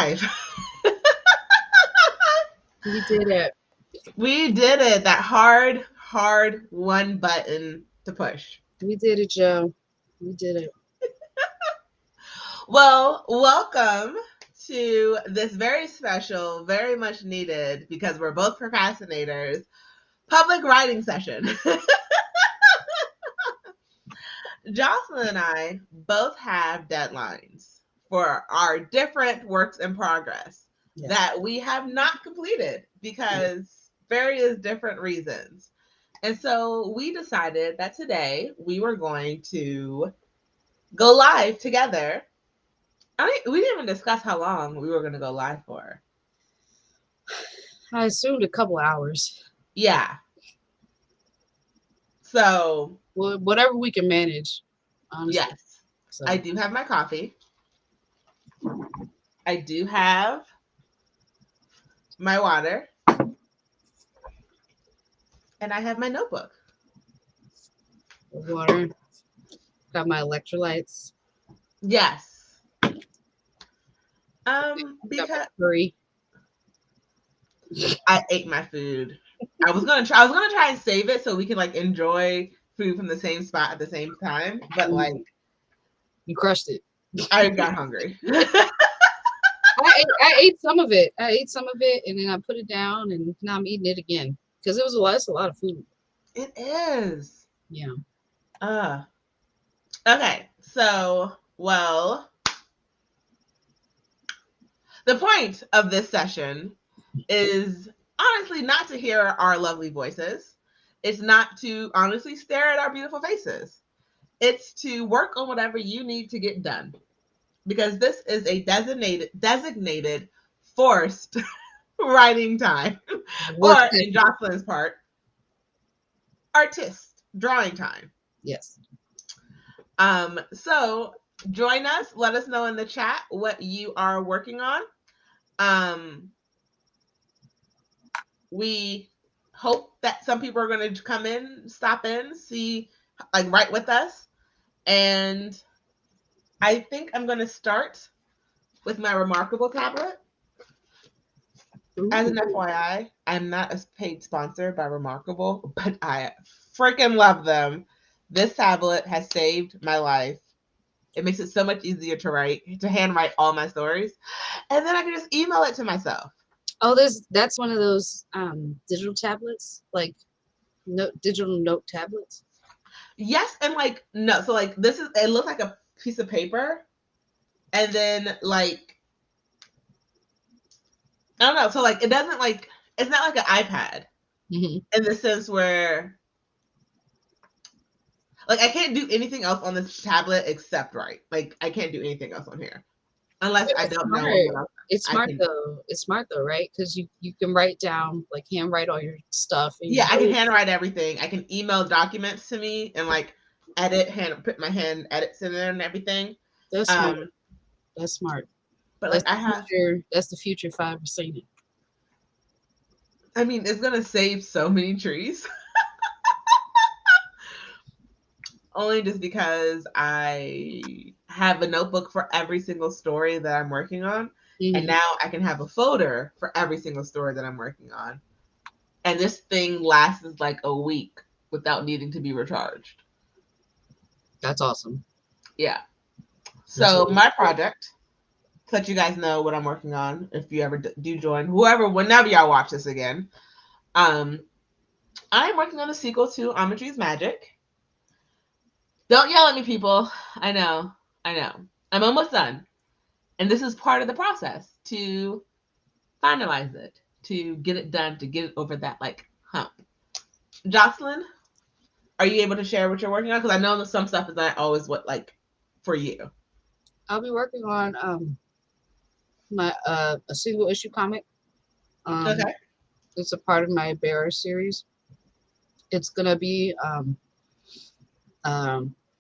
live. We did it. We did it. That hard one button to push. We did it, Joe. We did it. Well, welcome to this very special, very much needed, because we're both procrastinators, public writing session. Jocelyn and I both have deadlines for our different works in progress that we have not completed because various different reasons. And so we decided that today we were going to go live together. We didn't even discuss how long we were going to go live for. I assumed a couple hours. Yeah. So, well, whatever we can manage, honestly. Yes. So. I do have my coffee. I do have my water. And I have my notebook. Water. Got my electrolytes. Yes. Because curry. I ate my food. I was gonna try and save it so we can like enjoy food from the same spot at the same time. But like you crushed it. I got hungry. I ate some of it. And then I put it down and now I'm eating it again. Because it's a lot of food. It is. Yeah. Okay. So, well, the point of this session is honestly not to hear our lovely voices. It's not to honestly stare at our beautiful faces. It's to work on whatever you need to get done. Because this is a designated forced writing time. Or in Jocelyn's part, artist drawing time. Yes. So join us. Let us know in the chat what you are working on. We hope that some people are going to come in, stop in, see, like, write with us. And I think I'm going to start with my Remarkable tablet. Ooh. As an FYI, I'm not a paid sponsor by Remarkable, but I freaking love them. This tablet has saved my life. It makes it so much easier to handwrite all my stories. And then I can just email it to myself. Oh, that's one of those digital tablets, like digital note tablets. Yes, and like no, so like it looks like a piece of paper, and then like I don't know, so like it doesn't like it's not like an iPad in the sense where like I can't do anything else on this tablet except write. Like I can't do anything else on here. Unless I don't know what else. It's smart though. It's smart though, right? Because you can write down, like handwrite all your stuff. Yeah, I can handwrite everything. I can email documents to me and like put my hand edits in there and everything. That's smart. That's smart. But like that's the future if I ever seen it. I mean, it's gonna save so many trees. Only just because I have a notebook for every single story that I'm working on. And now I can have a folder for every single story that I'm working on. And this thing lasts like a week without needing to be recharged. That's awesome. Yeah. So my project, to let you guys know what I'm working on, if you ever do join, whenever y'all watch this again, I'm working on a sequel to Amadri's Magic. Don't yell at me, people. I know. I'm almost done. And this is part of the process to finalize it, to get it done, to get it over that like hump. Jocelyn, are you able to share what you're working on? Because I know that some stuff is not always what like for you. I'll be working on my a single issue comic. Okay. It's a part of my Bearer series. It's gonna be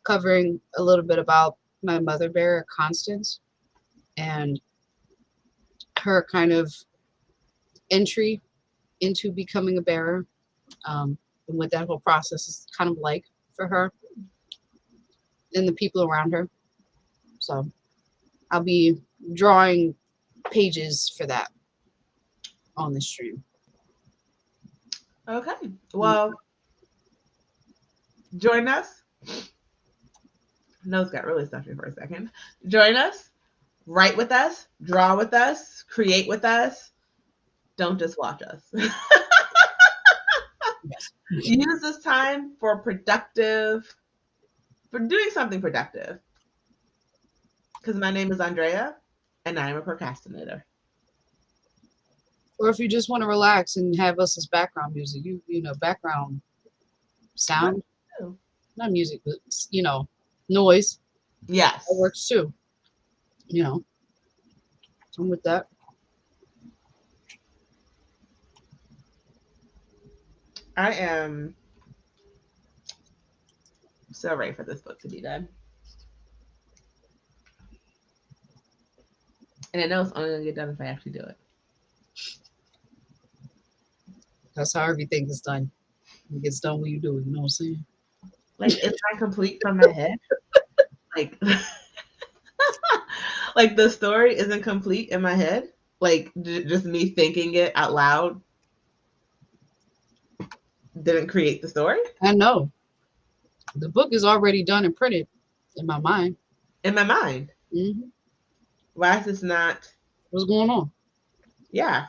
covering a little bit about my mother bear, Constance, and her kind of entry into becoming a bearer, and what that whole process is kind of like for her and the people around her. So I'll be drawing pages for that on the stream. Okay. Well, join us. Nose got really stuffy for a second. Join us. Write with us. Draw with us. Create with us. Don't just watch us. Yes. Use this time for doing something productive. Because my name is Andrea, and I am a procrastinator. Or if you just want to relax and have us as background music, you know, background sound, not music, but you know, noise. Yes, That works too. You know, I'm with that. I am so ready for this book to be done. And I know it's only going to get done if I actually do it. That's how everything is done. It gets done when you do it. You know what I'm saying? Like, it's not complete from my head. Like, like the story isn't complete in my head. Like, just me thinking it out loud didn't create the story. I know. The book is already done and printed in my mind. In my mind. Mm-hmm. Why is this not? What's going on? Yeah.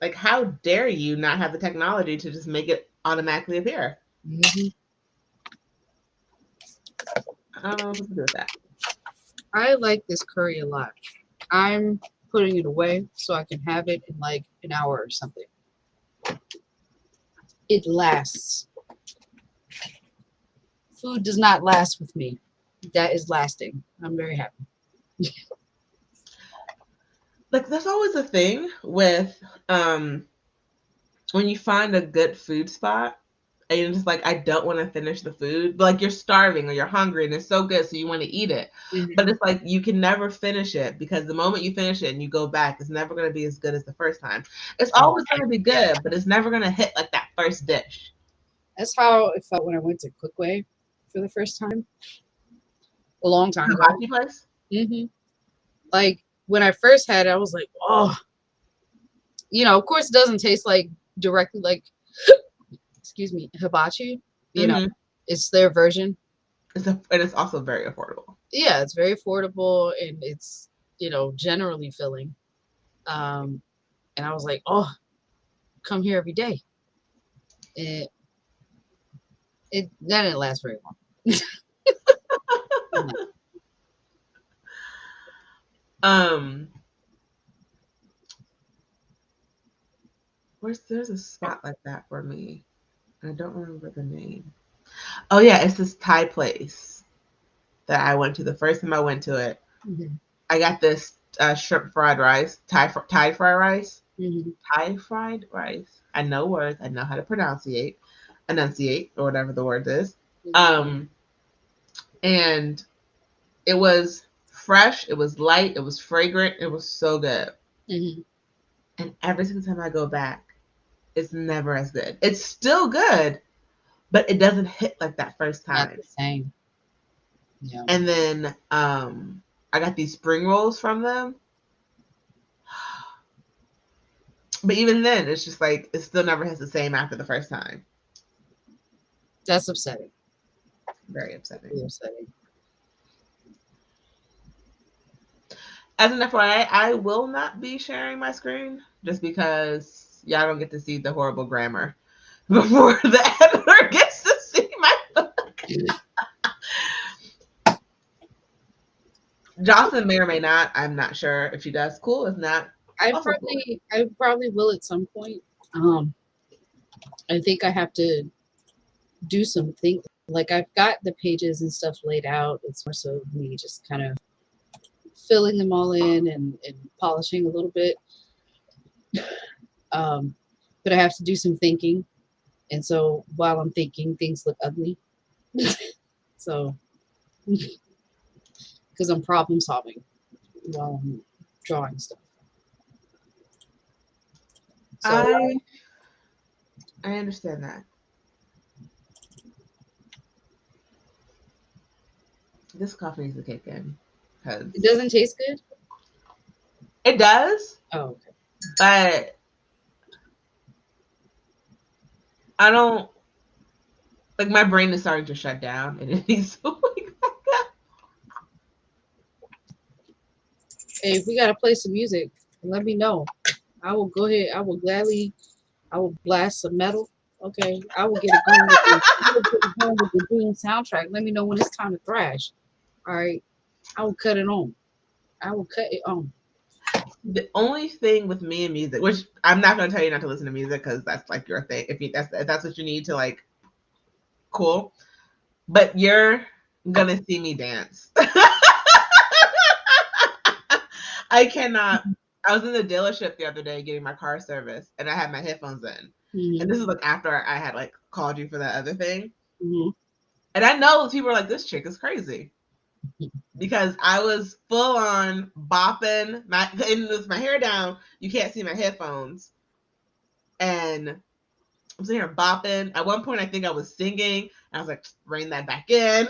Like, how dare you not have the technology to just make it automatically appear? Mm-hmm. I don't know what to do with that. I like this curry a lot. I'm putting it away so I can have it in like an hour or something. It lasts. Food does not last with me. That is lasting. I'm very happy. Like, there's always a thing with when you find a good food spot and you're just like, I don't want to finish the food. But like, you're starving or you're hungry and it's so good, so you want to eat it. Mm-hmm. But it's like you can never finish it because the moment you finish it and you go back, it's never going to be as good as the first time. It's always going to be good, but it's never going to hit like that first dish. That's how it felt when I went to Cookway for the first time. A long time ago. Hibachi place? Mm-hmm. Like when I first had it, I was like, oh, you know, of course it doesn't taste like directly like, excuse me, hibachi. You know, it's their version. And it's also very affordable. Yeah, it's very affordable and it's, you know, generally filling. And I was like, oh, come here every day. It that didn't last very long. There's a spot like that for me. I don't remember the name. Oh yeah, it's this Thai place that I went to. The first time I went to it, I got this shrimp fried rice, Thai fried rice, Thai fried rice. I know words. I know how to enunciate, or whatever the word is. And it was fresh. It was light. It was fragrant. It was so good. And every single time I go back, it's never as good. It's still good, but it doesn't hit like that first time. Not the same. Yeah. And then I got these spring rolls from them. But even then, it's just like it still never has the same after the first time. That's upsetting. Very upsetting. Very upsetting. As an FYI, I will not be sharing my screen just because y'all don't get to see the horrible grammar before the editor gets to see my book. Jocelyn may or may not. I'm not sure if she does. Cool. If not, I probably will at some point. I think I have to do something. Like I've got the pages and stuff laid out. It's more so me just kind of filling them all in and polishing a little bit. But I have to do some thinking. And so while I'm thinking, things look ugly. So, because I'm problem solving while I'm drawing stuff. So, I understand that. This coffee needs to kick in. It doesn't taste good? It does, Oh, okay. but I don't like my brain is starting to shut down and it needs to wake back up. Hey, if we gotta play some music, let me know. I will go ahead. I will blast some metal. Okay, I will get it going with the, I will get it going with the Doom soundtrack. Let me know when it's time to thrash. All right, I will cut it on. I will cut it on. The only thing with me and music, which I'm not going to tell you not to listen to music because that's like your thing. If that's what you need to like, cool. But you're gonna see me dance. I cannot. I was in the dealership the other day getting my car serviced, and I had my headphones in. And this is like after I had like called you for that other thing. Mm-hmm. And I know people are like, "This chick is crazy," because I was full on bopping and with my hair down. You can't see my headphones, and I'm sitting here bopping. At one point, I think I was singing. I was like, "Rein that back in."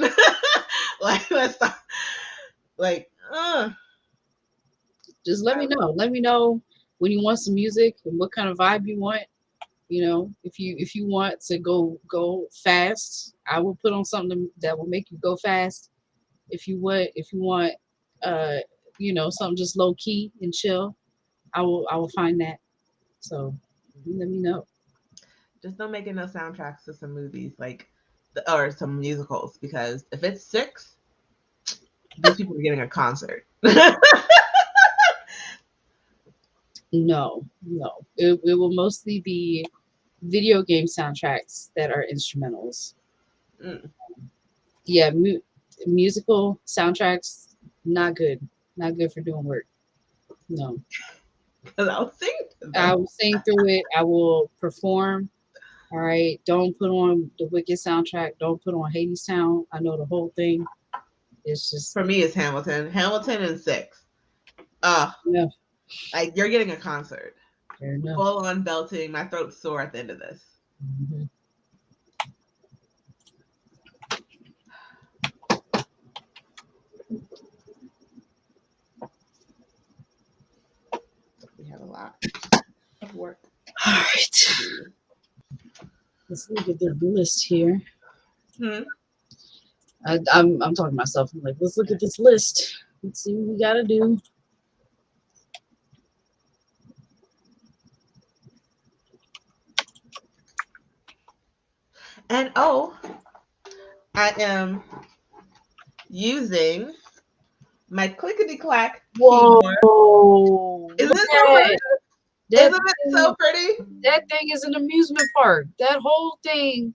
Like, let's stop. Like, Just let me know. Let me know when you want some music and what kind of vibe you want. You know, if you want to go fast, I will put on something that will make you go fast. If you want uh something just low key and chill, I will find that. So let me know. just don't make it no soundtracks to some movies or some musicals because if it's six, these people are getting a concert. No, no. It will mostly be video game soundtracks that are instrumentals. Mm. Yeah, musical soundtracks not good. Not good for doing work. No. Because I'll sing to I them. will sing through it. I will perform. All right. Don't put on the Wicked soundtrack. Don't put on Hadestown. I know the whole thing. It's just For me, it's Hamilton. Hamilton and six. enough. Like you're getting a concert. Fair enough. Full on belting. My throat's sore at the end of this. Mm-hmm. We have a lot of work. All right. Let's look at the list here. Hmm. I'm talking to myself. I'm like, let's look at this list. Let's see what we gotta do. And I am using my clickety clack keyboard. Whoa! Isn't Look it so at pretty? it. That Isn't it thing, so pretty? that thing is an amusement park. That whole thing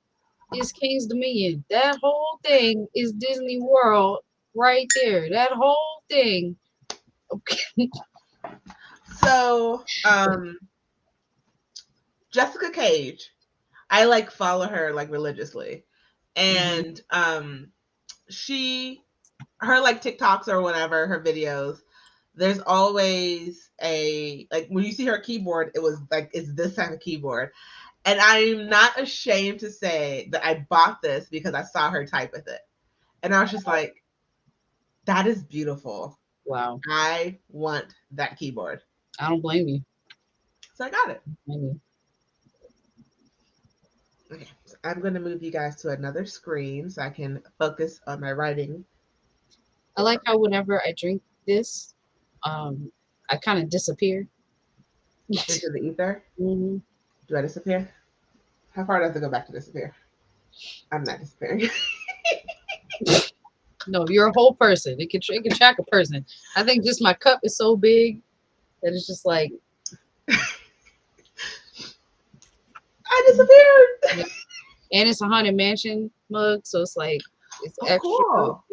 is King's Dominion. That whole thing is Disney World right there. That whole thing. Okay. So, Jessica Cage, I like follow her like religiously. Mhm. And her like TikToks or whatever, her videos, there's always a like when you see her keyboard, it was like it's this type of keyboard. And I'm not ashamed to say that I bought this because I saw her type with it. And I was just like, that is beautiful. Wow. I want that keyboard. I don't blame you. So I got it. Blame you. Okay, so I'm going to move you guys to another screen so I can focus on my writing. I like how whenever I drink this, I kind of disappear. Into the ether. Hmm. Do I disappear? How far do I have to go back to disappear? I'm not disappearing. No, you're a whole person. It can track a person. I think just my cup is so big that it's just like I disappeared. and it's a haunted mansion mug, so it's like it's Oh, extra. cool.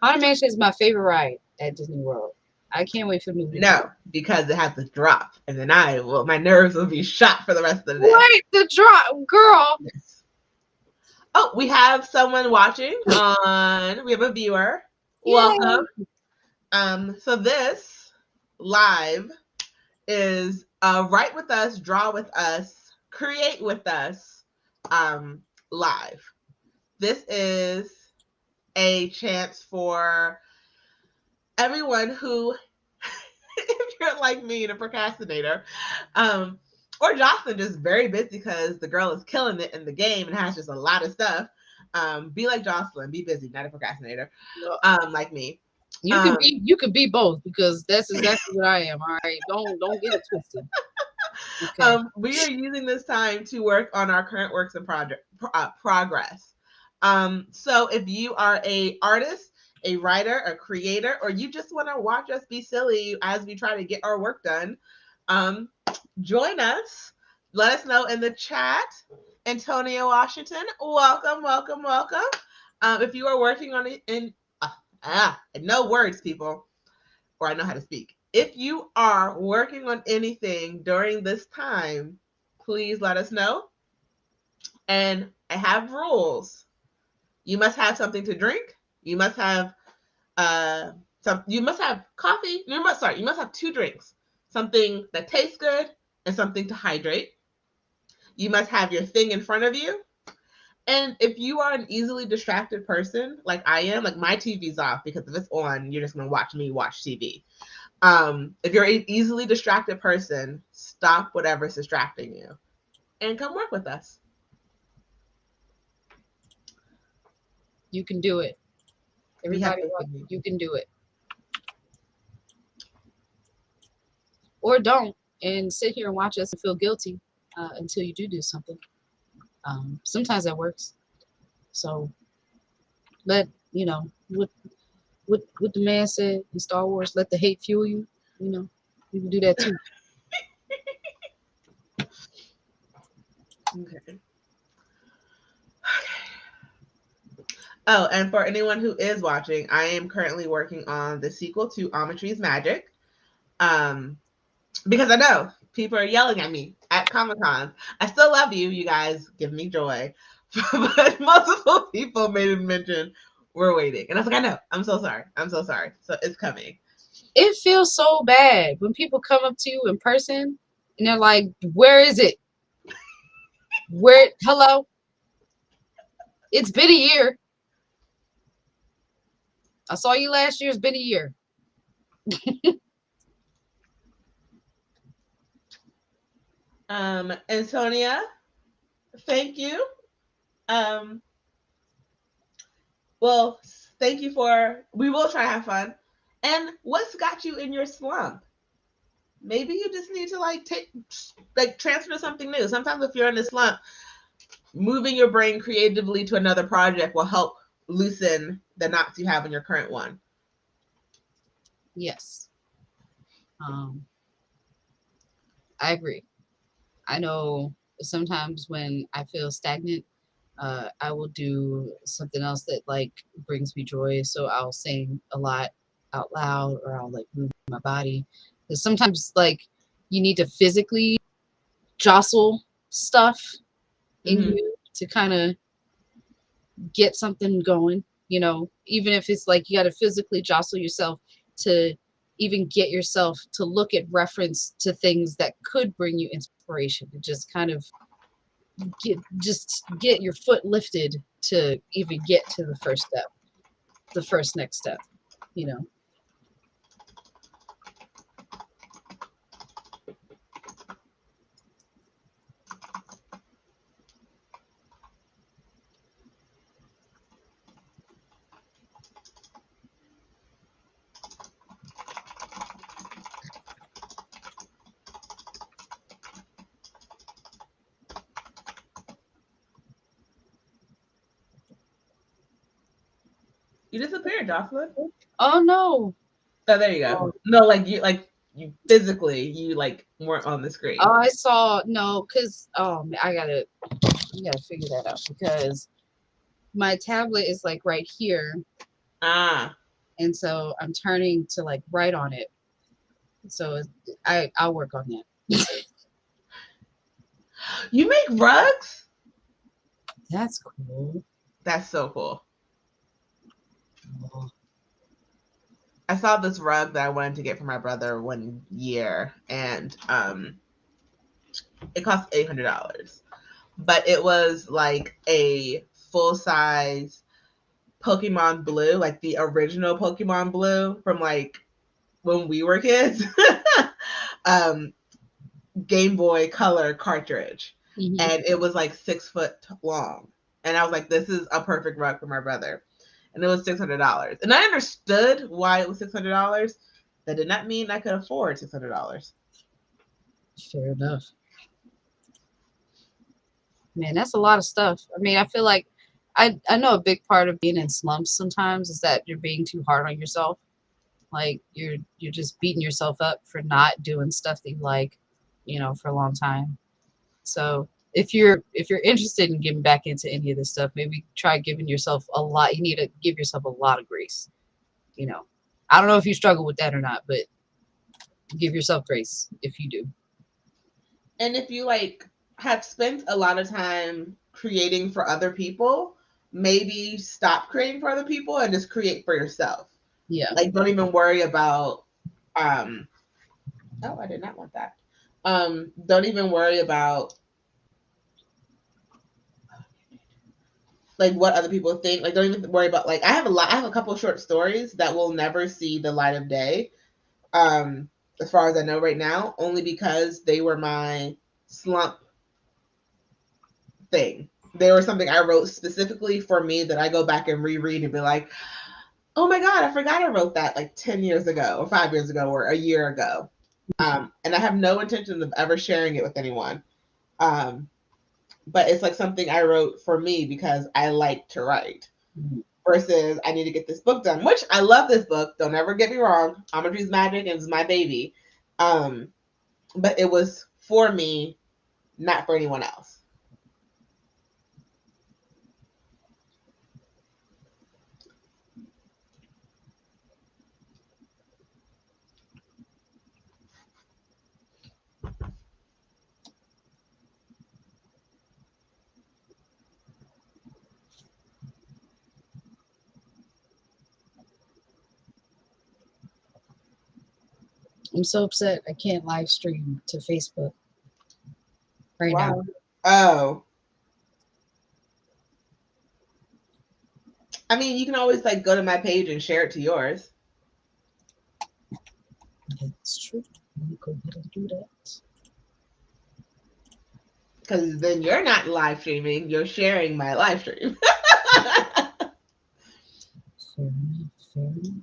Haunted Mansion is my favorite ride at Disney World. I can't wait for the movie. No, because it has to drop, and then my nerves will be shot for the rest of the day. Wait, the drop, girl. Yes. Oh, we have someone watching on. We have a viewer. Yay. Welcome. So this live is write with us, draw with us, create with us, live. This is a chance for everyone who you're like me and a procrastinator, or Jocelyn just very busy because the girl is killing it in the game and has just a lot of stuff. Be like Jocelyn, be busy, not a procrastinator. Like me. You can be both, because that's exactly what I am. All right, don't get it twisted. Okay. We are using this time to work on our current works in progress. So if you are a artist, a writer, a creator, or you just want to watch us be silly as we try to get our work done, join us. Let us know in the chat. Antonia Washington, welcome, welcome, welcome. If you are working on it no words, people, or I know how to speak. If you are working on anything during this time, please let us know. And I have rules. You must have something to drink. You must have you must have coffee. You must have two drinks. Something that tastes good and something to hydrate. You must have your thing in front of you. And if you are an easily distracted person, like I am, like my TV's off, because if it's on, you're just gonna watch me watch TV. If you're an easily distracted person, stop whatever's distracting you and come work with us. You can do it. Everybody, you can do it. Or don't, and sit here and watch us and feel guilty until you do something. Sometimes that works. So let what the man said in Star Wars, let the hate fuel you. You can do that too. Okay. Oh, and for anyone who is watching, I am currently working on the sequel to Amatry's Magic. Because I know people are yelling at me at Comic-Con. I still love you. You guys give me joy. But multiple people made a mention, we're waiting. And I was like, I know. I'm so sorry. I'm so sorry. So it's coming. It feels so bad when people come up to you in person and they're like, where is it? Hello? It's been a year. I saw you last year. It's been a year. Antonia, thank you. Well, thank you we will try to have fun. And what's got you in your slump? Maybe you just need to transfer to something new. Sometimes if you're in a slump, moving your brain creatively to another project will help loosen the knots you have in your current one. Yes. I agree. I know sometimes when I feel stagnant, I will do something else that brings me joy. So I'll sing a lot out loud, or I'll move my body. Because sometimes you need to physically jostle stuff in you to kind of get something going, even if it's you got to physically jostle yourself to even get yourself to look at reference to things that could bring you inspiration, and just kind of get your foot lifted to even get to the first next step. You disappeared, Jocelyn. Oh no. Oh, there you go. Oh. No, you physically weren't on the screen. Oh, I saw because I gotta figure that out, because my tablet is right here. And so I'm turning to write on it. So I'll work on that. You make rugs? That's cool. That's so cool. Oh. I saw this rug that I wanted to get for my brother one year, and it cost $800, but it was a full size Pokemon Blue, the original Pokemon Blue from when we were kids, Game Boy Color cartridge, and it was like 6 foot long. And I was like, this is a perfect rug for my brother. And it was $600. And I understood why it was $600. That did not mean I could afford $600. Fair enough. Man, that's a lot of stuff. I mean, I feel like I know a big part of being in slumps sometimes is that you're being too hard on yourself. Like you're just beating yourself up for not doing stuff that you like, for a long time. So if you're interested in getting back into any of this stuff, maybe try giving yourself a lot. You need to give yourself a lot of grace. I don't know if you struggle with that or not, but give yourself grace if you do. And if you like have spent a lot of time creating for other people, maybe stop creating for other people and just create for yourself. Yeah. Like don't even worry about oh, I did not want that. Don't even worry about like what other people think. Like don't even worry about like I have a couple of short stories that will never see the light of day. As far as I know right now, only because they were my slump thing. They were something I wrote specifically for me that I go back and reread and be like, oh my God, I forgot I wrote that like 10 years ago or 5 years ago or a year ago. And I have no intention of ever sharing it with anyone. But it's like something I wrote for me because I like to write. Versus I need to get this book done, which I love this book. Don't ever get me wrong. Amadri's Magic is my baby. But it was for me, not for anyone else. I'm so upset I can't live stream to Facebook right now. Oh. I mean, you can always like go to my page and share it to yours. That's true. Let me go ahead and do that. Because then you're not live streaming, you're sharing my live stream. Fair enough, fair enough.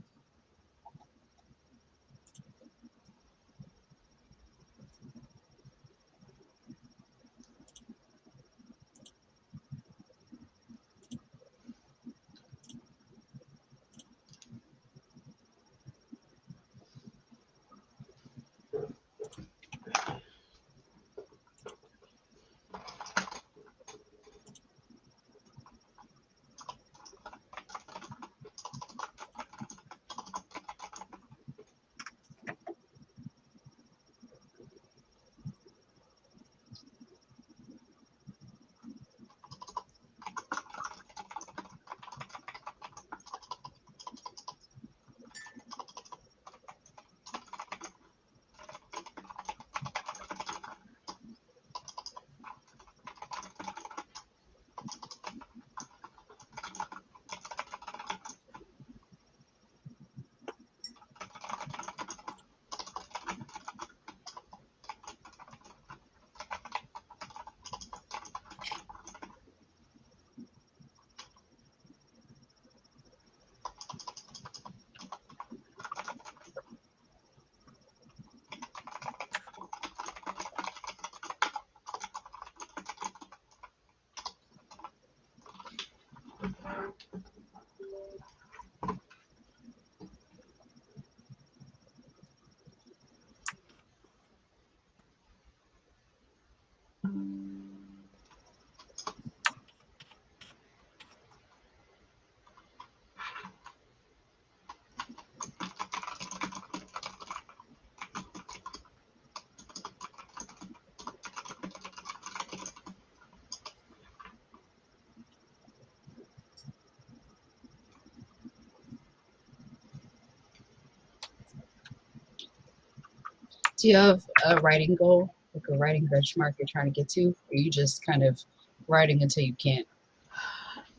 Do you have a writing goal, like a writing benchmark you're trying to get to, or are you just kind of writing until you can't?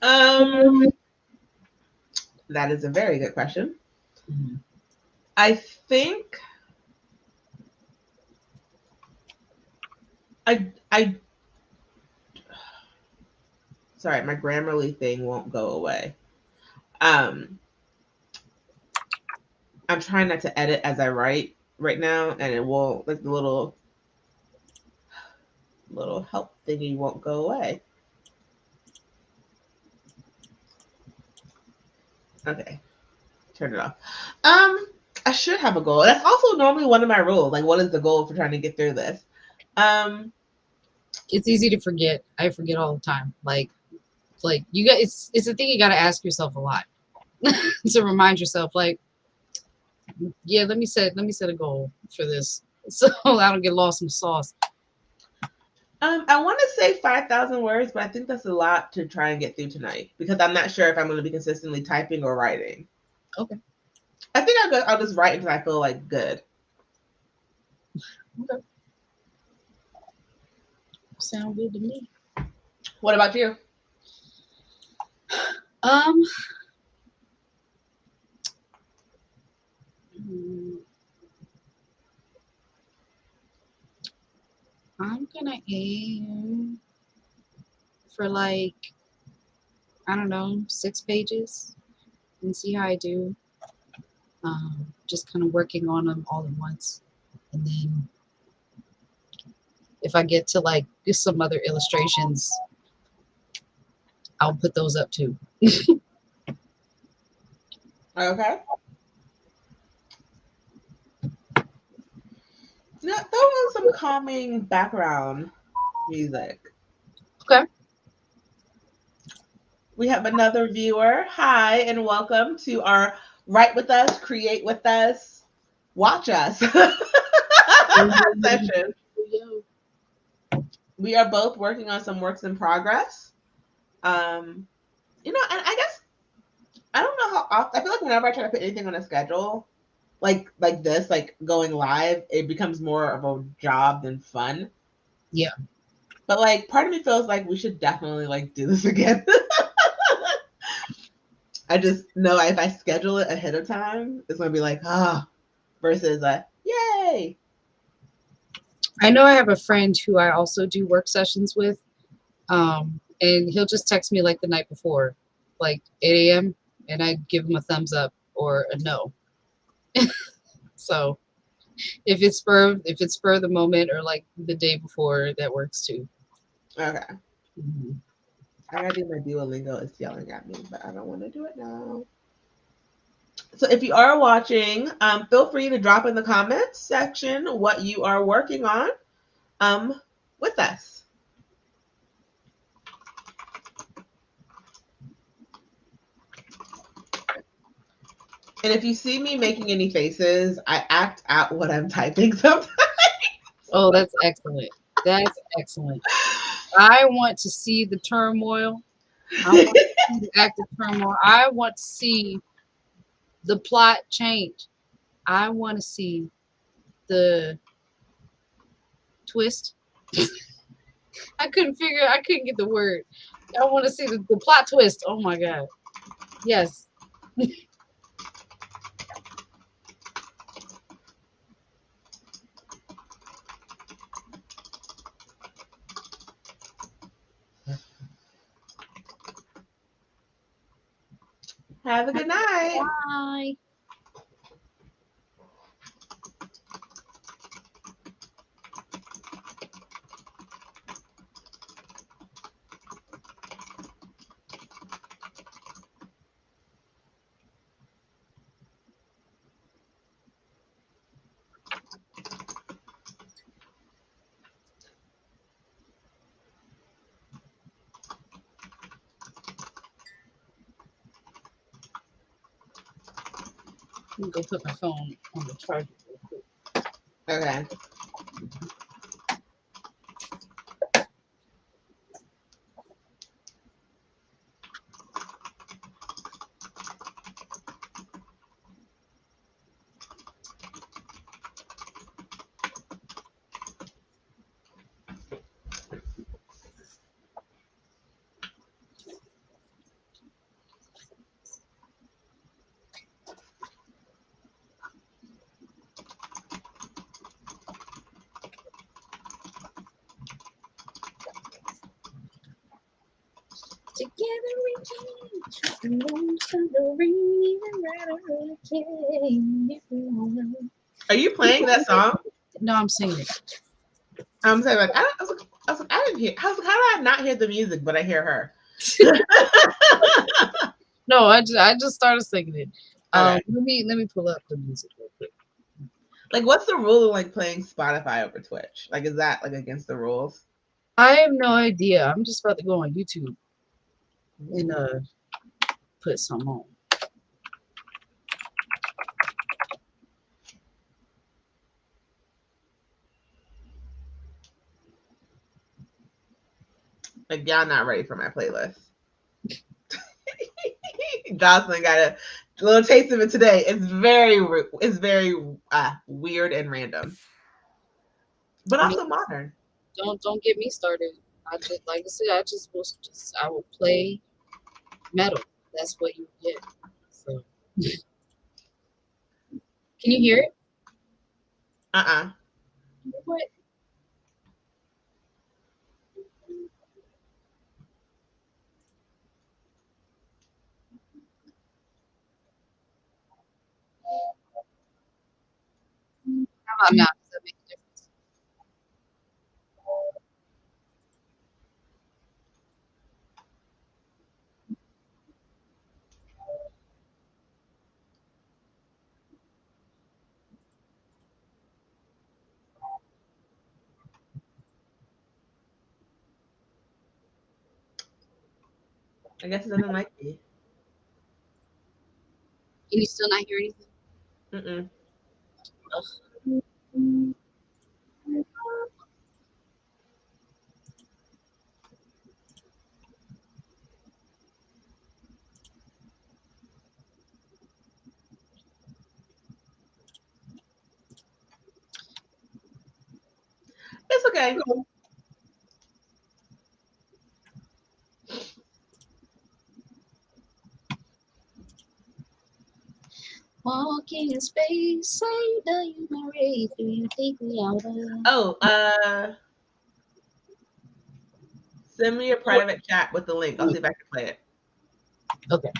That is a very good question. Mm-hmm. I think I sorry, my Grammarly thing won't go away. Um, I'm trying not to edit as I write right now, and it won't, like the little help thingy won't go away. Okay, turn it off. I should have a goal. That's also normally one of my rules. Like, what is the goal for trying to get through this? It's easy to forget. I forget all the time. Like you got it's a thing you got to ask yourself a lot to remind yourself. Like, yeah, let me set a goal for this so I don't get lost in the sauce. I want to say 5,000 words, but I think that's a lot to try and get through tonight because I'm not sure if I'm going to be consistently typing or writing. Okay. I think I'll just write until I feel like good. Okay. Sound good to me. What about you? I'm gonna aim for like, I don't know, 6 pages and see how I do. Just kind of working on them all at once, and then if I get to like just some other illustrations, I'll put those up too. Okay. Now, throw on some calming background music. Okay. We have another viewer. Hi, and welcome to our Write With Us, Create With Us, Watch Us session. We are both working on some works in progress. And I guess I don't know how often. I feel like whenever I try to put anything on a schedule, like this, like going live, it becomes more of a job than fun. Yeah. But like, part of me feels like we should definitely like do this again. I just know if I schedule it ahead of time, it's gonna be like versus yay. I know I have a friend who I also do work sessions with, and he'll just text me like the night before, like 8 a.m., and I give him a thumbs up or a no. So if it's spur of the moment or like the day before, that works too. Okay. Mm-hmm. I gotta do my Duolingo. It's yelling at me, but I don't want to do it now. So if you are watching, feel free to drop in the comments section what you are working on with us. And if you see me making any faces, I act out what I'm typing sometimes. Oh, that's excellent. That's excellent. I want to see the turmoil. I want to see the active turmoil. I want to see the plot change. I want to see the twist. I couldn't get the word. I want to see the plot twist. Oh my God. Yes. Have a good night. Bye. Let me go put my phone on the charger real quick. Okay. Together we can trust the moon, the rain, and hurricane. Are you playing that song? No, I'm singing it. I'm saying like I didn't hear. I was like, how did I not hear the music, but I hear her? No, I just started singing it. Okay. Let me pull up the music real quick. Like, what's the rule of like playing Spotify over Twitch? Like, is that like against the rules? I have no idea. I'm just about to go on YouTube and put some on. Like, y'all not ready for my playlist. Jocelyn got a little taste of it today. It's very weird and random, but also modern. Don't get me started. I just like I said, I will play metal. That's what you get. So can you hear it? What? How about now? Does that make a difference? I guess it doesn't like me. Can you still not hear anything? It's okay. Walking in space, say you marry, do you think we out of? Oh, send me a private chat with the link. I'll see if I can play it. Okay.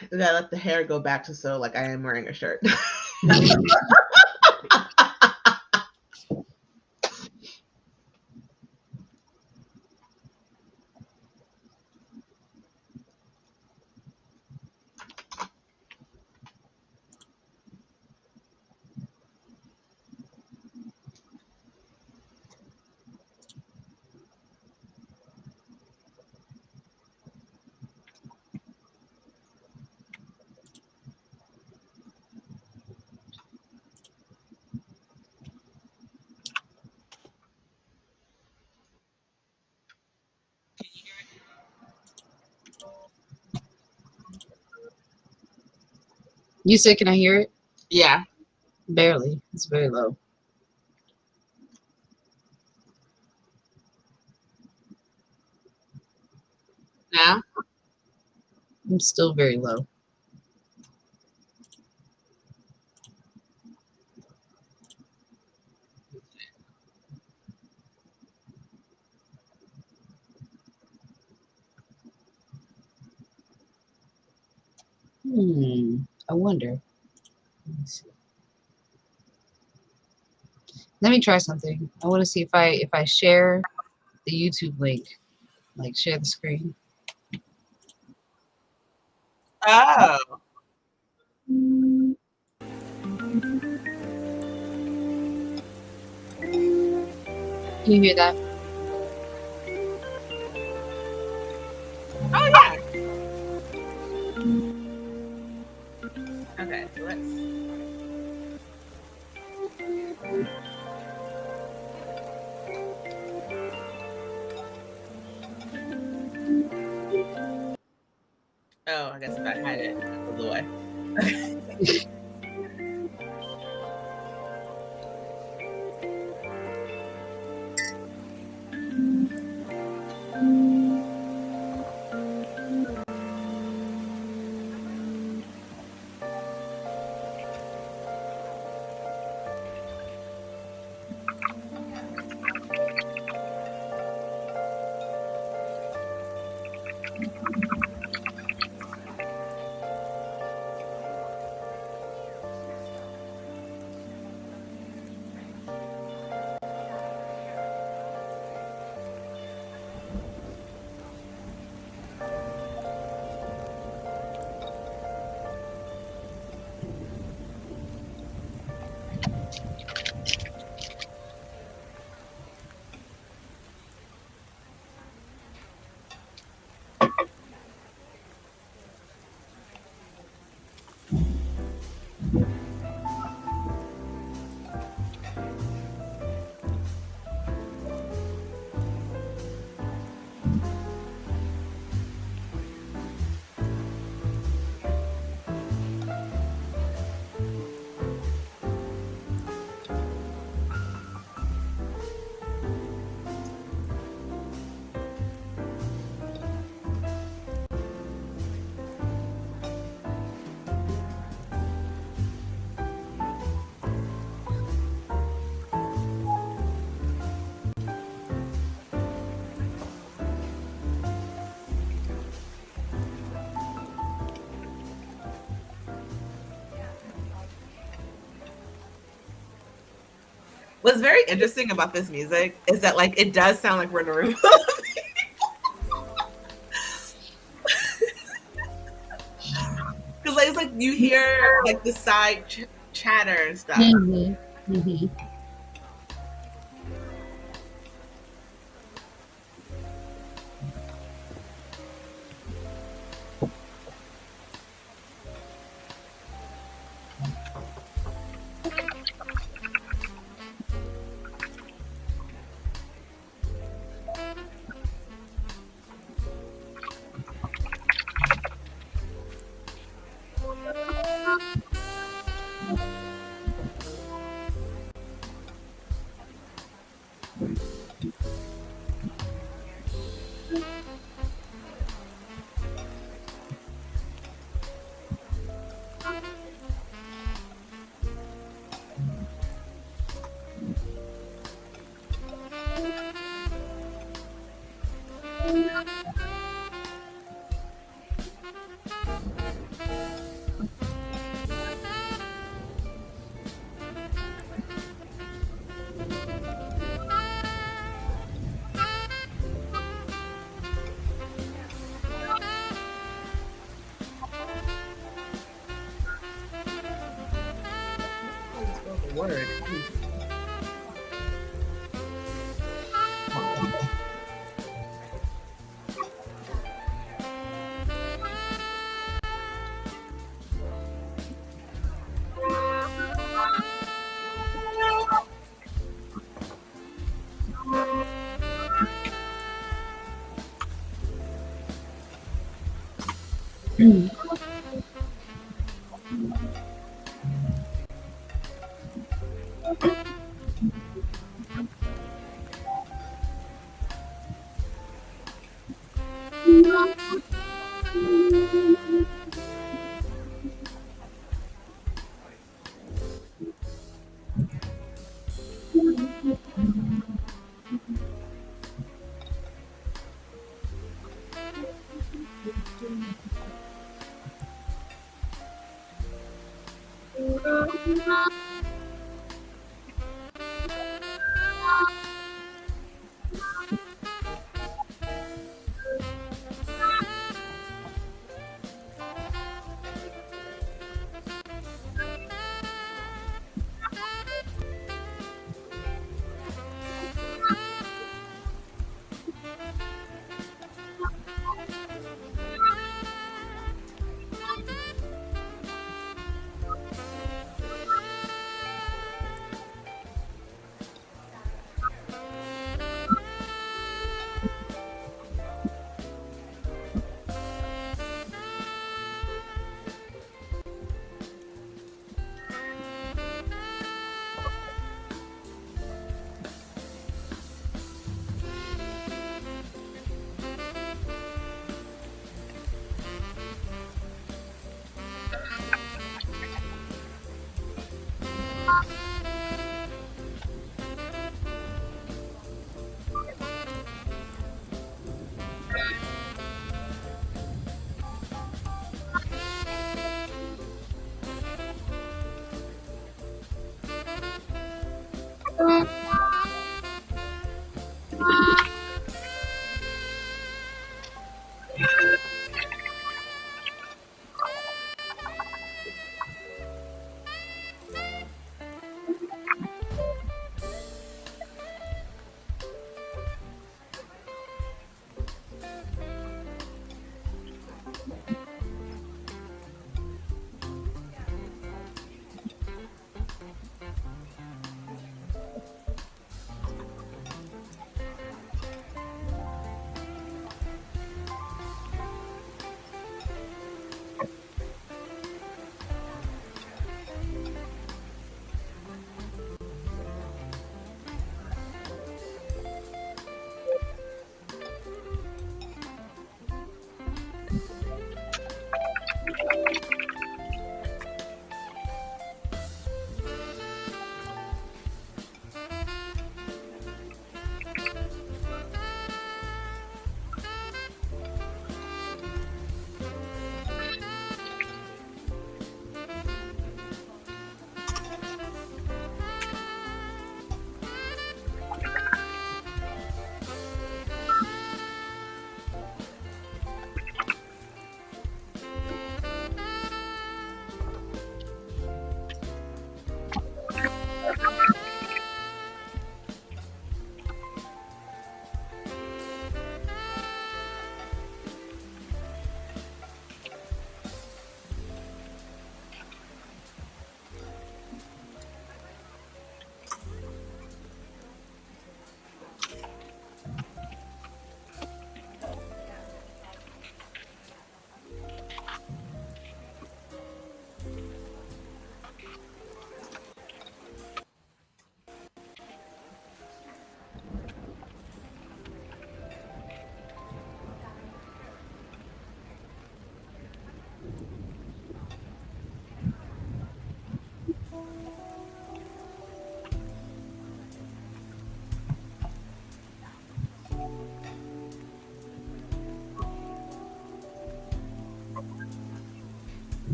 I gotta let the hair go back to so like I am wearing a shirt. You said, can I hear it? Yeah. Barely. It's very low. Now? I'm still very low. I wonder. Let me see. Let me try something. I want to see if I share the YouTube link, like share the screen. Oh. Can you hear that? Oh yeah. Okay, so let's. Oh, I guess if I hide it, it goes away. What's very interesting about this music is that like it does sound like we're in a room. Because like, it's like you hear like the side chatter and stuff. Mm-hmm. Mm-hmm. Word.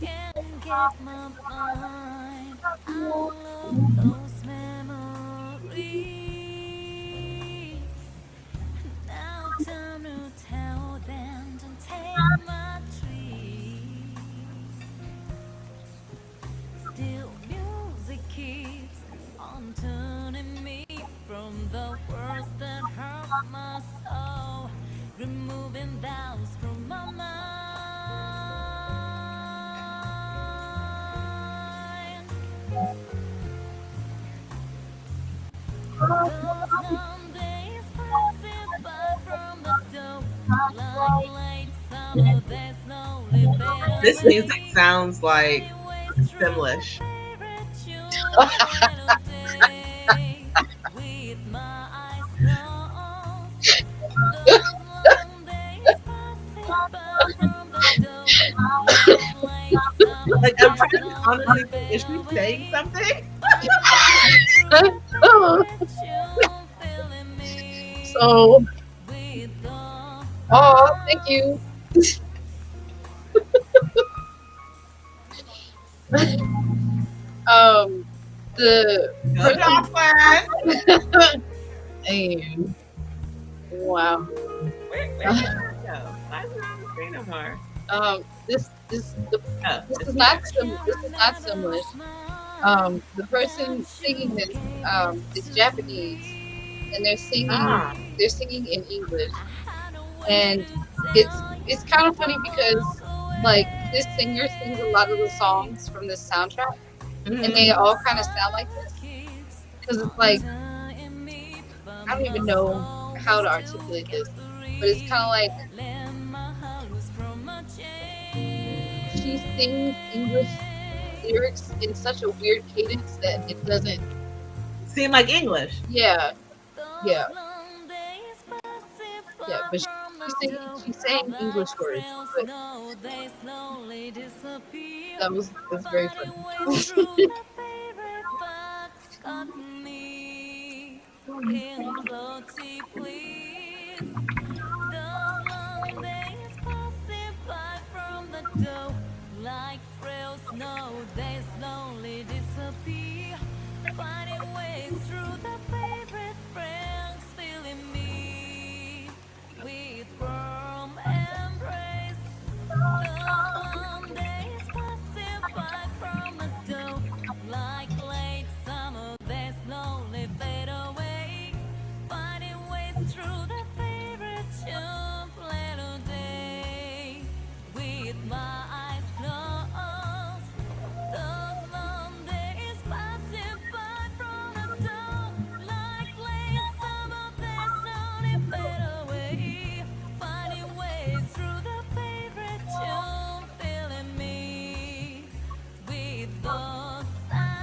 Can't get my mind out of those memories. Now time to tell them to take my tree. Still music keeps on turning me from the words that hurt my soul. removing doubts from my mind. Those long days passing by from the door, like late summer, they slowly fade This music away. sounds like Finding ways through the Simlish. favorite tune, little day, with my eyes closed. Those long days passing by from the door, like late summer, Like I'm they trying to honestly slowly think, is fade she saying away. something? Finding ways through the favorite tune, filling me So, with those oh, thank you. sounds. The Go person, Jocelyn. and wow. Where did that go? Why is it on the screen no more? This Oh, this it's is here. not this is not similar. The person singing this is Japanese, and Ah. they're singing in English, and it's kind of funny because like this singer sings a lot of the songs from this soundtrack, and they Mhm. all kind of sound like this because it's like I don't even know how to articulate this, but it's kind of like she sings English lyrics in such a weird cadence that it doesn't. Seem like English. Yeah, yeah, yeah. But she's saying English words, but that's very funny. Clotty, please. Those long days passing by from the door, like frail snow, they slowly disappear. Finding ways through the favorite pranks, filling me with warm embrace. Those long days passing by from the door, like late summer, they slowly fade away. Finding ways through the favorite tune, little day, with my eyes closed. Those long days passing by from the door, like late summer, they slowly fade away. Finding ways through the favorite tune, filling me with those sounds.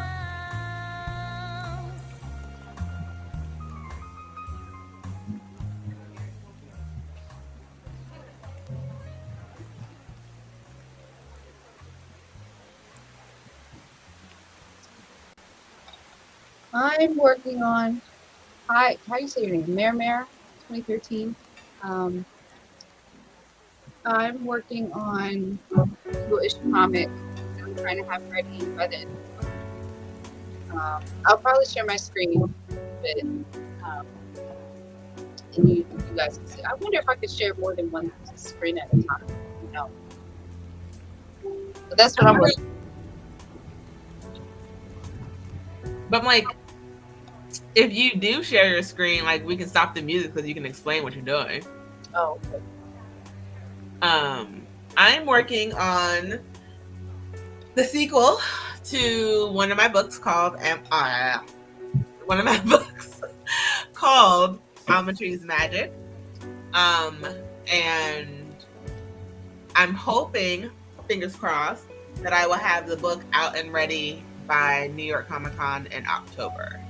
I'm working on hi. How do you say your name? Mare 2013. Um, I'm working on a single issue comic that I'm trying to have ready by the end of the month. I'll probably share my screen, but and you guys can see. I wonder if I could share more than one screen at a time. No, but that's what I'm working. But like, if you do share your screen, like we can stop the music because you can explain what you're doing. Oh, okay. I'm working on the sequel to one of my books called one of my books called Amatry's Magic. And I'm hoping, fingers crossed, that I will have the book out and ready by New York Comic Con in October.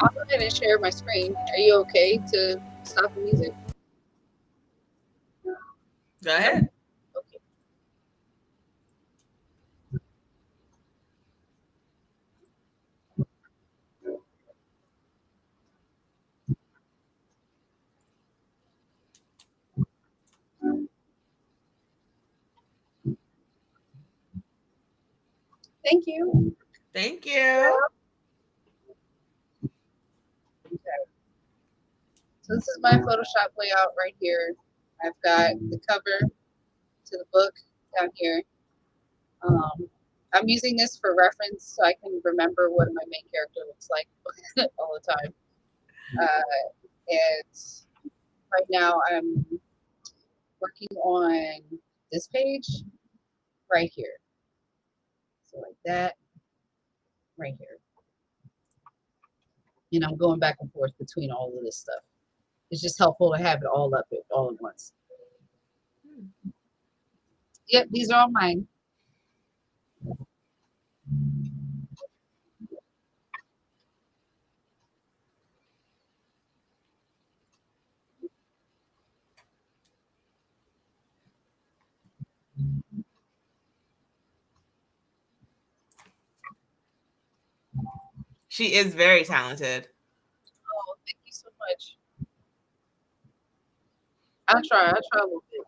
I'll go ahead and share my screen. Are you okay to stop the music? Go ahead. Okay. Thank you. Thank you. So this is my Photoshop layout right here. I've got the cover to the book down here. I'm using this for reference so I can remember what my main character looks like all the time. And right now I'm working on this page right here. So like that, right here. And I'm going back and forth between all of this stuff. It's just helpful to have it all up all at once. Yep, these are all mine. She is very talented. Oh, thank you so much. I'll try a little bit.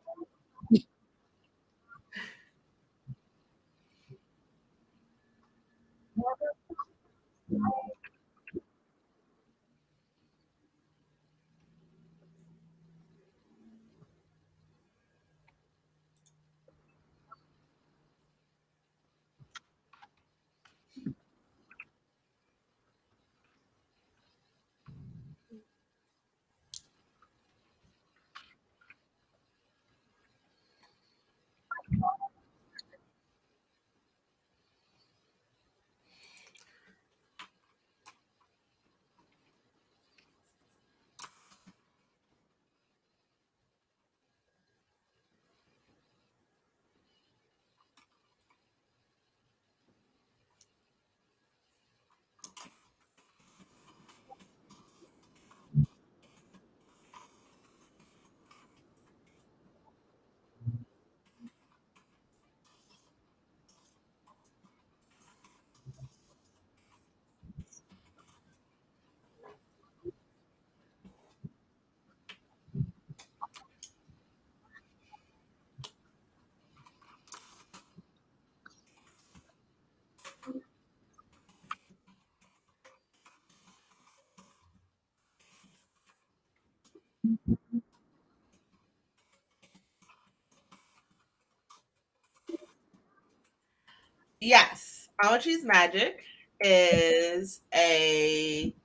Yes, Almond Magic is a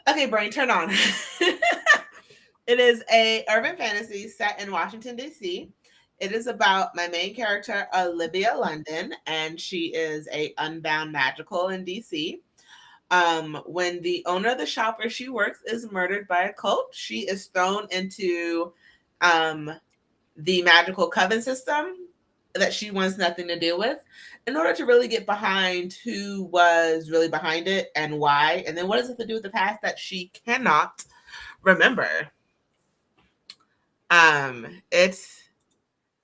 okay. Brain, turn on. It is a urban fantasy set in Washington D.C. It is about my main character, Olivia London, and she is a unbound magical in DC. When the owner of the shop where she works is murdered by a cult, she is thrown into the magical coven system that she wants nothing to do with in order to really get behind who was really behind it and why, and then what does it have to do with the past that she cannot remember. It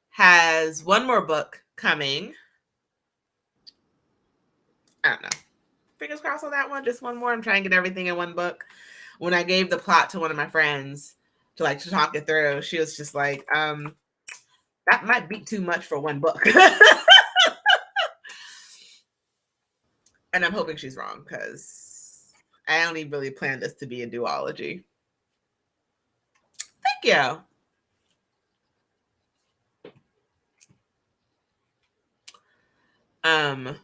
has one more book coming. I don't know. Fingers crossed on that one. Just one more. I'm trying to get everything in one book. When I gave the plot to one of my friends to talk it through, she was just like, that might be too much for one book. And I'm hoping she's wrong because I only really planned this to be a duology. Thank you. Um,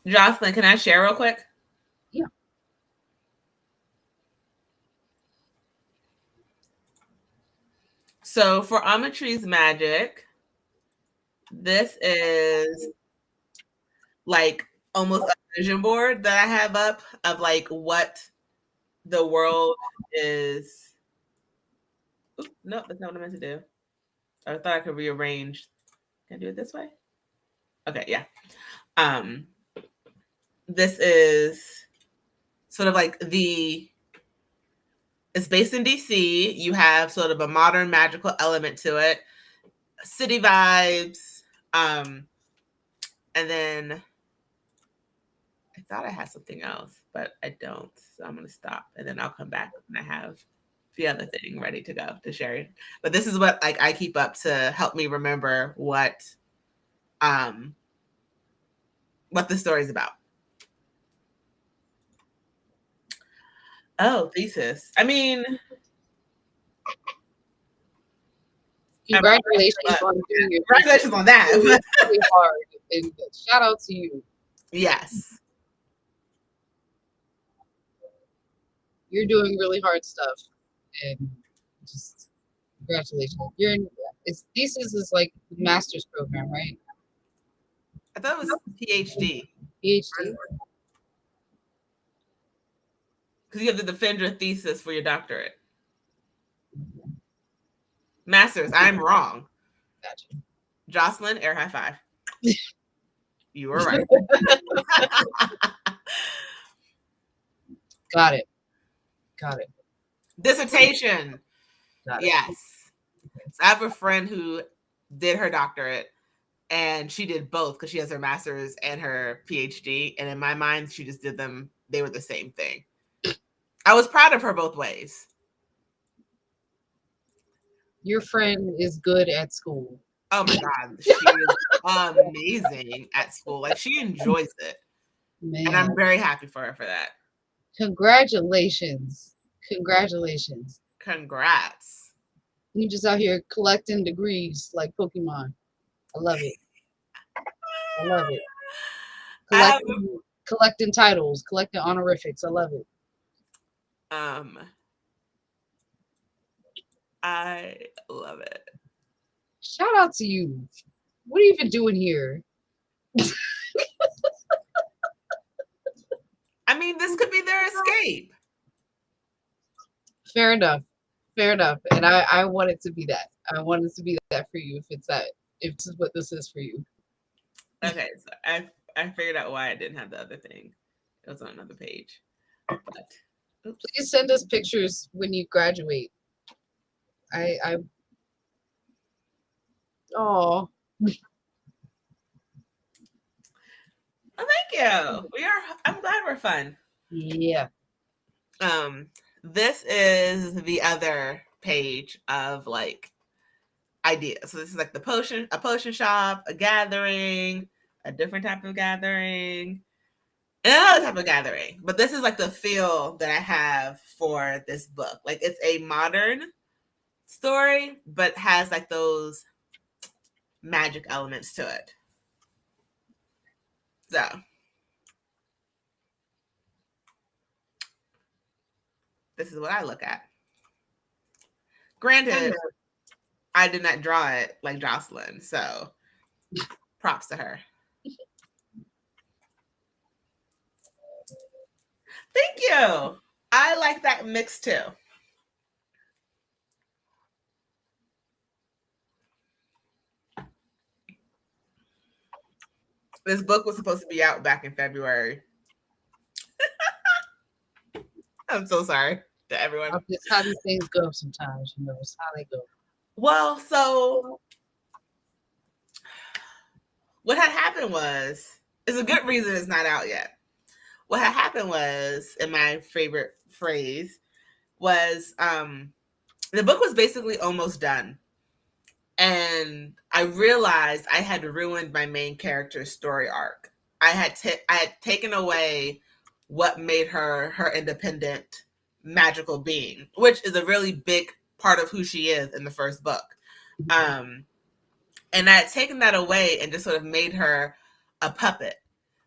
Jocelyn, can I share real quick? Yeah. So for Amatry's Magic, this is like almost a vision board that I have up of like what the world is. Oops, no, that's not what I meant to do. I thought I could rearrange. Can I do it this way? Okay, yeah. This is sort of like it's based in DC. You have sort of a modern magical element to it. city vibes. And then I thought I had something else, but I don't. So I'm gonna stop, and then I'll come back when I have the other thing ready to go to share. But this is what like I keep up to help me remember what the story's about. Oh, thesis. I mean, Congratulations on doing your congratulations on that. really hard. And shout out to you. Yes. You're doing really hard stuff. And just congratulations. Thesis is like the master's program, right? I thought it was PhD. PhD. Because you have to defend your thesis for your doctorate. Master's, I'm wrong. Gotcha. Jocelyn, air high five. You were right. Got it. Dissertation. Got it. Yes. So I have a friend who did her doctorate, and she did both because she has her master's and her PhD. And in my mind, she just did them. They were the same thing. I was proud of her both ways. Your friend is good at school. Oh my God. She is amazing at school. Like, she enjoys it. Man. And I'm very happy for her for that. Congratulations. Congrats. You just out here collecting degrees like Pokemon. I love it. Collecting titles, collecting honorifics. I love it. I love it. Shout out to you. What are you even doing here? I mean, this could be their escape. Fair enough. And I want it to be that. I want it to be that for you if this is what this is for you. Okay, so I figured out why I didn't have the other thing. It was on another page. But oops. Please send us pictures when you graduate. Oh. Oh, thank you. I'm glad we're fun. Yeah. This is the other page of like ideas. So this is like a potion shop, a gathering, a different type of gathering, and another type of gathering. But this is like the feel that I have for this book. Like, it's a modern story, but has like those magic elements to it. So this is what I look at. Granted, I did not draw it like Jocelyn, so props to her. Thank you. I like that mix too. This book was supposed to be out back in February. I'm so sorry to everyone. It's how these things go sometimes, it's how they go. Well, so what had happened was, it's a good reason it's not out yet. What had happened was, in my favorite phrase, was the book was basically almost done. And I realized I had ruined my main character's story arc. I had taken away what made her independent, magical being, which is a really big part of who she is in the first book. And I had taken that away and just sort of made her a puppet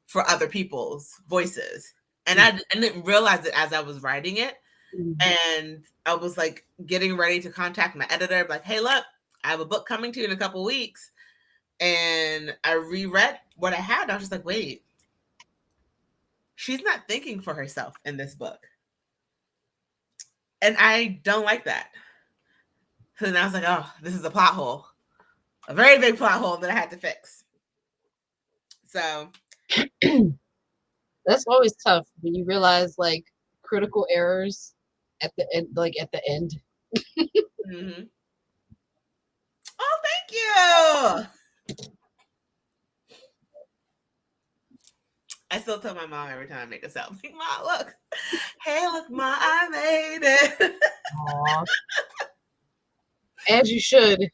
for other people's voices. And I didn't realize it as I was writing it. And I was like getting ready to contact my editor, like, hey, look, I have a book coming to you in a couple of weeks. And I reread what I had. And I was just like, wait, she's not thinking for herself in this book. And I don't like that. So then I was like, oh, this is a plot hole. A very big plot hole that I had to fix. So that's always tough when you realize like critical errors at the end, Mm-hmm. Oh, thank you. I still tell my mom every time I make a selfie, "Ma, look. Hey, look, Ma, I made it." Aw. As you should.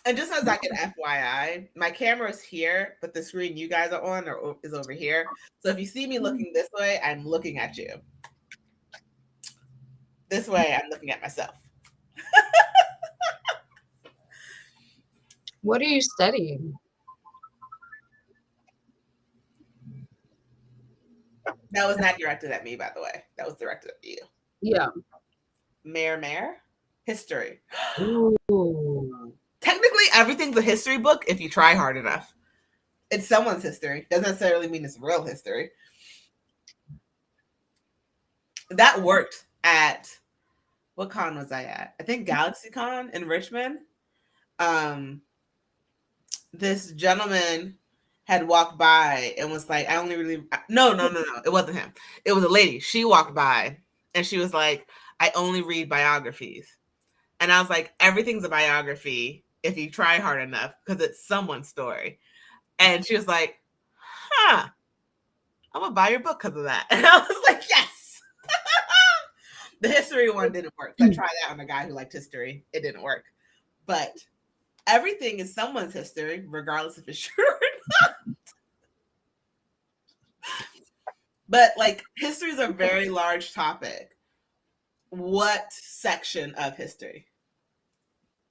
And just as like an FYI, my camera is here, but the screen you guys are on is over here. So if you see me looking this way, I'm looking at you. This way, I'm looking at myself. What are you studying? That was not directed at me, by the way. That was directed at you. Yeah. Mayor? History. Ooh. Technically, everything's a history book if you try hard enough. It's someone's history. Doesn't necessarily mean it's real history. That worked at, what con was I at? I think GalaxyCon in Richmond. This gentleman had walked by and was like, I only really, no, it wasn't him. It was a lady. She walked by and she was like, I only read biographies. And I was like, everything's a biography if you try hard enough because it's someone's story. And she was like, huh, I'm going to buy your book because of that. And I was like, yes. The history one didn't work. So I tried that on a guy who liked history. It didn't work. But everything is someone's history, regardless if it's true or not. But like, history is a very large topic. What section of history?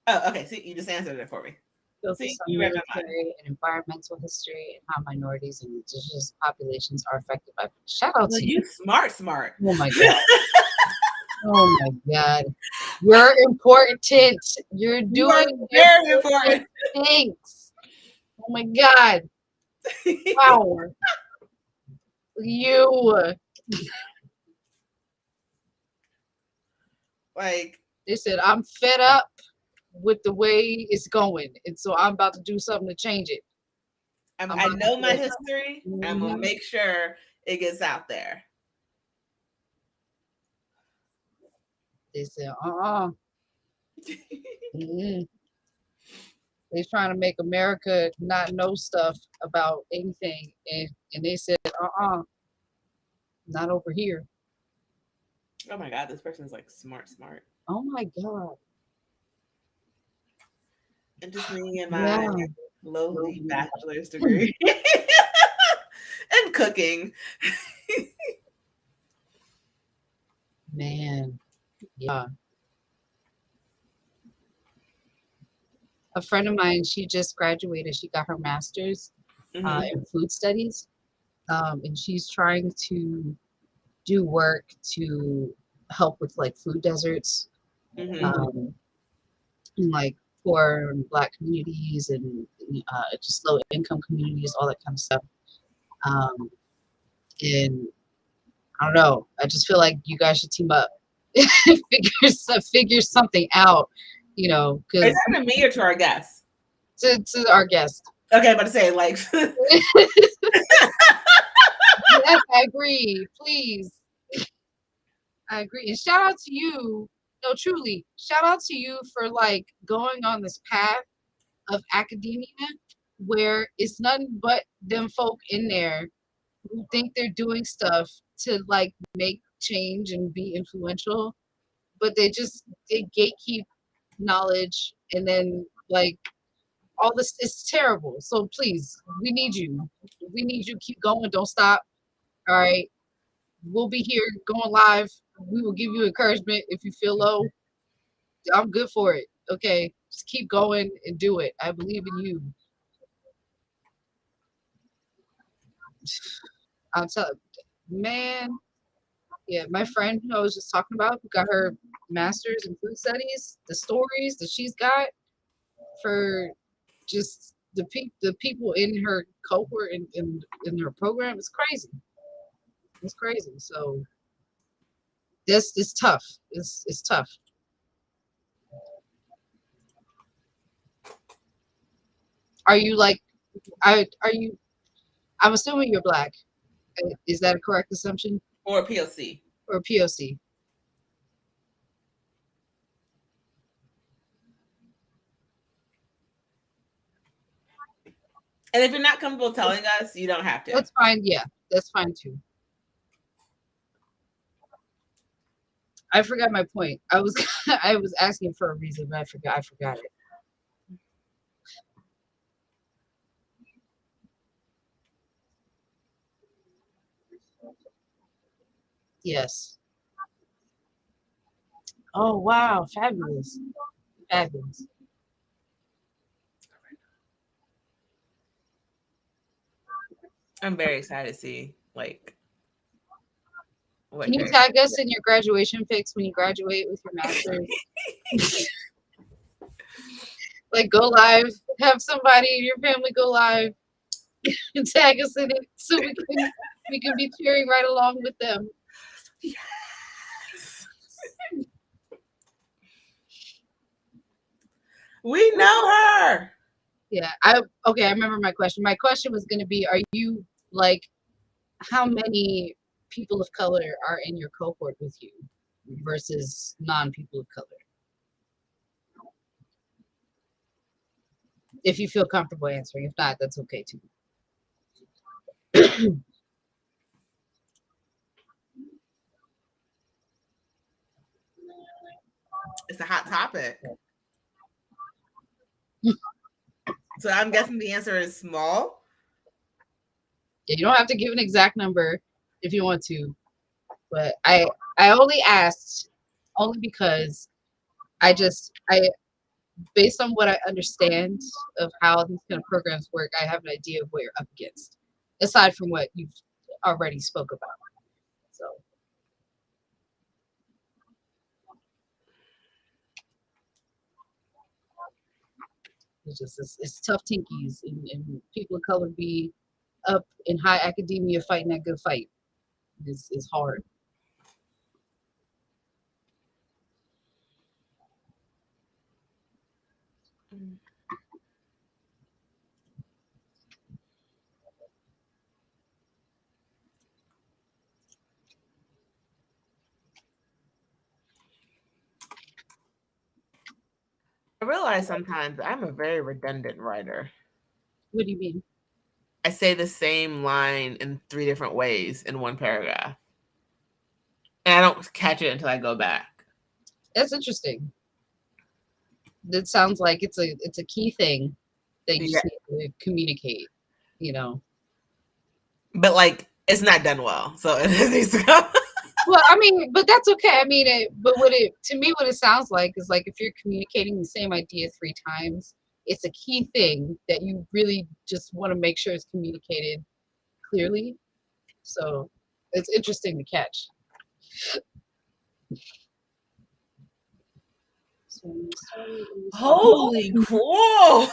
Oh, okay. See, you just answered it for me. Focus on military and environmental history and how minorities and indigenous populations are affected by. Shout out to you. Smart. Oh my god. Oh my god. You're important. You're doing very important things. Oh my god. Wow. You. Like, they said, I'm fed up with the way it's going. And so I'm about to do something to change it. I know my history. Mm-hmm. I'm going to make sure it gets out there. They said, mm-hmm. They're trying to make America not know stuff about anything. And they said, not over here. Oh my God, this person's like smart. Oh my God. And just me and my lowly bachelor's degree. And cooking. Man. Yeah. A friend of mine, she just graduated. She got her master's in food studies. And she's trying to do work to help with like food deserts, in like poor and Black communities and just low income communities, all that kind of stuff. And I don't know. I just feel like you guys should team up, figure something out. You know, because is that to me or to our guest? To our guest. Okay, I'm about to say like. Yes, I agree. Please. I agree. And shout out to you. No, truly, shout out to you for like going on this path of academia where it's nothing but them folk in there who think they're doing stuff to like make change and be influential, but they gatekeep knowledge, and then like all this is terrible. So please, we need you. Keep going. Don't stop. All right. We'll be here going live. We will give you encouragement if you feel low. I'm good for it. Okay. Just keep going and do it. I believe in you. I'll tell you, man. Yeah, my friend who I was just talking about, who got her master's in food studies, the stories that she's got for just the people in her cohort in her program is crazy. It's crazy. So this is tough. It's tough. Are you like, I'm assuming you're Black. Is that a correct assumption? Or POC. Or POC. And if you're not comfortable telling us, you don't have to. That's fine. Yeah, that's fine too. I forgot my point. I was I was asking for a reason, but I forgot it. Yes. Oh wow, fabulous. Fabulous. I'm very excited to see like what Can you character- tag us in your graduation pics when you graduate with your master's? Like go live, have somebody in your family go live and tag us in it so we can be cheering right along with them. We know her. Yeah, I remember my question. My question was gonna be, are you like how many people of color are in your cohort with you versus non-people of color? If you feel comfortable answering. If not, that's okay too. It's a hot topic. So I'm guessing the answer is small. Yeah, you don't have to give an exact number if you want to, but I only asked only because I based on what I understand of how these kind of programs work, I have an idea of what you're up against, aside from what you've already spoke about. So it's tough tinkies, and people of color be up in high academia fighting that good fight. It's hard. I realize sometimes I'm a very redundant writer. What do you mean? I say the same line in 3 different ways in one paragraph. And I don't catch it until I go back. That's interesting. That sounds like it's a key thing that you just need to communicate, you know. But like it's not done well. So it needs to go. Well, I mean, but that's okay. I mean, what it sounds like is like if you're communicating the same idea 3 times, it's a key thing that you really just want to make sure it's communicated clearly. So it's interesting to catch. Holy cool.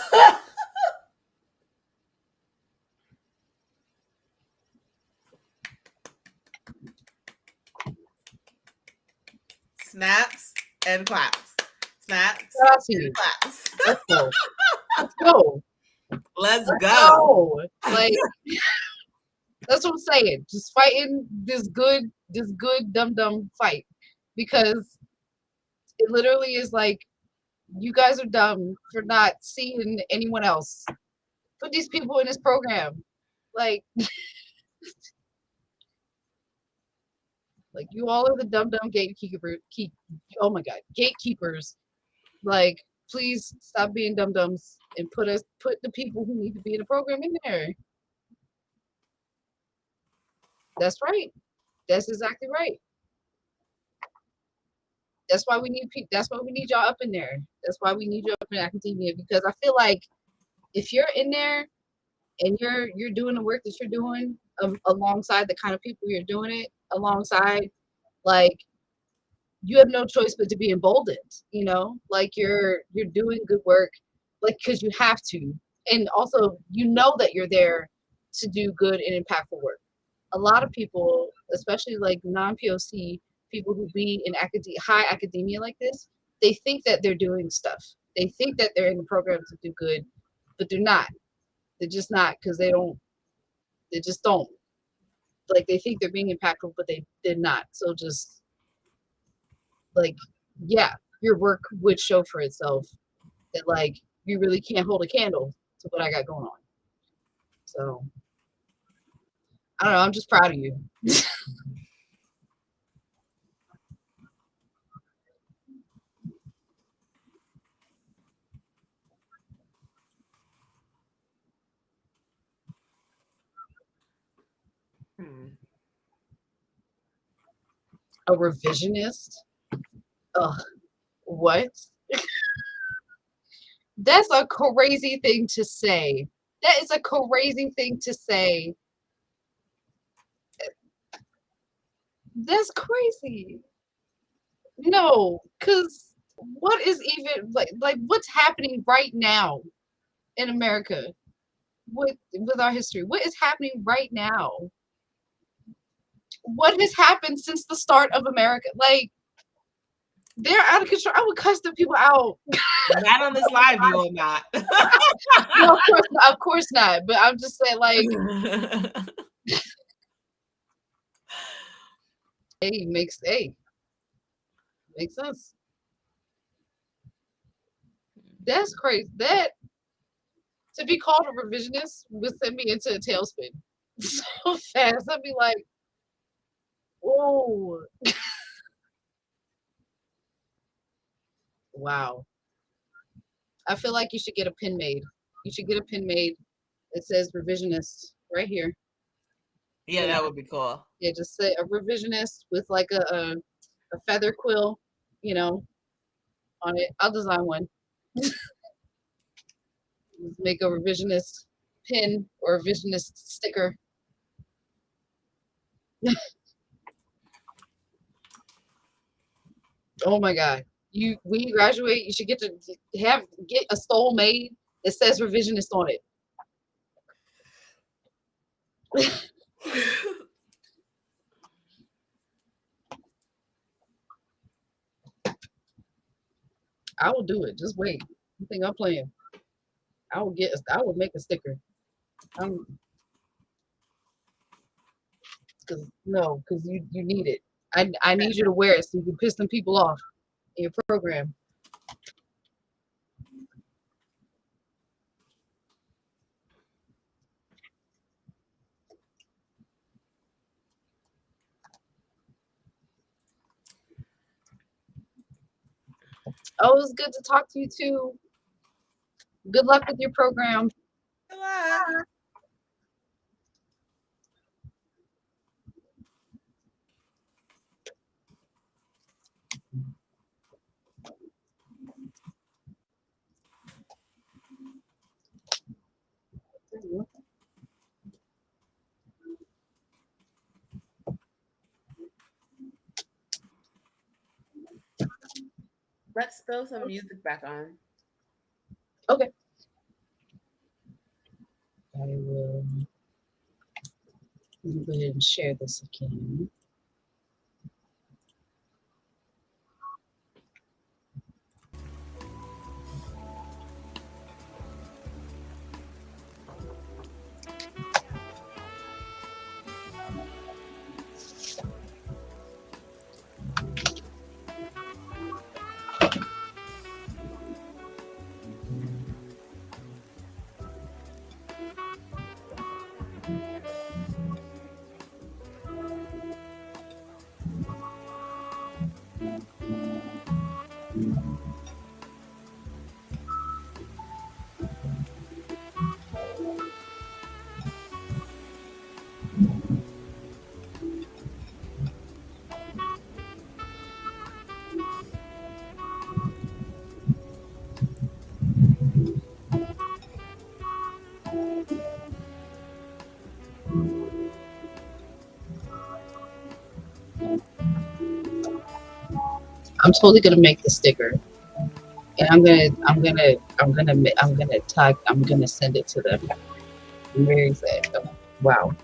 Snaps and claps. Snaps and claps. Let's go. Let's go. Let's go. Like that's what I'm saying. Just fighting this good dumb fight. Because it literally is like you guys are dumb for not seeing anyone else. Put these people in this program. Like like you all are the dumb oh my god, gatekeepers. Like please stop being dum dums and put the people who need to be in the program in there. That's right. That's exactly right. That's why we need people. That's why we need y'all up in there. That's why we need you up in academia, because I feel like if you're in there and you're doing the work that you're doing alongside the kind of people you're doing it alongside, like you have no choice but to be emboldened. You know, like you're doing good work, like because you have to, and also you know that you're there to do good and impactful work. A lot of people, especially like non-POC people who be in high academia like this, they think that they're doing stuff. They think that they're in the program to do good, but they're not. They're just not, because they just don't. Like they think they're being impactful, but they're not. So just like, yeah, your work would show for itself that like you really can't hold a candle to what I got going on. So I don't know. I'm just proud of you. Hmm. A revisionist? Ugh, what? That's a crazy thing to say. That is a crazy thing to say. That's crazy. No, because what is even like what's happening right now in America with our history? What is happening right now? What has happened since the start of America? Like they're out of control. I would cuss the people out. Not on this live, you will not. No, of course not. But I'm just saying, like, makes sense. That's crazy. That to be called a revisionist would send me into a tailspin so fast. I'd be like, whoa, wow. I feel like you should get a pin made. You should get a pin made that says revisionist right here. Yeah, that would be cool. Yeah, just say a revisionist with like a feather quill, you know, on it. I'll design one. Make a revisionist pin or a revisionist sticker. Oh my god. When you graduate, you should get a stole made that says revisionist on it. I will do it. Just wait. You think I'm playing? I will make a sticker. Because you need it. I need you to wear it so you can piss some people off in your program. Oh, it was good to talk to you too. Good luck with your program. Good luck. Let's throw some music back on. Okay. I will go ahead and share this again. I'm totally gonna make the sticker, and I'm gonna send it to them. I'm very excited. Oh, wow.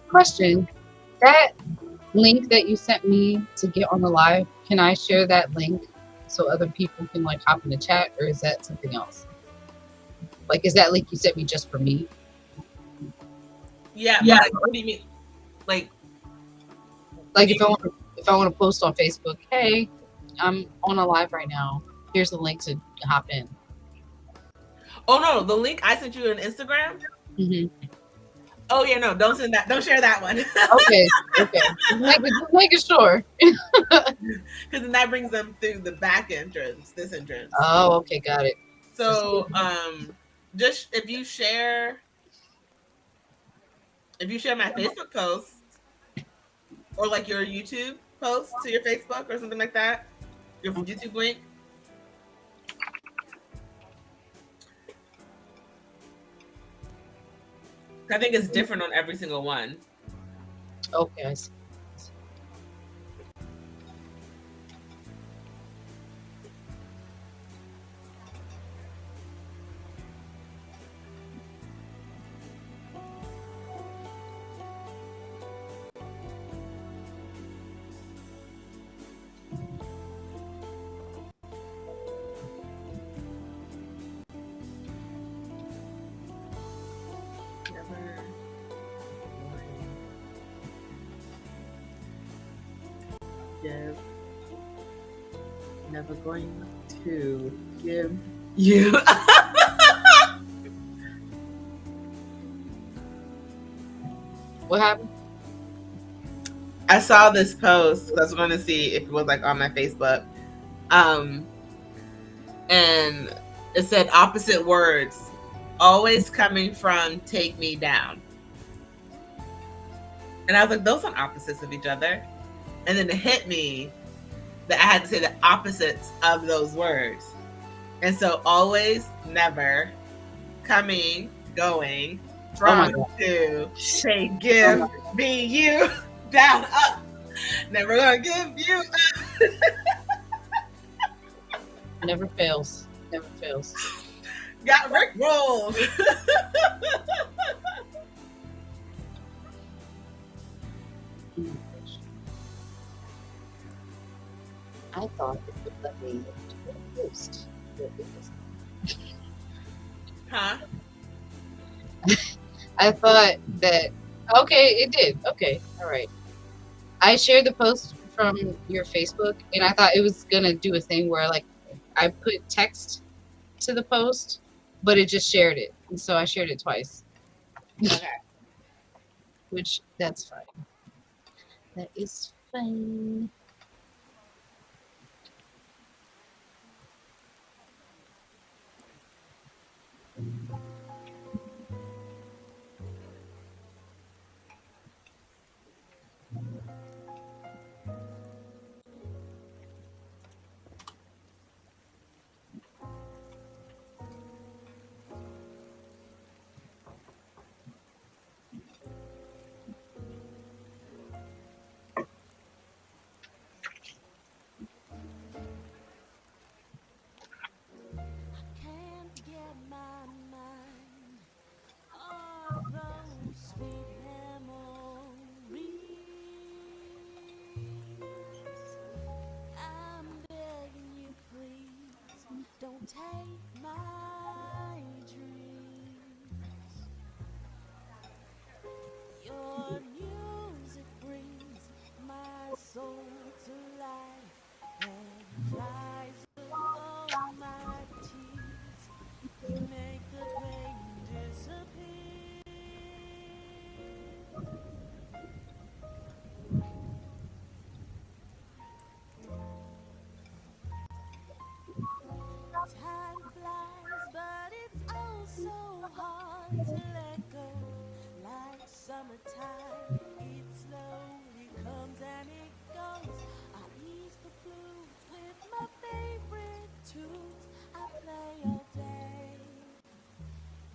Question: that link that you sent me to get on the live, can I share that link so other people can like hop in the chat, or is that something else? Like, is that link you sent me just for me? Yeah, but like, what do you mean? Like, Like if I want to post on Facebook, hey, I'm on a live right now. Here's the link to hop in. oh no, the link I sent you on Instagram. Hmm. Oh yeah, no, don't send that. Don't share that one. Okay, okay. Just making sure. Because then that brings them through the back entrance, this entrance. Oh, okay, got it. So, just if you share my Facebook post or like your YouTube post to your Facebook or something like that, your YouTube link. I think it's different on every single one. Okay, I see. Never going to give you. What happened? I saw this post because I was going to see if it was like on my Facebook, and it said opposite words, always coming from "take me down," and I was like, those aren't opposites of each other. And then it hit me that I had to say the opposites of those words. And so always, never, coming, going, from, to, say, give, be, you, down, up. Never gonna give you up. Never fails. Never fails. Got Rick rolled. I thought it would let me do a post. Huh? I thought that, okay, it did. Okay, all right. I shared the post from your Facebook, and I thought it was gonna do a thing where like I put text to the post, but it just shared it, and so I shared it twice. Okay. Which that's fine. That is fine. Can't get my mind off those sweet memories. I'm begging you, please, don't take my dreams. Your music brings my soul to life and dries all my tears. You make the pain disappear. Time flies, but it's oh so hard to let go. Like summertime, it slowly comes and it goes. I ease the blues with my favorite tunes. I play all day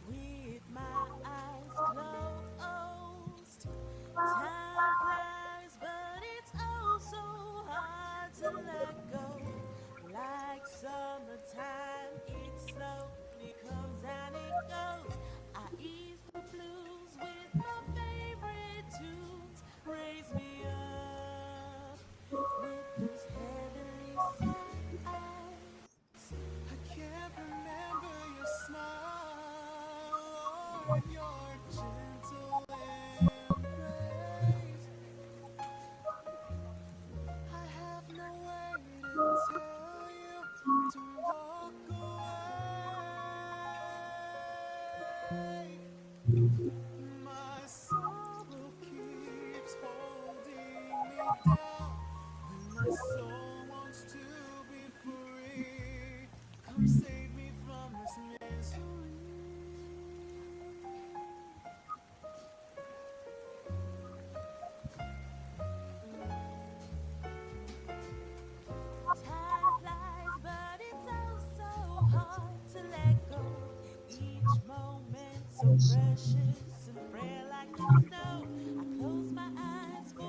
with my eyes closed. Time flies, but it's oh so hard to let go. Like summertime, it slowly comes and it goes. I ease the blues with my favorite tune. soul wants to be free. Come save me from this misery. Time flies, but it's oh so hard to let go. Each moment so precious and frail like the snow. I close my eyes for a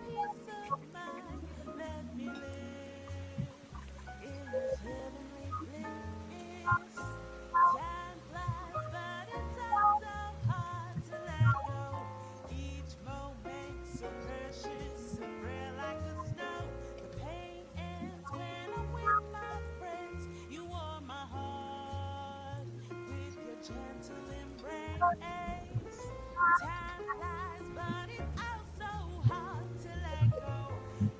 peace of mind. Let me live in this heavenly bliss. Time flies, but it's oh so hard to let go. Each moment so precious and frail like the snow. The pain ends when I'm with my friends. You warm my heart with your gentle embrace. Time flies, but it's oh so hard to let go.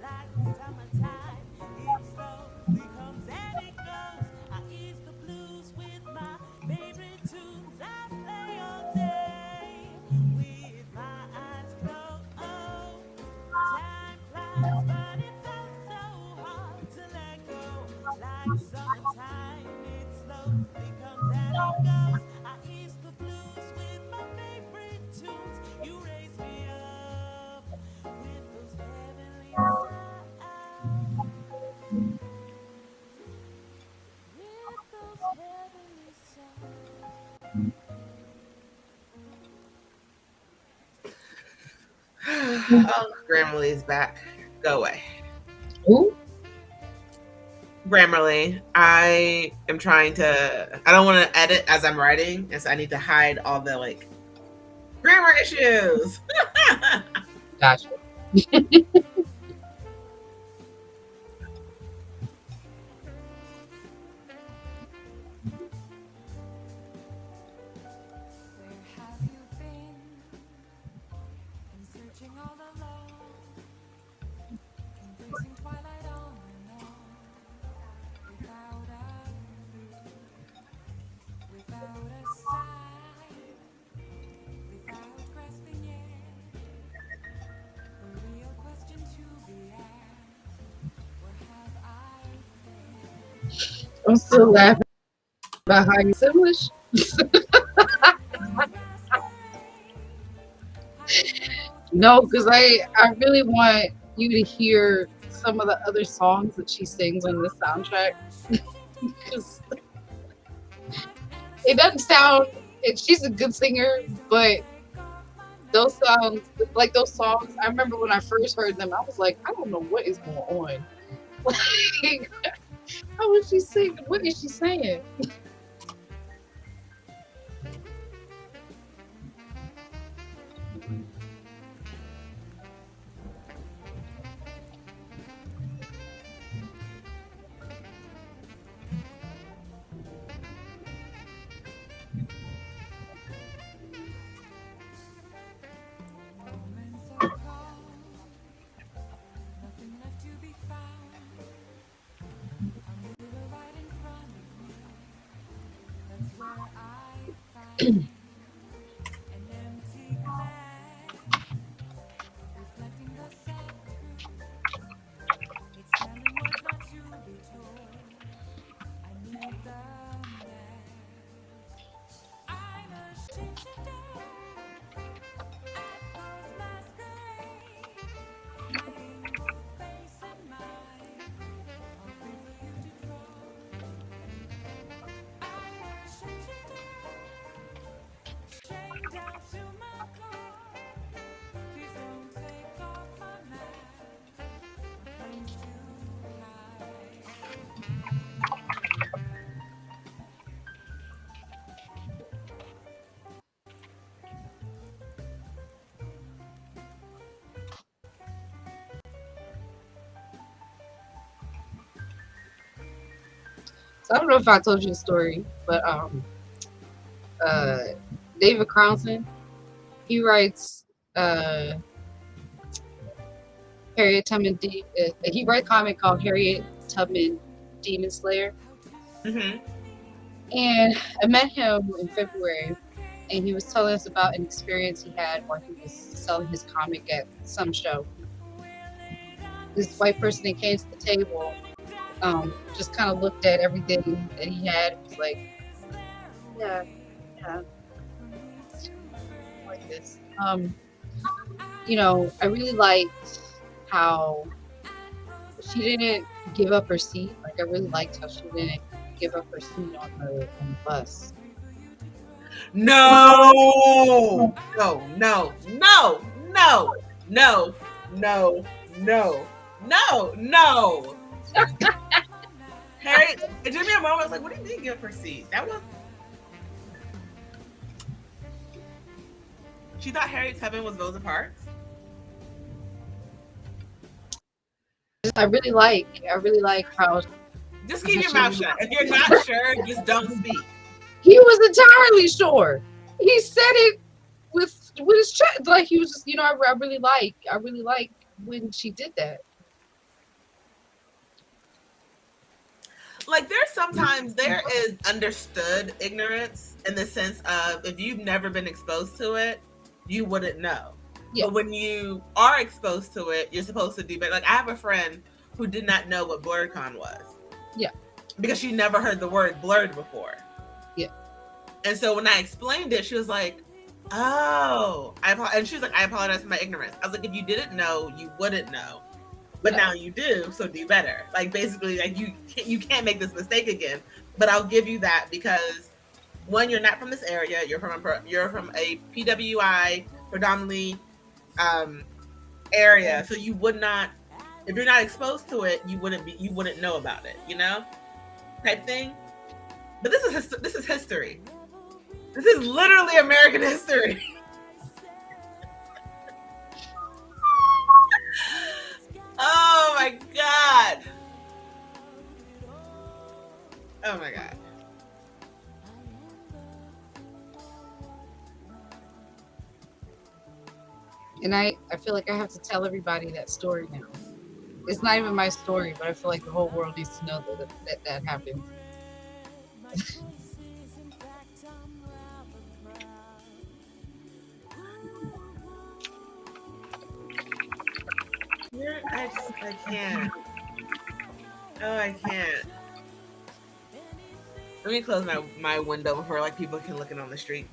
Like the summertime, it slowly comes and it goes. I ease the blues with my favorite tunes. I play all day with my eyes closed. Time flies, but it's oh so hard to let go. Like summertime, it slowly comes and it goes. I ease the blues with my favorite tunes. You raise me up with those heavenly sounds. With those heavenly sounds. Oh, Grammarly's back. Go away. Ooh. Grammarly. I am trying to. I don't want to edit as I'm writing, and so I need to hide all the like grammar issues. Gotcha. Where have you been? Been searching all alone, embracing twilight on and on, without a clue, without a sign, without grasping yet. A real question to be asked: where have I been? I'm still laughing about how you English. No, because I really want you to hear some of the other songs that she sings on this soundtrack. Because it doesn't sound. She's a good singer, but those songs, like those songs, I remember when I first heard them, I was like, I don't know what is going on. Like, how is she singing? What is she saying? Moments are gone, nothing left to be found. A mirror right in front of me, that's where I find an empty glass, reflecting the sad truth. It's telling words not to be told. I need the mask. I'm ashamed today at those masquerades, hiding both face and mind. I'll free for you to draw. I'm ashamed today, shame down to my core. Please don't take off my mask, a place to hide. So I don't know if I told you the story, but David Crownson, he writes Harriet Tubman. He wrote a comic called Harriet Tubman Demon Slayer, Mm-hmm. and I met him in February, and he was telling us about an experience he had while he was selling his comic at some show. this white person that came to the table, just kind of looked at everything that he had and was like, yeah, yeah, like this. I really liked how she didn't give up her seat. Like, I really liked how she didn't give up her seat on the bus. No, no, no, no, no, no, no, no, no, no. Harry, it took me a moment. I was like, what do you mean give her seat? That was. She thought Harriet Tubman was Rosa Parks. I really like how Just keep your mouth shut. If you're not sure, just don't speak. he was entirely sure. He said it with his chest, like he was just, I really like when she did that. Like there is understood ignorance in the sense of if you've never been exposed to it, you wouldn't know. Yeah. But when you are exposed to it, you're supposed to do better. Like I have a friend who did not know what BlurredCon was. Yeah. Because she never heard the word blurred before. Yeah. And so when I explained it, she was like, "Oh," and she was like, "I apologize for my ignorance." I was like, "If you didn't know, you wouldn't know, but now you do, so do better." Like basically, like you can't make this mistake again. But I'll give you that because one, you're not from this area. You're from a PWI predominantly area, so you would not. If you're not exposed to it, you wouldn't know about it, type thing. But this is history. This is literally American history. Oh my god. Oh my god. And I feel like I have to tell everybody that story now. It's not even my story, but I feel like the whole world needs to know that happened. I can't. Oh, I can't. Let me close my window before like people can look in on the street.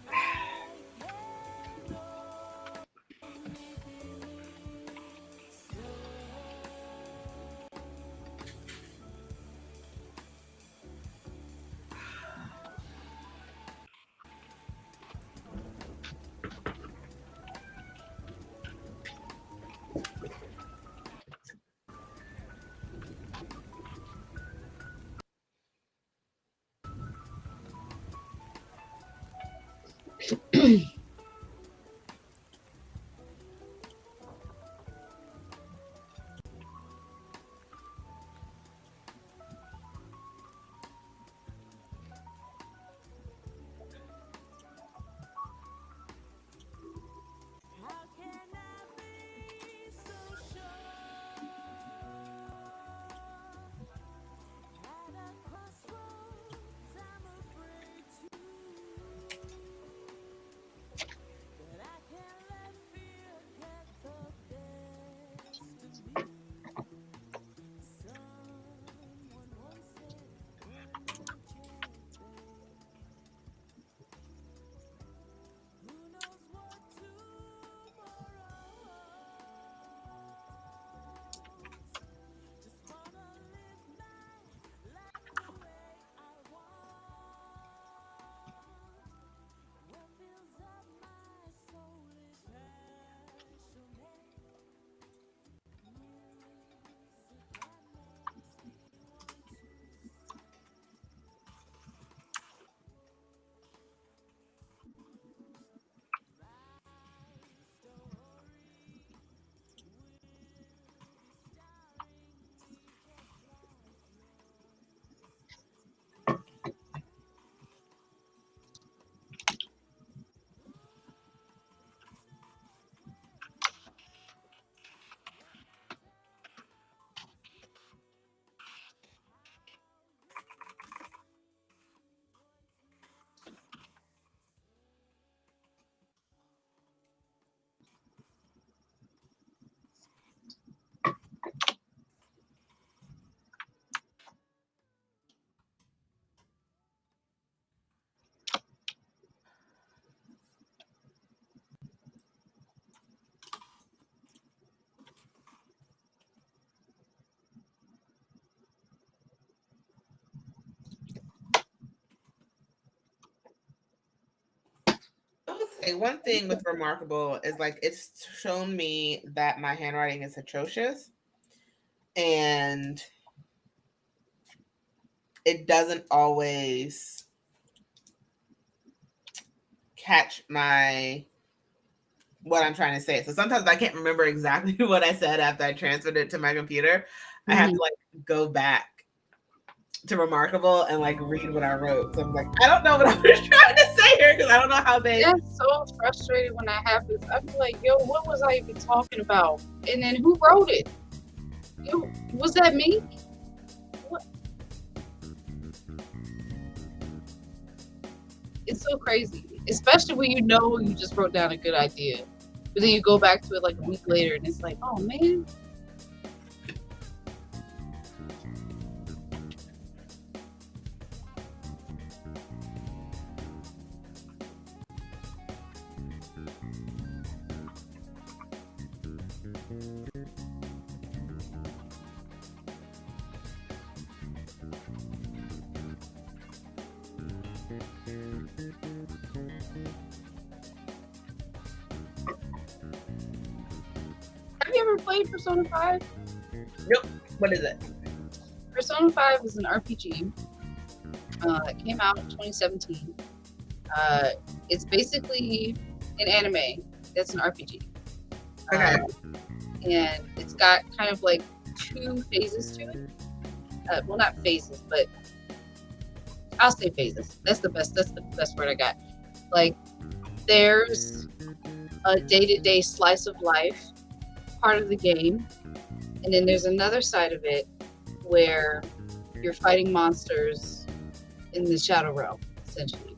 Okay, one thing with Remarkable is like it's shown me that my handwriting is atrocious and it doesn't always catch my what I'm trying to say. So sometimes I can't remember exactly what I said after I transferred it to my computer. I have to like go back to Remarkable and like read what I wrote. So I'm like, I don't know what I was trying to say here because I don't know how they. That's so frustrating when I have this. I'm like, yo, what was I even talking about? And then who wrote it? Was that me? What? It's so crazy, especially when you know you just wrote down a good idea, but then you go back to it like a week later and it's like, oh man. Have you ever played Persona 5? Nope. What is it? Persona 5 is an RPG. It came out in 2017. It's basically an anime that's an RPG. Okay. And it's got kind of like 2 phases to it. Well, not phases, but I'll say phases. That's the best word I got. Like, there's a day-to-day slice of life part of the game, and then there's another side of it where you're fighting monsters in the Shadow Realm, essentially.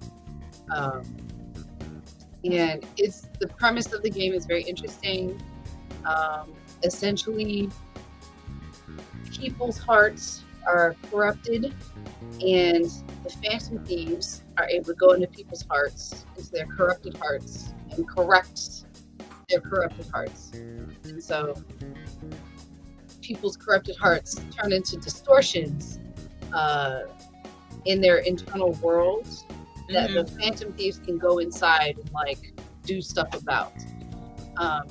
And it's the premise of the game is very interesting. Essentially, people's hearts are corrupted, and the Phantom Thieves are able to go into people's hearts, into their corrupted hearts, and correct their corrupted hearts. And so people's corrupted hearts turn into distortions in their internal worlds that the Phantom Thieves can go inside and like do stuff about.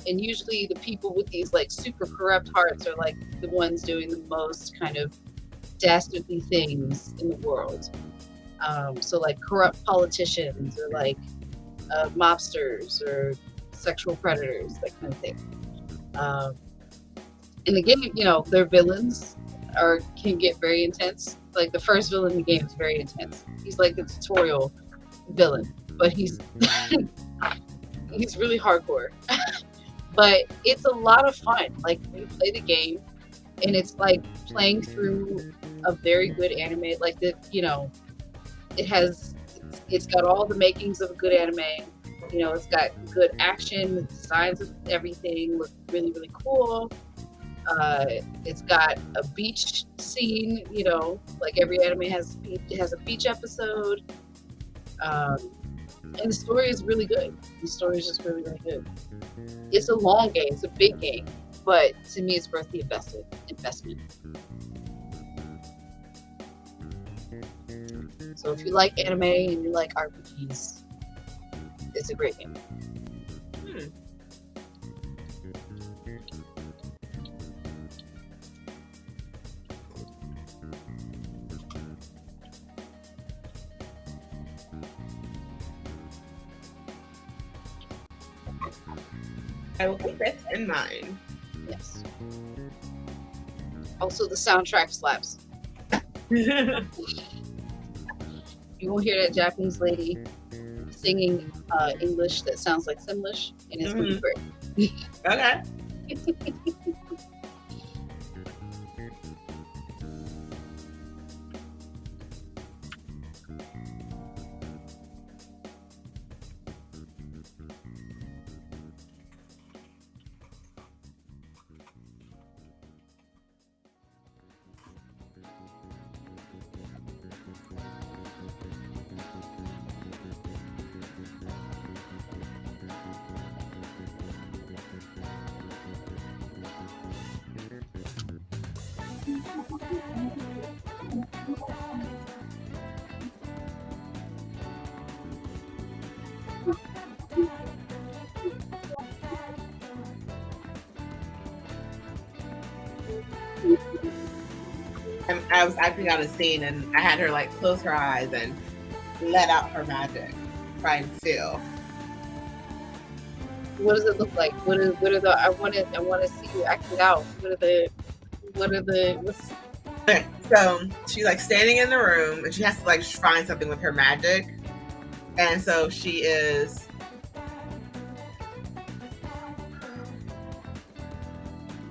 And usually the people with these like super corrupt hearts are like the ones doing the most kind of dastardly things in the world. So like corrupt politicians or like mobsters or sexual predators, that kind of thing. In the game, you know, their villains can get very intense. Like the first villain in the game is very intense. He's like the tutorial villain, but he's he's really hardcore. But it's a lot of fun. Like you play the game, and it's like playing through a very good anime. Like you know, it's got all the makings of a good anime. You know, it's got good action. The designs of everything look really, really cool. It's got a beach scene. You know, like every anime has a beach episode. And the story is really good. The story is just really, really good. It's a long game. It's a big game. But to me, it's worth the investment. So if you like anime and you like RPGs, it's a great game. I will keep it in mind. Yes. Also, the soundtrack slaps. You won't hear that Japanese lady singing English that sounds like Simlish, and it's really great. Okay. And I was acting out a scene, and I had her like close her eyes and let out her magic, try and feel. What does it look like? What are the? I want to see you act it out. What's Okay, so she's like standing in the room, and she has to like find something with her magic, and so she is.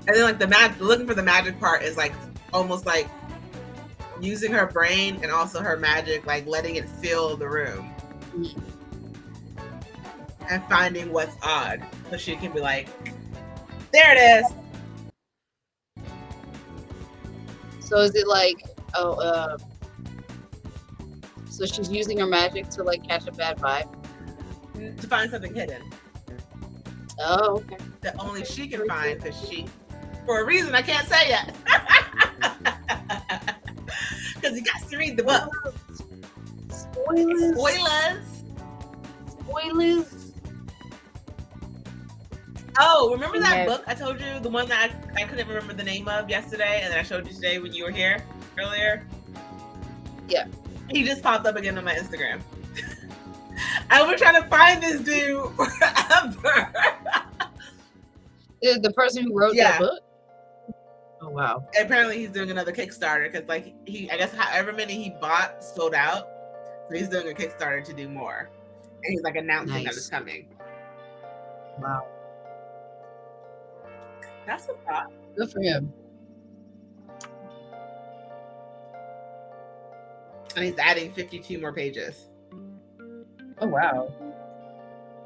And then like looking for the magic part is like almost like using her brain and also her magic, like letting it fill the room and finding what's odd, so she can be like, there it is. So is it like, so she's using her magic to like catch a bad vibe? To find something hidden Oh, okay. that only she can find, because she, for a reason I can't say yet, because you got to read the book. Spoilers. Spoilers. Oh, remember that Yes. book I told you, the one that I couldn't remember the name of yesterday, and then I showed you today when you were here earlier? Yeah. He just popped up again on my Instagram. I've been trying to find this dude forever. The person who wrote Yeah. that book? Oh, wow. Apparently he's doing another Kickstarter, because like I guess however many he bought sold out, so he's doing a Kickstarter to do more, and he's like announcing that Nice. it's coming. Wow. That's a thought. Good for him. And he's adding 52 more pages. Oh, wow.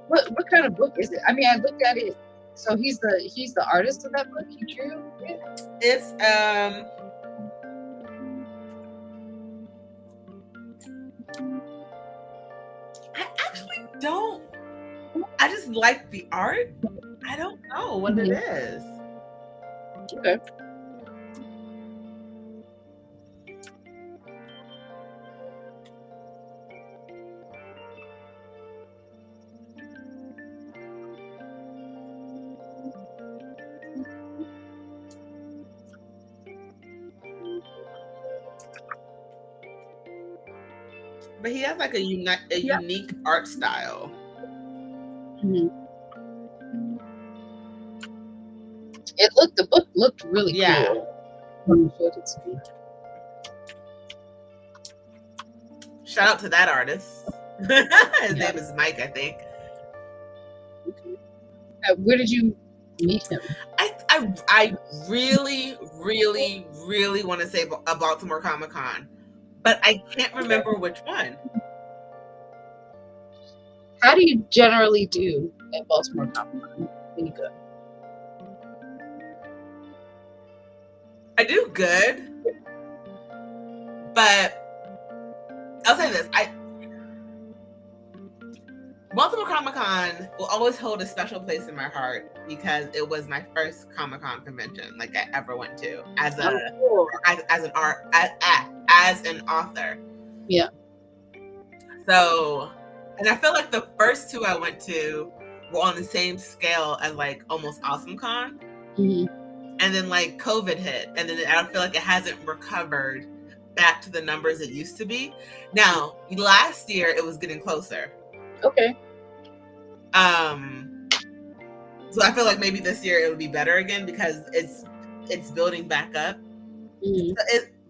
What kind of book is it? I mean, I looked at it. So he's the artist of that book. He drew it. It's I actually don't. I just like the art. I don't know what it is. Okay. But he has like a unique art style. Mhm. The book looked really Yeah. cool. When you showed it to me. Shout out to that artist. His name is Mike, I think. Okay. Where did you meet him? I really, really, really want to say a Baltimore Comic Con, but I can't remember which one. How do you generally do at Baltimore Comic Con when you go? I do good, but I'll say this: Baltimore Comic Con will always hold a special place in my heart because it was my first Comic Con convention like I ever went to as an author. Yeah. So, and I feel like the first two I went to were on the same scale as like almost Awesome Con. Mm-hmm. And then like COVID hit, and then I feel like it hasn't recovered back to the numbers it used to be. Now, last year it was getting closer. Okay. So I feel like maybe this year it would be better again because it's building back up. Mm-hmm.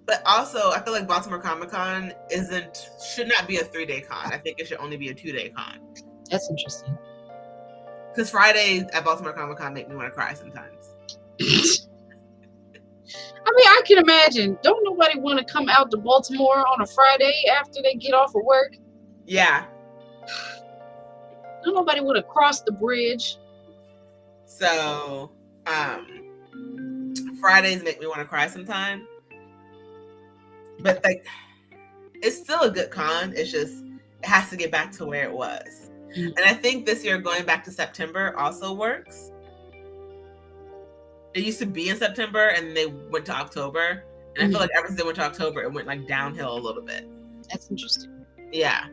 But also I feel like Baltimore Comic Con should not be a 3-day con. I think it should only be a 2-day con. That's interesting. Because Fridays at Baltimore Comic Con make me want to cry sometimes. I mean, I can imagine. Don't nobody want to come out to Baltimore on a Friday after they get off of work? Yeah. Don't nobody want to cross the bridge? So, Fridays make me want to cry sometimes. But like, it's still a good con. It's just it has to get back to where it was. Mm-hmm. And I think this year going back to September also works. It used to be in September and they went to October. And I feel like ever since they went to October, it went like downhill a little bit. That's interesting. Yeah.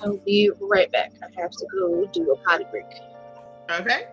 I'll be right back. I have to go do a potty break. Okay.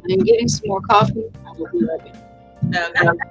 I'm getting some more coffee. I will be right back. Okay.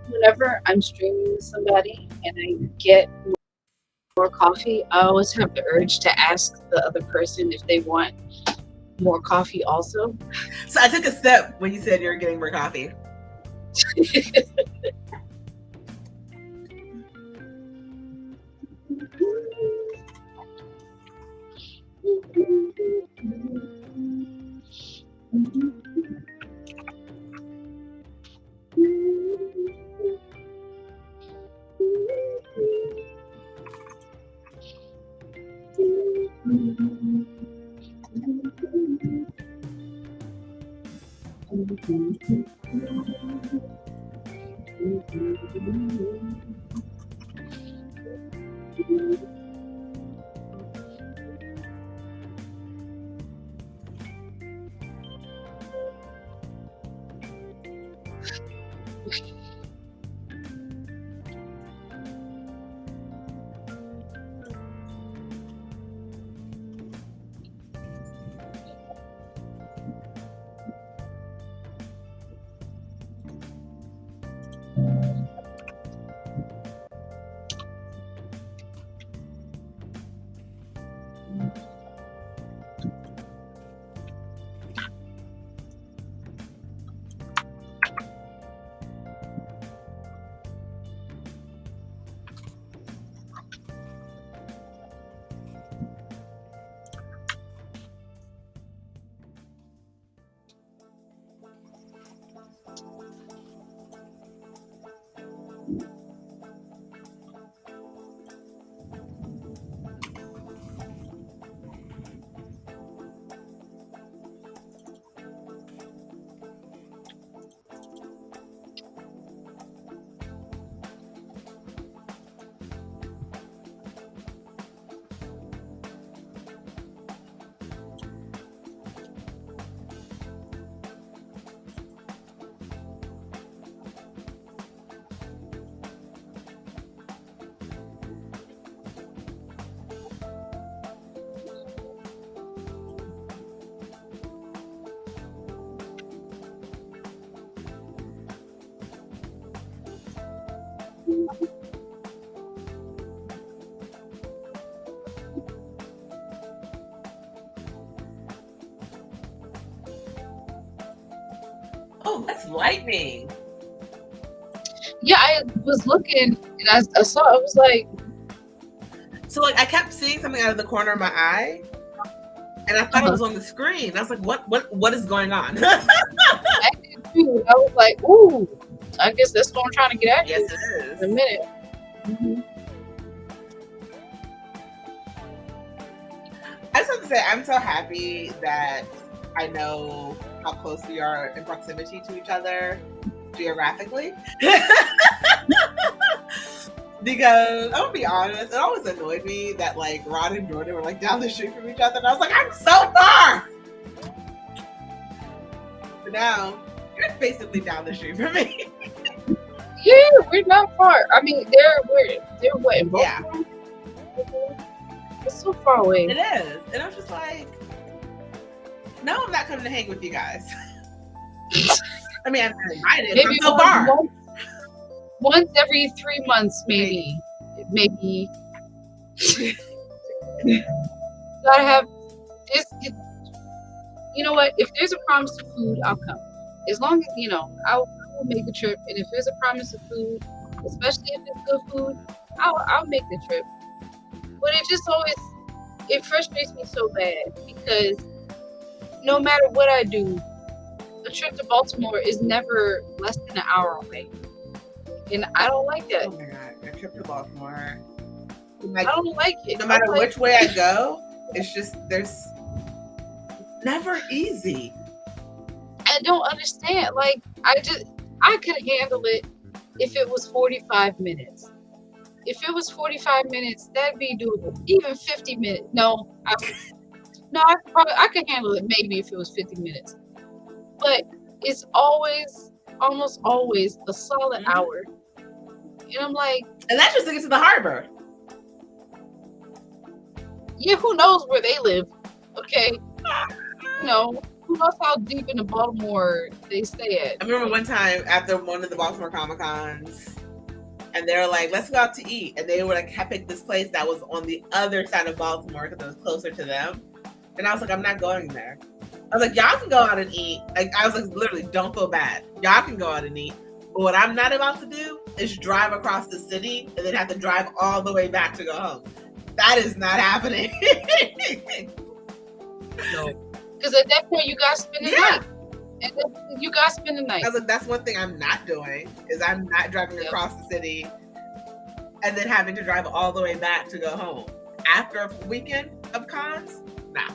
Whenever I'm streaming with somebody and I get more coffee, I always have the urge to ask the other person if they want more coffee also. So I took a step when you said you were getting more coffee. Oh, that's lightning. Yeah, I was looking and I saw. I was like, So like I kept seeing something out of the corner of my eye, and I thought it was on the screen. I was like, what is going on? I did too. I was like, ooh, I guess that's what I'm trying to get at you Yes, it is. in a minute. Mm-hmm. I just have to say, I'm so happy that I know how close we are in proximity to each other geographically. Because I'm gonna be honest, it always annoyed me that like Rod and Jordan were like down the street from each other, and I was like, I'm so far. But now you're basically down the street from me. Yeah, we're not far. I mean, they're what in Baltimore? Yeah, It's so far away. it is, and I'm just like, no, I'm not coming to hang with you guys. I mean, I'm not invited. Maybe I'm so far. Once every 3 months, maybe. Gotta have this. You know what? If there's a promise of food, I'll come. As long as I will make the trip. And if there's a promise of food, especially if it's good food, I'll make the trip. But it frustrates me so bad because no matter what I do, a trip to Baltimore is never less than an hour away. And I don't like that. Oh my god, a trip to Baltimore. I don't like it. No matter which way I go, it's just it's never easy. I don't understand. Like I could handle it if it was 45 minutes. If it was 45 minutes, that'd be doable. Even 50 minutes. No, I could handle it maybe if it was 50 minutes. But it's almost always a solid hour. And I'm like, and that's just to get to the harbor. Yeah, who knows where they live? Okay, who knows how deep into Baltimore they stay at? I remember one time after one of the Baltimore Comic Cons, and they were like, "Let's go out to eat," and they were like, "I picked this place that was on the other side of Baltimore because it was closer to them," and I was like, "I'm not going there." I was like, "Y'all can go out and eat." Like I was like, literally, don't feel bad. Y'all can go out and eat. But what I'm not about to do is drive across the city and then have to drive all the way back to go home. That is not happening. No, because at that point you got to spend the night. And then you got to spend the night. I was like, that's one thing I'm not doing is I'm not driving across the city and then having to drive all the way back to go home after a weekend of cons. Nah.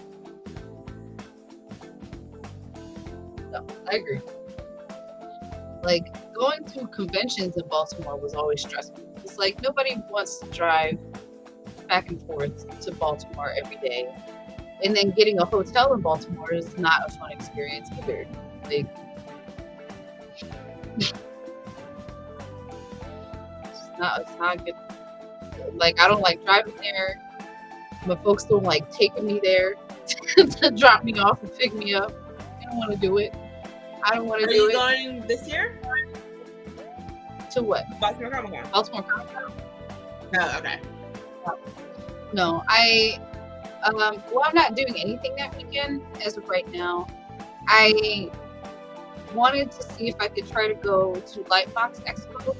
No, I agree. Like going to conventions in Baltimore was always stressful. It's like nobody wants to drive back and forth to Baltimore every day. And then getting a hotel in Baltimore is not a fun experience either. Like, it's not good. Like, I don't like driving there. My folks don't like taking me there to drop me off and pick me up. I don't want to do it. I don't want to do it. Are you going this year? To what? Baltimore Comic Con. Baltimore Comic Con. No, okay. No, I'm not doing anything that weekend as of right now. I wanted to see if I could try to go to Lightbox Expo.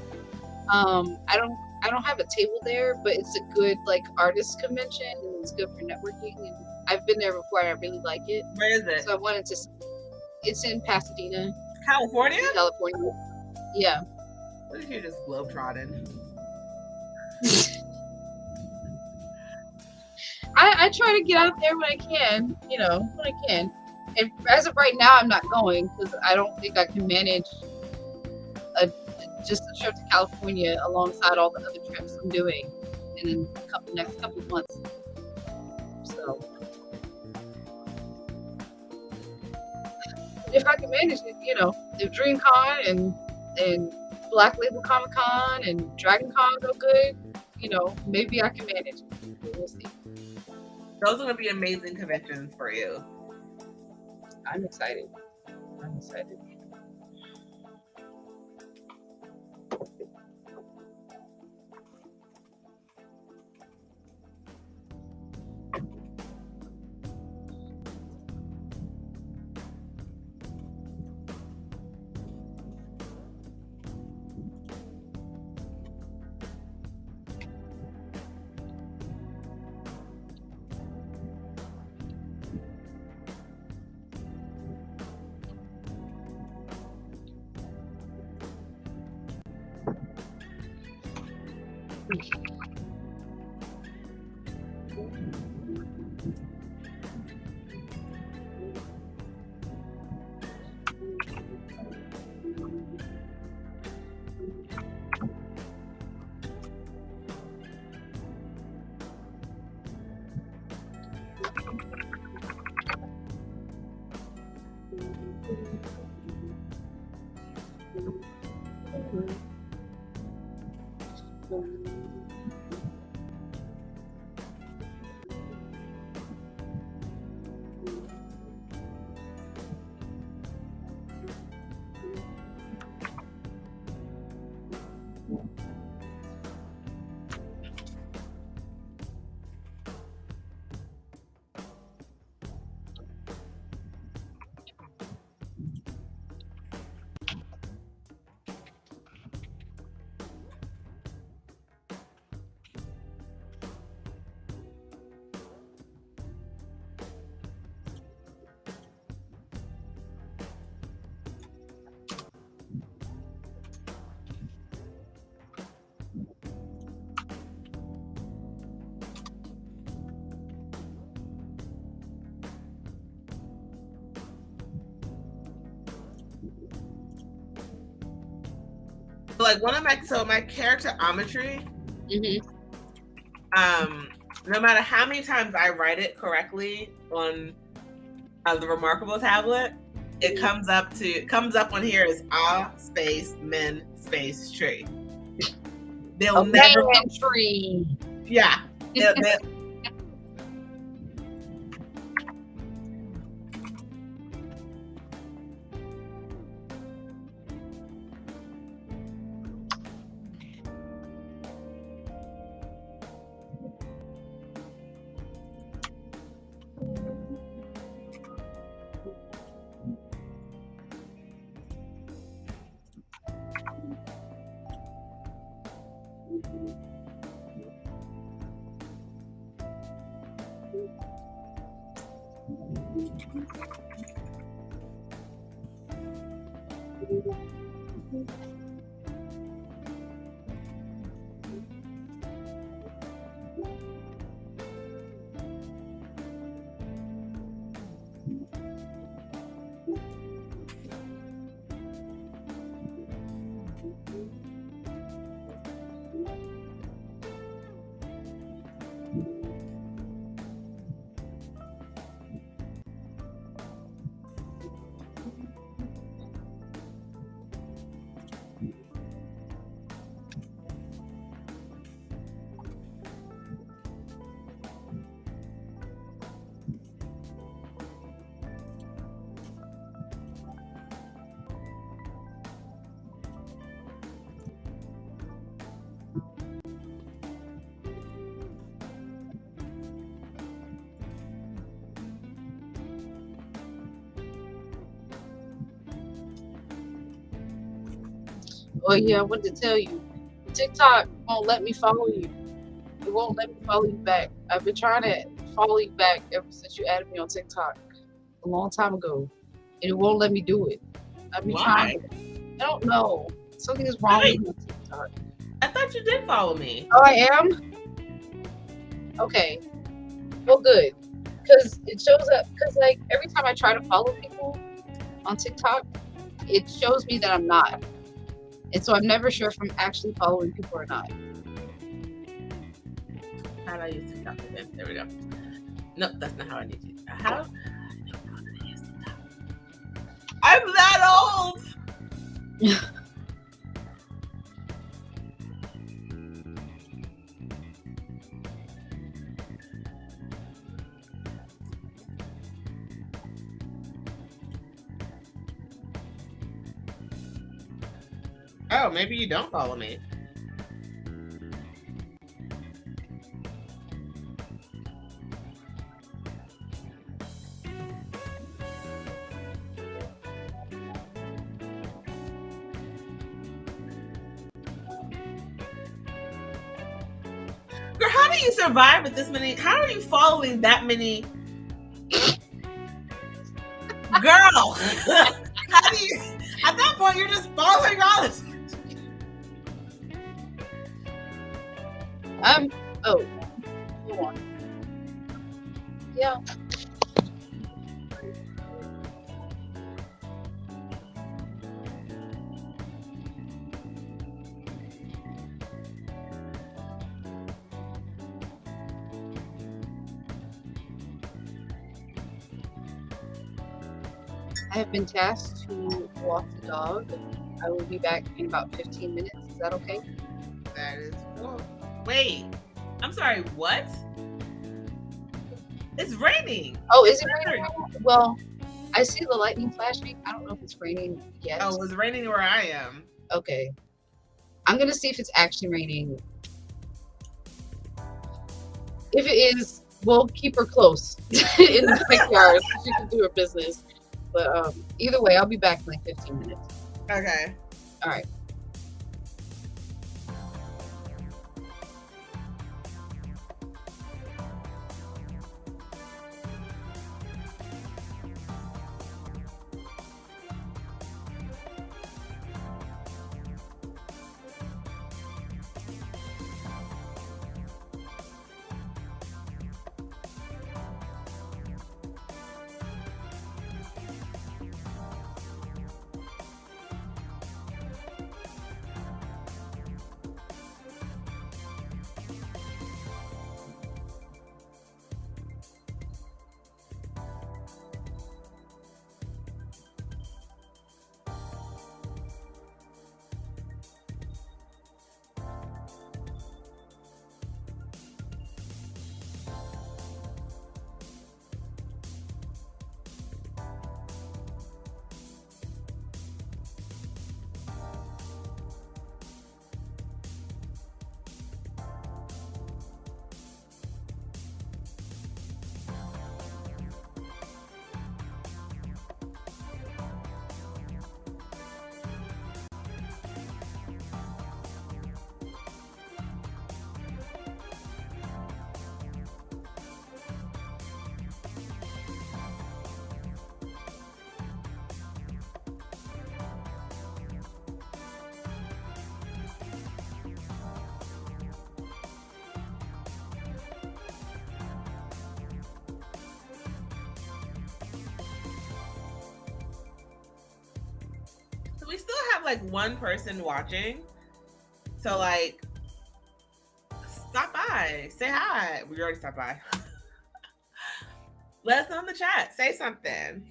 I don't have a table there, but it's a good like artist convention and it's good for networking. And I've been there before and I really like it. Where is it? So I wanted to. It's in Pasadena, California. Yeah. What if you're just globetrotting? I try to get out there when I can, when I can. And as of right now, I'm not going because I don't think I can manage just a trip to California alongside all the other trips I'm doing in the next couple of months. So, if I can manage it, if DreamCon and Black Label Comic Con and Dragon Con go good, maybe I can manage it. We'll see. Those are going to be amazing conventions for you. I'm excited. Like one of my characterometry, no matter how many times I write it correctly on the Remarkable tablet, it comes up on here as space men space tree. They'll never tree. Yeah. Oh yeah, I wanted to tell you, TikTok won't let me follow you. It won't let me follow you back. I've been trying to follow you back ever since you added me on TikTok a long time ago, and it won't let me do it. I've been trying. I don't know. Something is wrong with TikTok. I thought you did follow me. Oh, I am? Okay. Well, good. Because it shows up, because like every time I try to follow people on TikTok, it shows me that I'm not. And so I'm never sure if I'm actually following people or not. How do I use TikTok again? There we go. Nope, that's not how I need to. How? I don't know how to use TikTok. I'm that old! Oh, maybe you don't follow me. Girl, how do you survive with this many? How are you following that many? Girl, how do you? At that point, you're just following all this. Oh, hold on. Yeah. I have been tasked to walk the dog. I will be back in about 15 minutes. Is that okay? That is cool. Wait, I'm sorry. What? It's raining. Oh, is it raining? Well, I see the lightning flashing. I don't know if it's raining yet. Oh, it's raining where I am. Okay. I'm gonna see if it's actually raining. If it is, we'll keep her close in the backyard so she can do her business. But either way, I'll be back in like 15 minutes. Okay. All right. So we still have like one person watching. So like, stop by, say hi. We already stopped by. Let us know in the chat. Say something.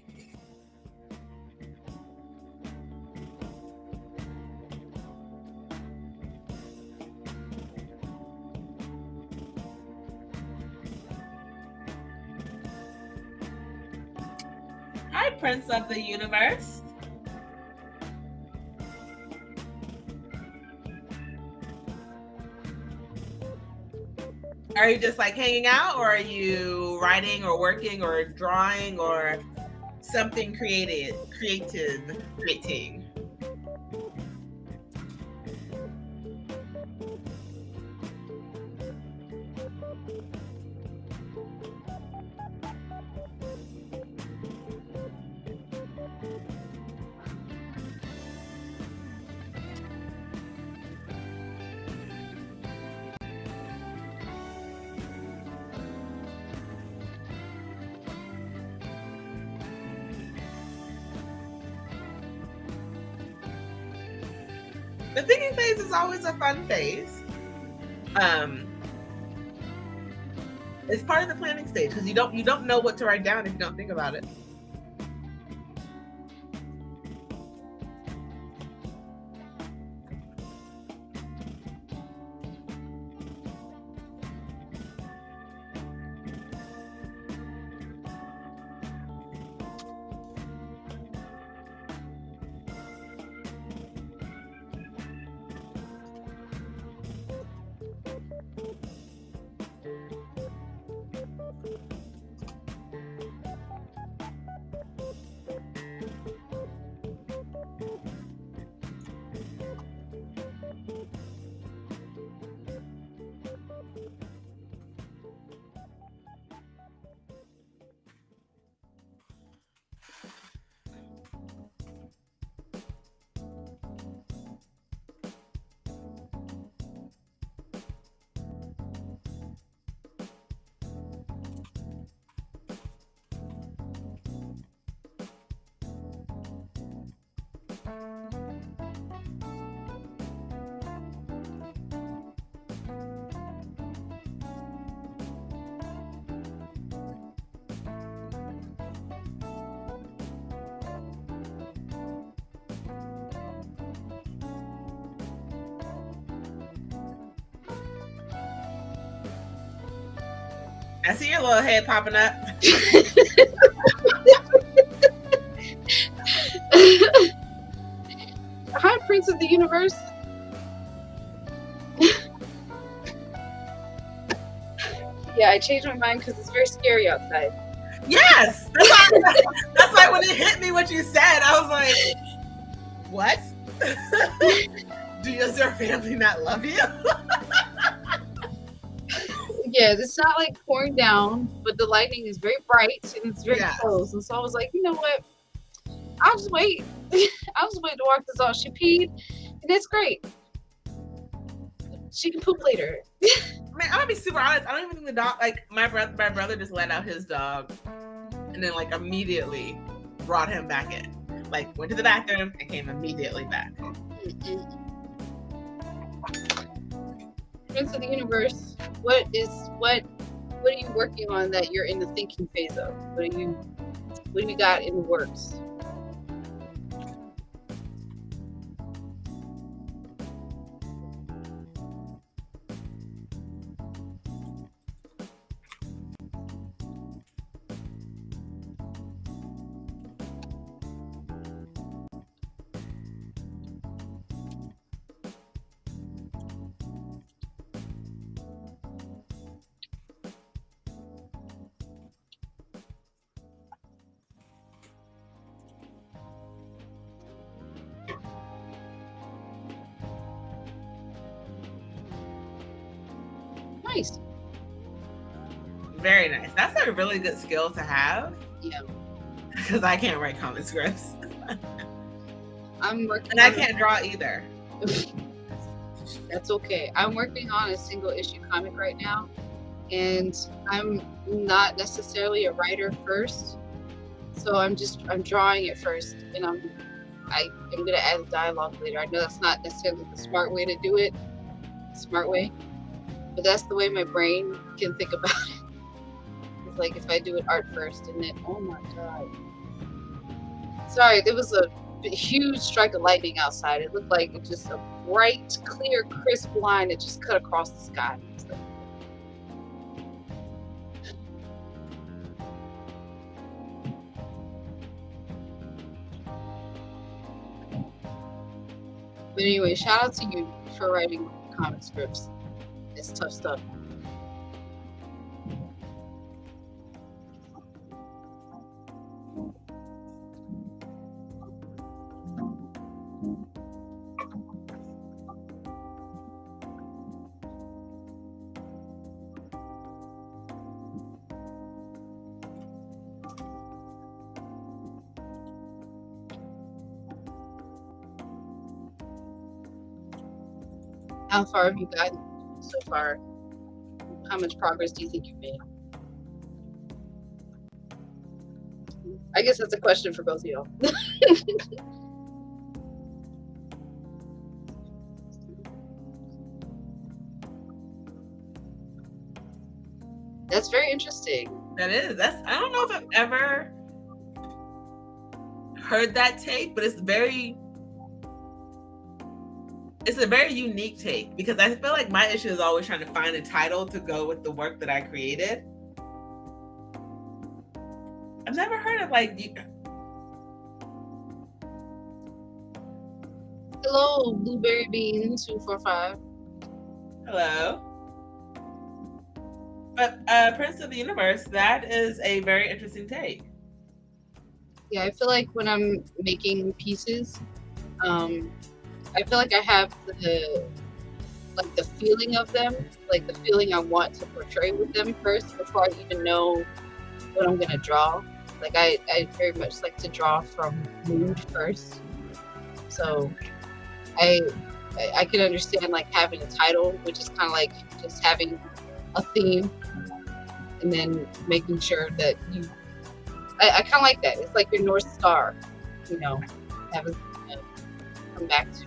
Hi, Prince of the Universe. Are you just like hanging out, or are you writing or working or drawing or something creating? The thinking phase is always a fun phase. It's part of the planning stage because you don't know what to write down if you don't think about it. I see your little head popping up. Hi, Prince of the Universe. Yeah, I changed my mind because it's very scary outside. Yes, that's why when it hit me what you said, I was like, "What? Does your family not love you?" Yeah, it's not like pouring down, but the lightning is very bright and it's very Yes. close. And so I was like, you know what? I'll just wait. I'll just wait to walk this off. She peed, and it's great. She can poop later. I mean, I'm gonna be super honest. I don't even think the dog. Like my brother just let out his dog, and then like immediately brought him back in. Like went to the bathroom and came immediately back. Prince of the Universe, what are you working on that you're in the thinking phase of? What do you got in the works? Nice. Very nice. That's a really good skill to have. Yeah. Because I can't write comic scripts. I'm working And I on can't draw either. That's okay. I'm working on a single issue comic right now, and I'm not necessarily a writer first. So I'm drawing it first, and I'm gonna add the dialogue later. I know that's not necessarily the smart way to do it, but that's the way my brain can think about it. It's like if I do it art first, and then oh my god, sorry, there was a huge strike of lightning outside. It looked like just a bright, clear, crisp line that just cut across the sky. But anyway, shout out to you for writing comic scripts. It's tough stuff. How far have you gotten so far? How much progress do you think you've made? I guess that's a question for both of y'all. That's very interesting. That is. I don't know if I've ever heard that take, but it's a very unique take because I feel like my issue is always trying to find a title to go with the work that I created. I've never heard of like. Hello, Blueberry Bean 245. Hello. But Prince of the Universe, that is a very interesting take. Yeah, I feel like when I'm making pieces, I feel like I have the feeling of them, like the feeling I want to portray with them first before I even know what I'm gonna draw. Like I very much like to draw from mood first. So I can understand like having a title, which is kind of like just having a theme and then making sure that I kind of like that. It's like your North Star, you know, have a come back to.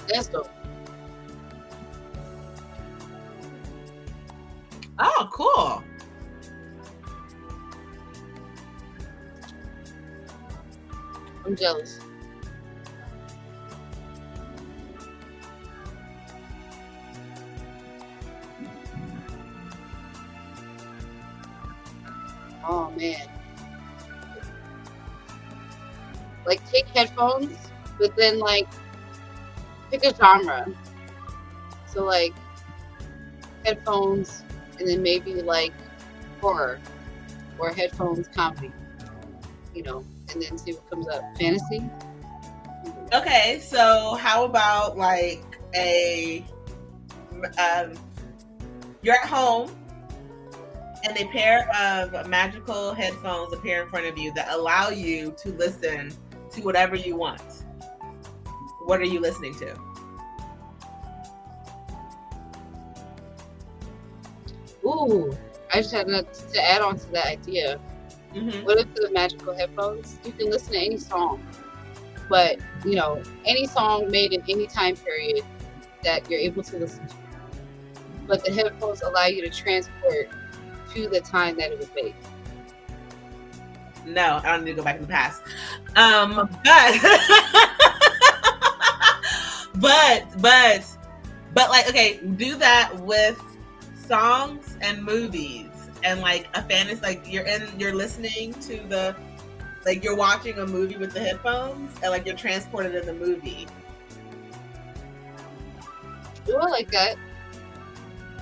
That's dope. Oh, cool. I'm jealous. Oh man. Like take headphones, but then like pick a genre. So like headphones and then maybe like horror or headphones comedy. You know, and then see what comes up. Fantasy? Okay, so how about like you're at home and a pair of magical headphones appear in front of you that allow you to listen to whatever you want. What are you listening to? Ooh, I just had to add on to that idea. Mm-hmm. What if the magical headphones? You can listen to any song, but you know, any song made in any time period that you're able to listen to. But the headphones allow you to transport to the time that it was made. No, I don't need to go back in the past. But like, okay, do that with songs and movies and like a fantasy. Like you're listening to the, like you're watching a movie with the headphones and like you're transported in the movie. Ooh, I like that.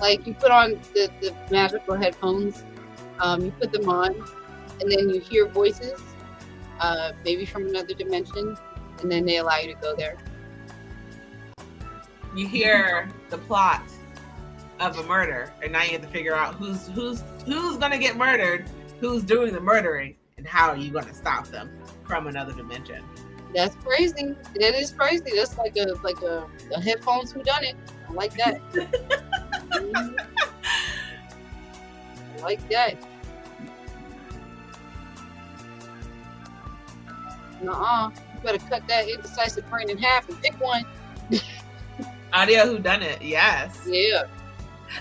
Like you put on the magical headphones, you put them on, and then you hear voices, maybe from another dimension, and then they allow you to go there. You hear the plot of a murder, and now you have to figure out who's gonna get murdered, who's doing the murdering, and how are you gonna stop them from another dimension. That's crazy. That is crazy. That's like a headphones whodunit. I like that. I like that. Nuh-uh. You better cut that indecisive brain in half and pick one. Audio whodunit, yes. Yeah.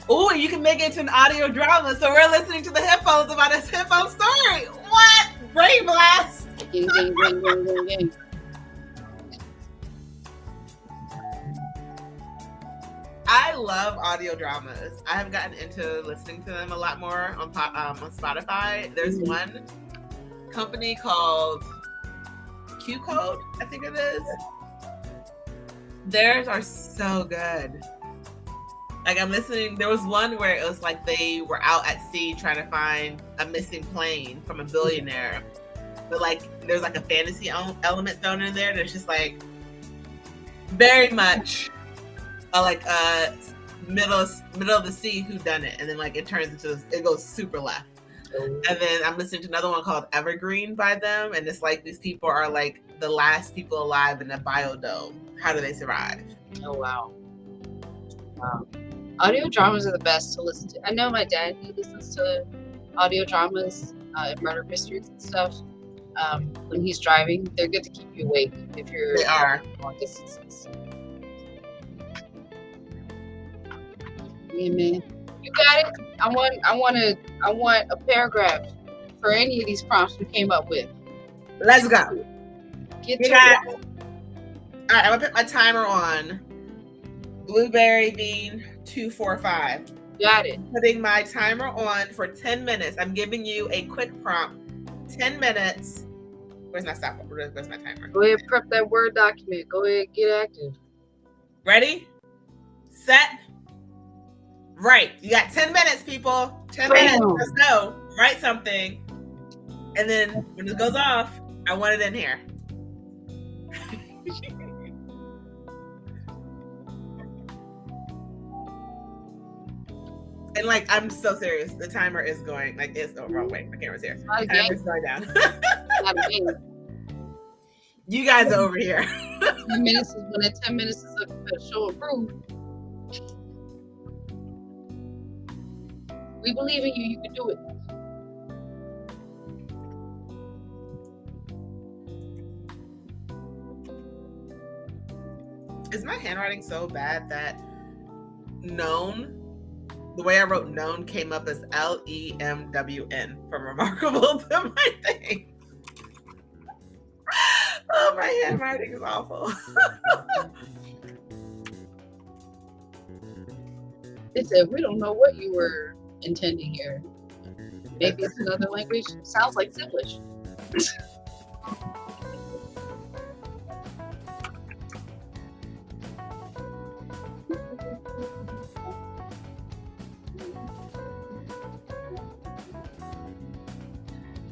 Oh, you can make it into an audio drama. So we're listening to the headphones about this headphone story. What? Brain blast. Ding, ding, ding, ding, ding, ding. I love audio dramas. I have gotten into listening to them a lot more on Spotify. There's one company called Q Code, I think it is. Theirs are so good. Like I'm listening, there was one where it was like they were out at sea trying to find a missing plane from a billionaire. But like there's like a fantasy element thrown in there that's just like very much middle of the sea whodunit, and then like it turns into it goes super left. And then I'm listening to another one called Evergreen by them, and it's like these people are like the last people alive in a biodome. How do they survive? Oh wow. Wow. Audio dramas are the best to listen to. I know my dad, he listens to audio dramas and murder mysteries and stuff. When he's driving, they're good to keep you awake if you're long distances. Yeah, man. You got it. I want a paragraph for any of these prompts we came up with. Let's go. Get to it. All right, I'm gonna put my timer on. Blueberry bean 245. Got it. Putting my timer on for 10 minutes. I'm giving you a quick prompt. 10 minutes. Where's my stop? Where's my timer? Go ahead, prep that Word document. Go ahead, get active. Ready? Set. Right. You got 10 minutes, people. 10 minutes. Let's go. Write something. And then when it goes off, I want it in here. And like, I'm so serious. The timer is going like it's the wrong way. My camera's here. Not a The game. timer's going down. Not a game. You guys are over here. 10 minutes is when that 10 minutes is a show approved. We believe in you. You can do it. Is my handwriting so bad that known, the way I wrote known came up as LEMWN from Remarkable to my thing? Oh, my handwriting is awful. They said, we don't know what you were intending here. Maybe it's another language. Sounds like Simlish.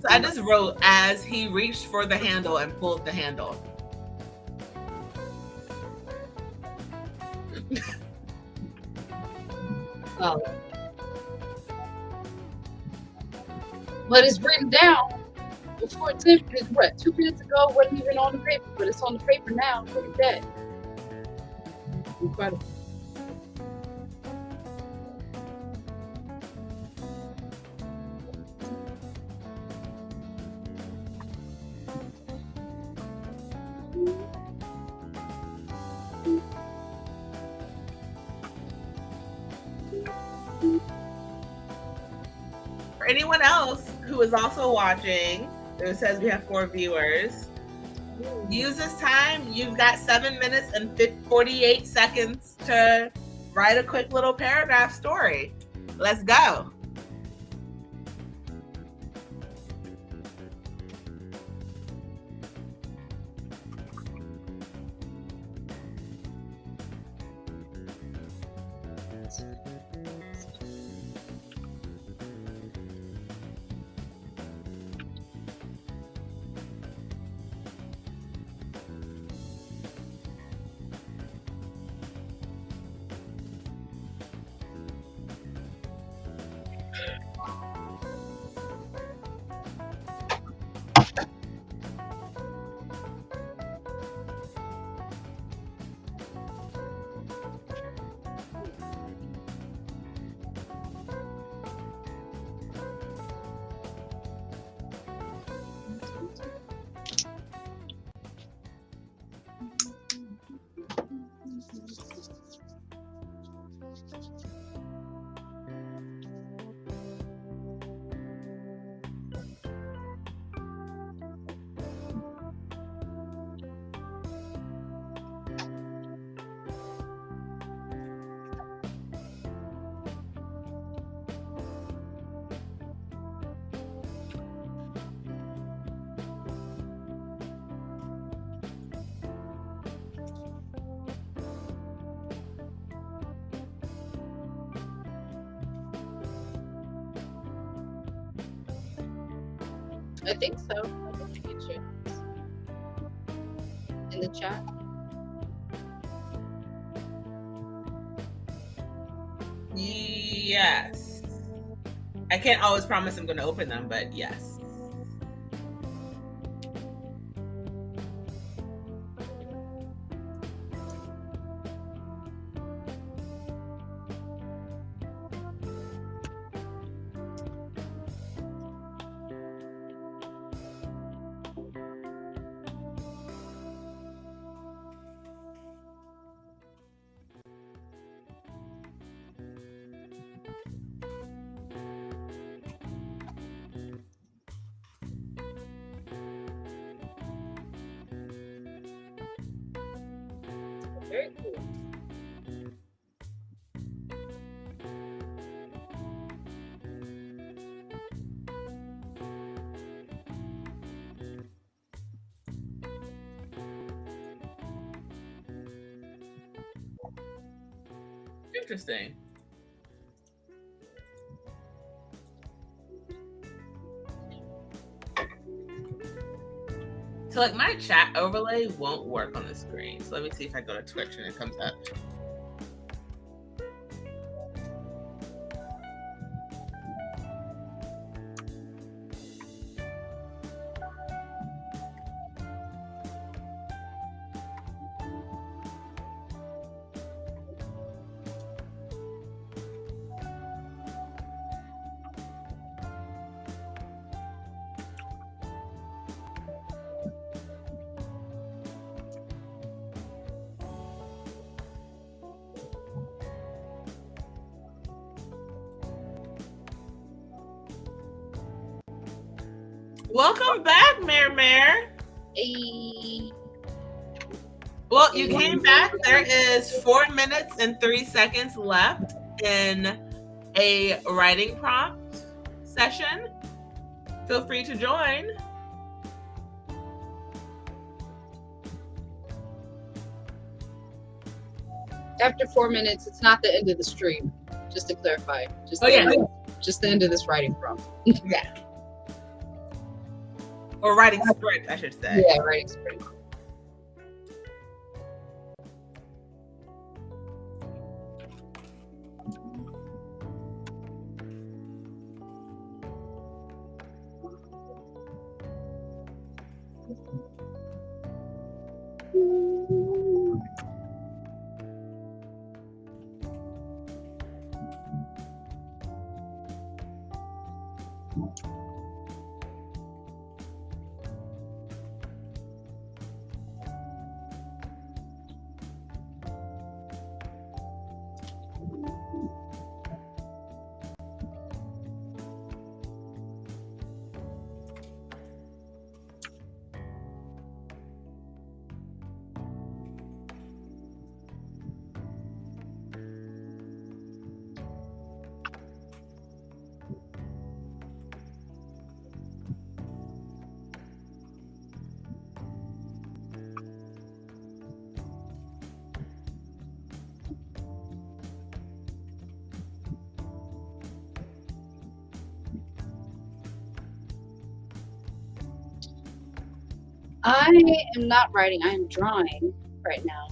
So I just wrote as he reached for the handle and pulled the handle. Oh. But it's written down before 10 minutes. What, 2 minutes ago? It wasn't even on the paper, but it's on the paper now. Look at that. Incredible. For anyone else who is also watching, it says we have 4 viewers. Use this time. You've got 7 minutes and 48 seconds to write a quick little paragraph story. Let's go. I think so. I think you can share this in the chat. Yes. I can't always promise I'm going to open them, but yes. Very cool. Interesting. So like my chat overlay won't work on the screen. So let me see if I go to Twitch and it comes up. Welcome back, Mare. Hey. Well, you came back. There is 4 minutes and 3 seconds left in a writing prompt session. Feel free to join. After 4 minutes, it's not the end of the stream. Just to clarify. Just the end of this writing prompt. Yeah. Or writing sprint, I should say. Yeah, writing sprint. I am not writing, I am drawing right now.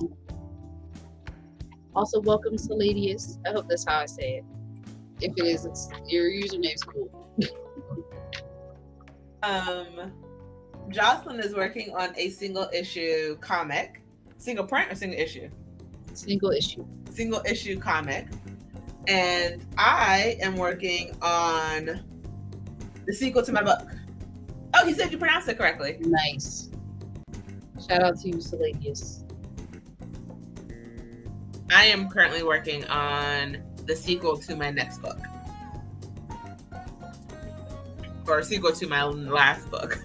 Also, welcome Saladius. I hope that's how I say it. If it is, your username's cool. Jocelyn is working on a single issue comic. Single print or single issue? Single issue. Single issue comic. And I am working on the sequel to my book. Oh, he said you pronounced it correctly. Nice. Shout out to you, Saladius. I am currently working on the sequel to my next book. Or a sequel to my last book.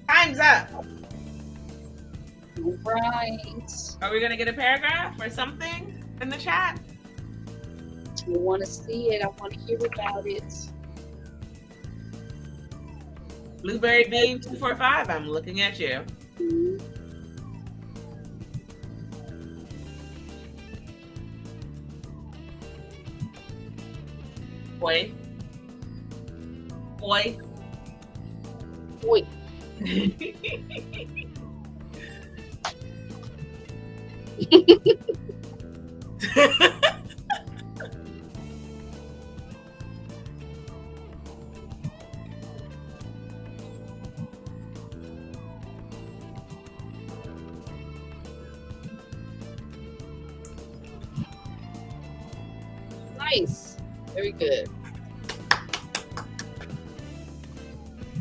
Time's up. Right. Are we gonna get a paragraph or something in the chat? I want to see it. I want to hear about it. Blueberry Bean 245. I'm looking at you. Boy. Boy. Wait. Nice. Very good.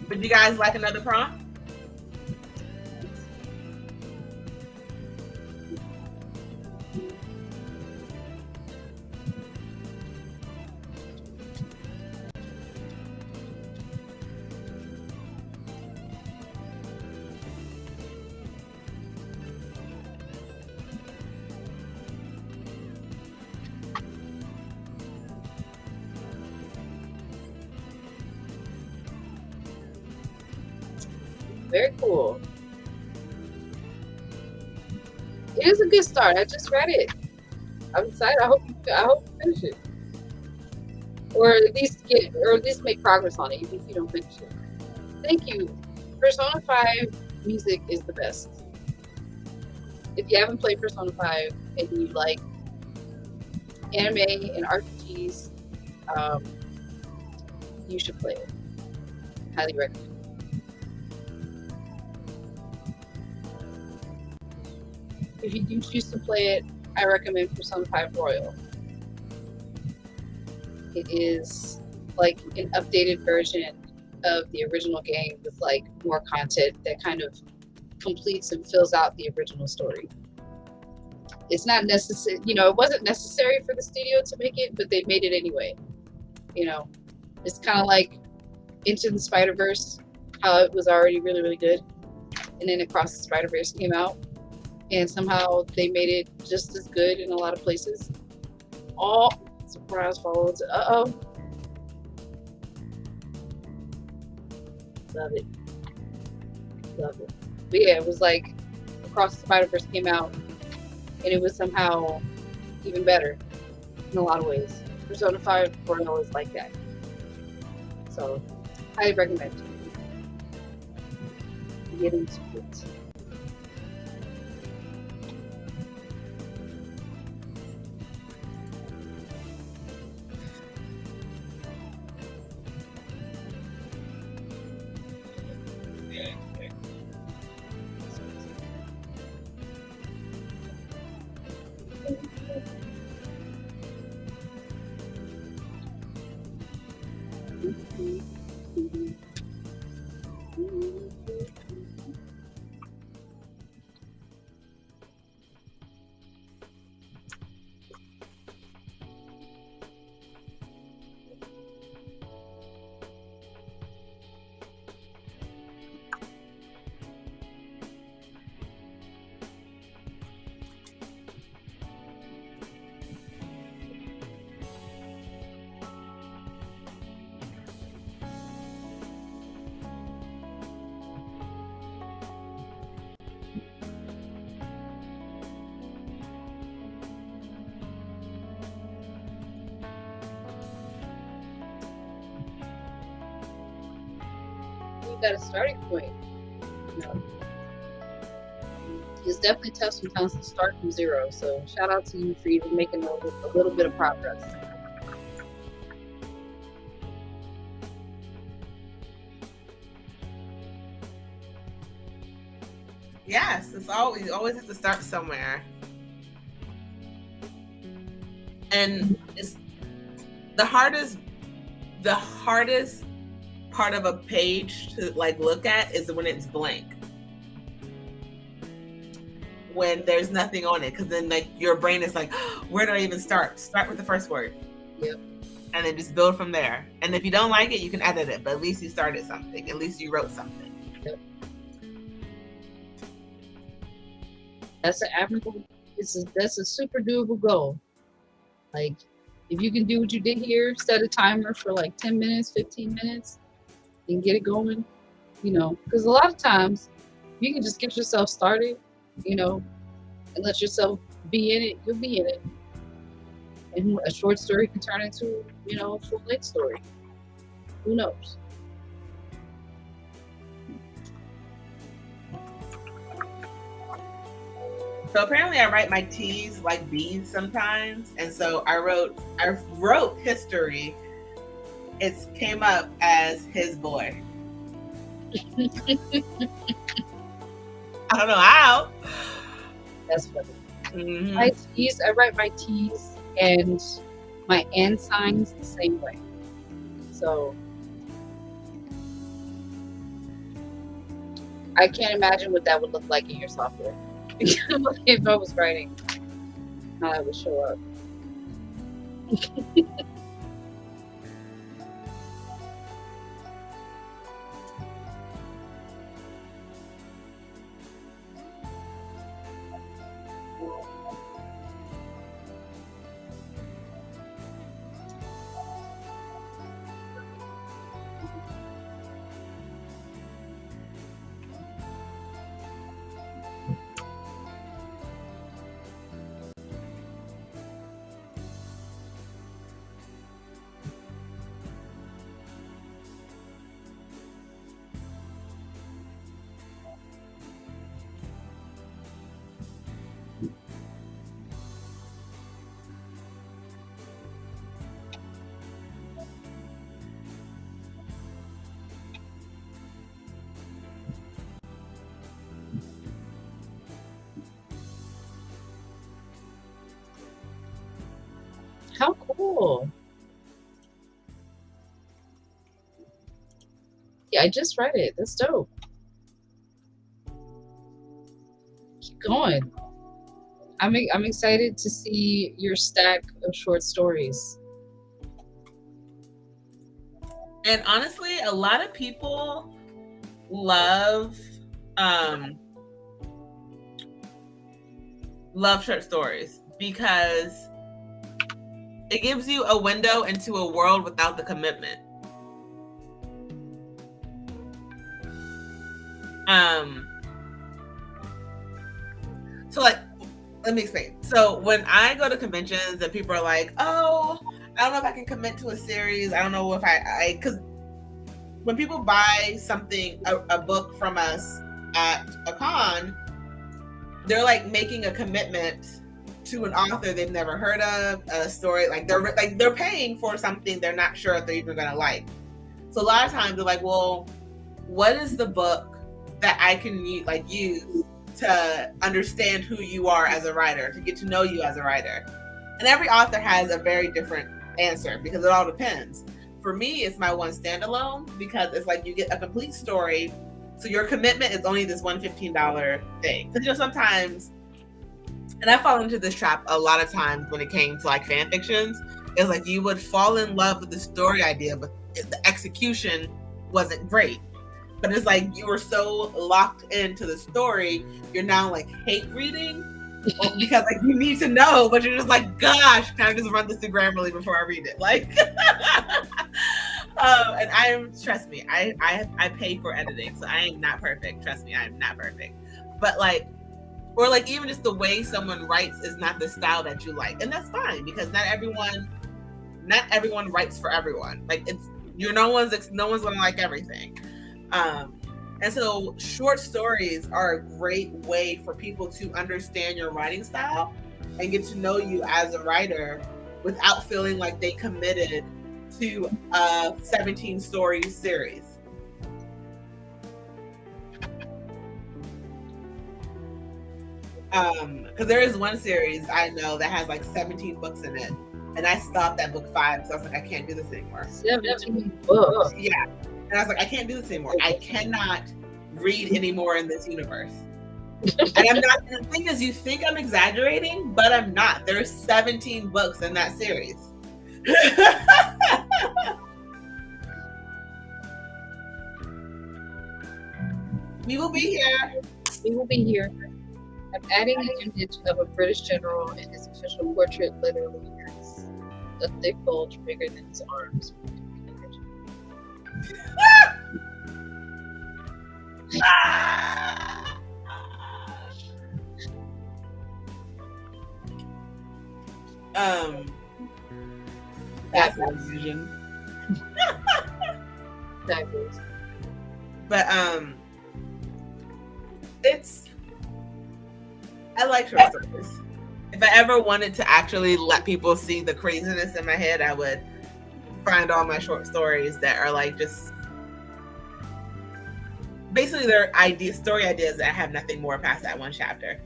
Would you guys like another prompt? Very cool. It is a good start. I just read it. I'm excited. I hope you finish it, or at least make progress on it, even if you don't finish it. Thank you. Persona 5 music is the best. If you haven't played Persona 5 and you like anime and RPGs, you should play it. Highly recommend. If you do choose to play it, I recommend Persona 5 Royal. It is like an updated version of the original game with like more content that kind of completes and fills out the original story. It's not necessary, it wasn't necessary for the studio to make it, but they made it anyway. It's kind of like Into the Spider-Verse, how it was already really, really good. And then Across the Spider-Verse came out. And somehow they made it just as good in a lot of places. Oh, surprise follows. Uh-oh. Love it. Love it. But yeah, it was like Across the Spider-Verse came out and it was somehow even better in a lot of ways. Persona 5 Royal is like that. So, highly recommend it. Get into it. Got a starting point. It's definitely tough sometimes to start from zero. So shout out to you for even making a little bit of progress. Yes, you always have to start somewhere. And it's the hardest part of a page to like look at is when it's blank, when there's nothing on it, because then like your brain is like, where do I even start with the first word. Yep. And then just build from there. And if you don't like it, you can edit it, but at least you started something, at least you wrote something. Yep. That's an admirable, that's a super doable goal. Like if you can do what you did here, set a timer for like 10 minutes, 15 minutes, and get it going, because a lot of times you can just get yourself started, and let yourself be in it, you'll be in it. And a short story can turn into, a full-length story. Who knows? So apparently I write my T's like B's sometimes. And so I wrote history. It came up as his boy. I don't know how. That's funny. Mm-hmm. I write my T's and My and signs the same way. So I can't imagine what that would look like in your software. If I was writing, how it would show up. How cool. Yeah, I just read it. That's dope. Keep going. I'm excited to see your stack of short stories. And honestly, a lot of people love short stories because it gives you a window into a world without the commitment. So like, let me explain. So when I go to conventions and people are like, oh, I don't know if I can commit to a series. I don't know if because when people buy something, a book from us at a con, they're like making a commitment to an author they've never heard of, a story, they're paying for something they're not sure if they're even gonna like. So a lot of times they're like, well, what is the book that I can use to understand who you are as a writer, to get to know you as a writer? And every author has a very different answer because it all depends. For me, it's my one standalone because it's like you get a complete story. So your commitment is only this $115 thing. Because sometimes, and I fall into this trap a lot of times when it came to like fan fictions, it's like you would fall in love with the story idea, but the execution wasn't great. But it's like you were so locked into the story, you're now like hate reading because like you need to know, but you're just like, gosh, can I just run this through Grammarly before I read it? Like, and trust me, I pay for editing, so I am not perfect. Trust me, I am not perfect. But like, or like even just the way someone writes is not the style that you like, and that's fine because not everyone writes for everyone. Like no one's gonna like everything. And so short stories are a great way for people to understand your writing style and get to know you as a writer without feeling like they committed to a 17 story series. Because there is one series I know that has like 17 books in it, and I stopped at book 5, so I was like, I can't do this anymore. 17 books. Yeah. And I was like, I can't do this anymore. I cannot read anymore in this universe. And I'm not, the thing is, you think I'm exaggerating, but I'm not. There's 17 books in that series. We will be here. We will be here. I'm adding an image of a British general, and his official portrait literally has a thick bulge bigger than his arms. That's my vision. But I like short stories. If I ever wanted to actually let people see the craziness in my head, I would find all my short stories that are like just basically they're story ideas that have nothing more past that one chapter,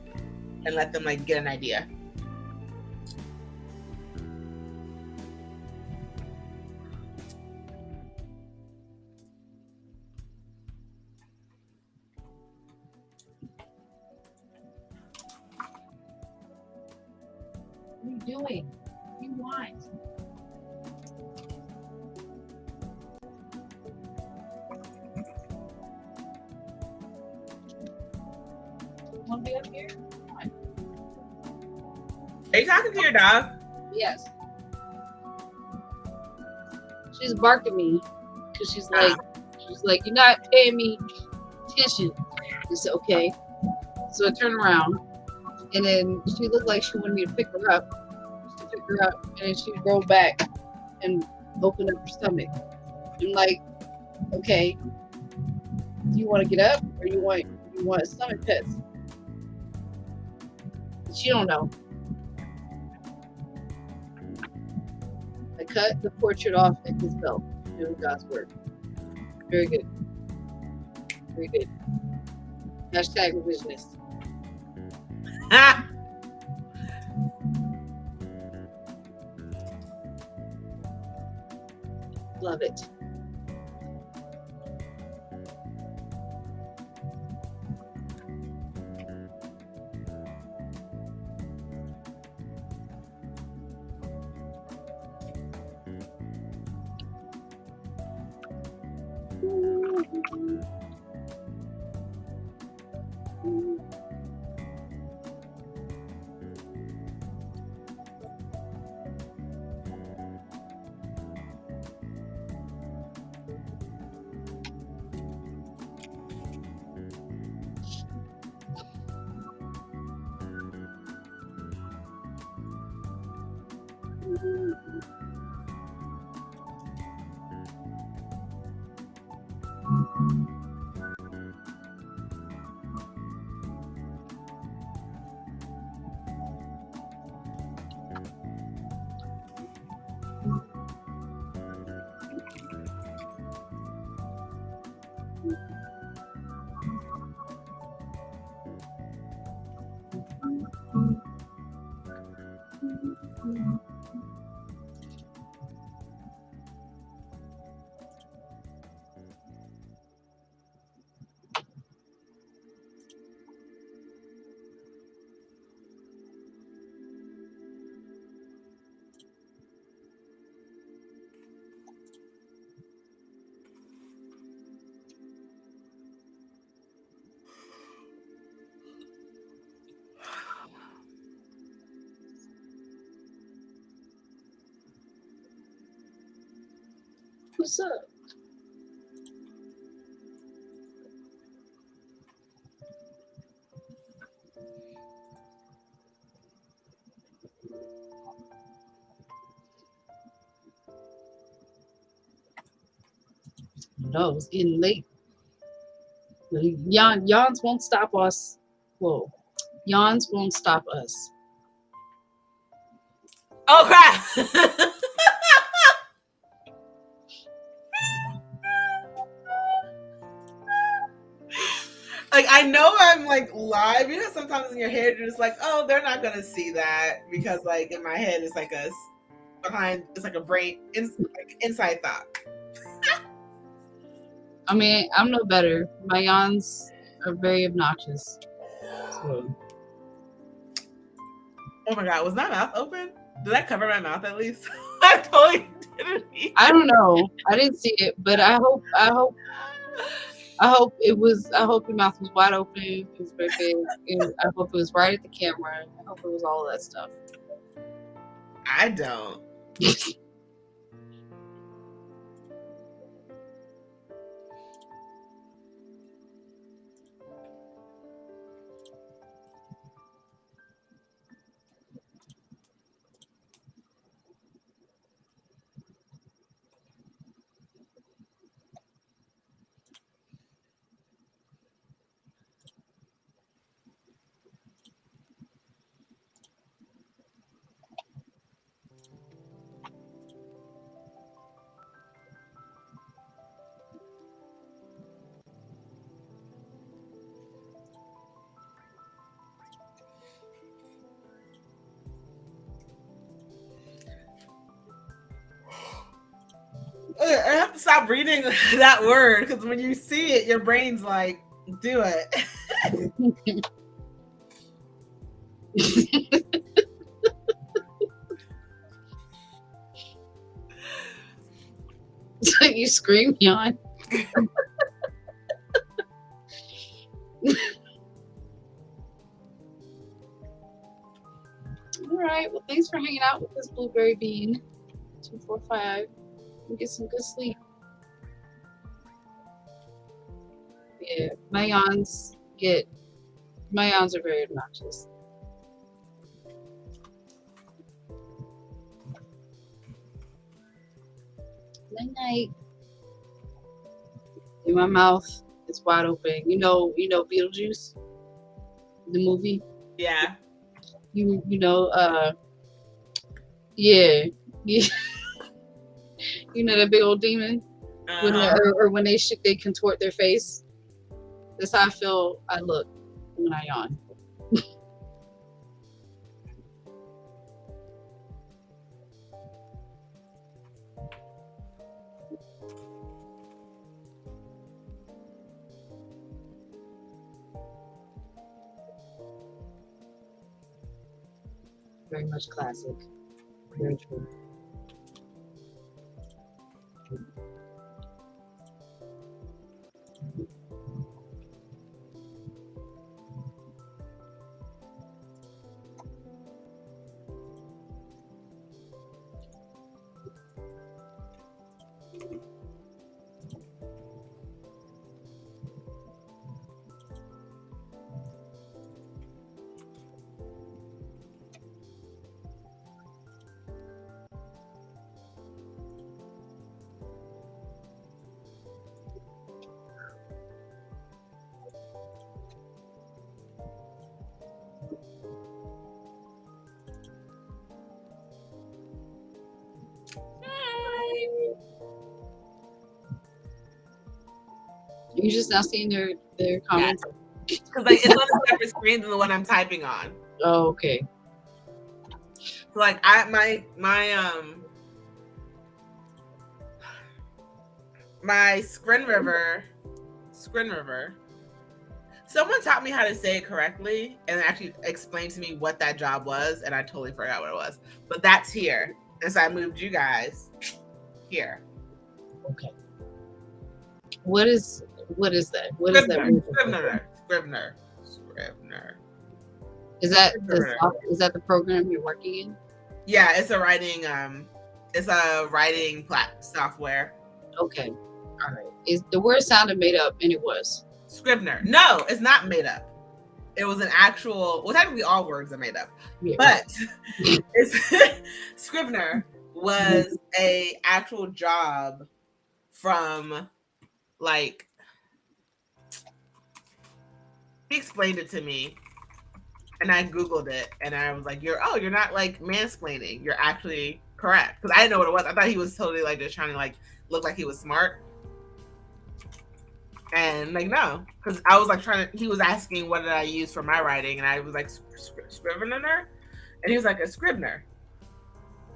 and let them like get an idea. you doing? What do you want? Want to be up here? Come on. Are you talking to your dog? Yes. She's barking at me because she's like, you're not paying me attention. I said, okay. So I turn around, and then she looked like she wanted me to pick her up. She picked her up, and then she rolled back and opened up her stomach. I'm like, okay, do you want to get up or you want stomach pets? She don't know. I cut the portrait off at his belt. Doing God's work. Very good. Very good. Hashtag revisionist. Love it. What's up? No, it's getting late. Yawns won't stop us. Whoa. Yawns won't stop us. Oh crap! Like, I know I'm like live. You know, sometimes in your head you're just like, oh, they're not gonna see that, because like in my head it's like a behind, it's like a brain, like inside thought. I mean, I'm no better. My yawns are very obnoxious. So. Oh my god, was my mouth open? Did that cover my mouth at least? I totally didn't. I don't know. I didn't see it, but I hope it was. I hope your mouth was wide open. It was very big. I hope it was right at the camera. I hope it was all that stuff. I don't. I have to stop reading that word, because when you see it, your brain's like, do it. You scream, yawn. All right. Well, thanks for hanging out with this blueberry bean. 245. And get some good sleep. Yeah, my yawns are very obnoxious. Night night. In my mouth, it's wide open. You know Beetlejuice, the movie. Yeah. You know, yeah, yeah. You know that big old demon when or when they contort their face. That's how I look when I yawn. Very much classic. Very true. You're just now seeing their comments. Because like it's on a separate screen than the one I'm typing on. Oh, okay. So like my Scrin River. Someone taught me how to say it correctly and actually explained to me what that job was, and I totally forgot what it was. But that's here, and so I moved you guys here. Okay. What is that? What is that? Scrivener. Is that the program you're working in? Yeah, it's a writing software. Okay. All right. Is the word sounded made up, and it was Scrivener. No, it's not made up. It was an actual. Well, technically, all words are made up, yeah, but it's Scrivener was a actual job from like. He explained it to me, and I Googled it, and I was like, you're not like mansplaining. You're actually correct. Because I didn't know what it was. I thought he was totally like just trying to like look like he was smart. And like, no, because I was like he was asking what did I use for my writing, and I was like, Scrivener? And he was like, a Scrivener.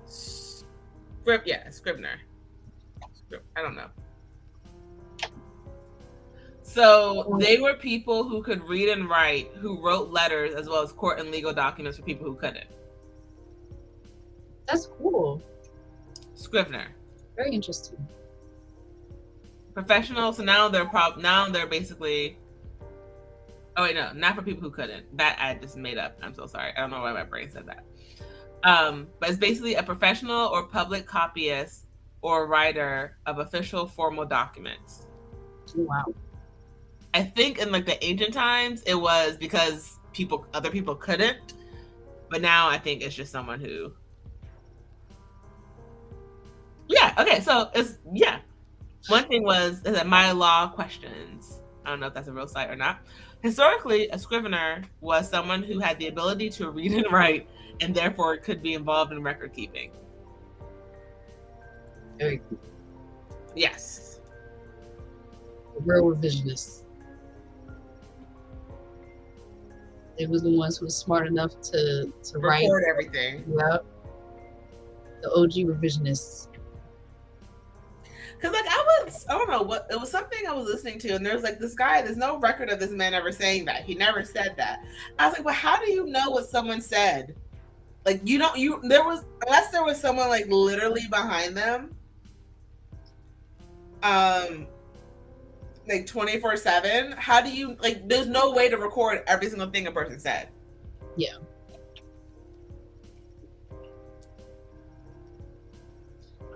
Scrivener. I don't know. So they were people who could read and write, who wrote letters as well as court and legal documents for people who couldn't. That's cool. Scrivener. Very interesting. Professional. So now they're basically. Oh wait, no, not for people who couldn't. That I just made up. I'm so sorry. I don't know why my brain said that. But it's basically a professional or public copyist or writer of official formal documents. Wow. I think in like the ancient times it was because other people couldn't, but now I think it's just someone who. Yeah. Okay. So it's One thing was that my law questions. I don't know if that's a real site or not. Historically, a scrivener was someone who had the ability to read and write, and therefore could be involved in record keeping. Very cool. Yes. Real revisionists. They was the ones who were smart enough to write. Record everything. Yep. The OG revisionists. Because like I don't know what it was, something I was listening to, and there was like this guy, there's no record of this man ever saying that. He never said that. I was like, well, how do you know what someone said? Like unless there was someone like literally behind them. like 24/7, how do you like? There's no way to record every single thing a person said. Yeah.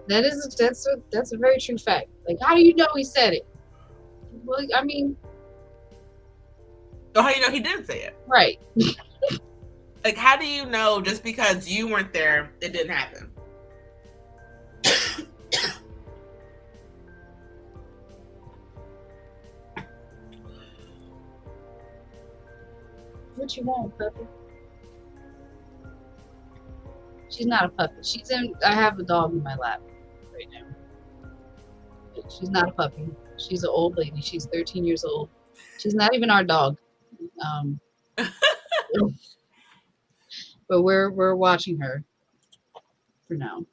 That's a very true fact. Like, how do you know he said it? Well, I mean, So how do you know he didn't say it? right. Like, how do you know just because you weren't there, it didn't happen? What you want, puppy? She's not a puppy. She's in. I have a dog in my lap right now. But she's not a puppy. She's an old lady. She's 13 years old. She's not even our dog. But we're watching her for now.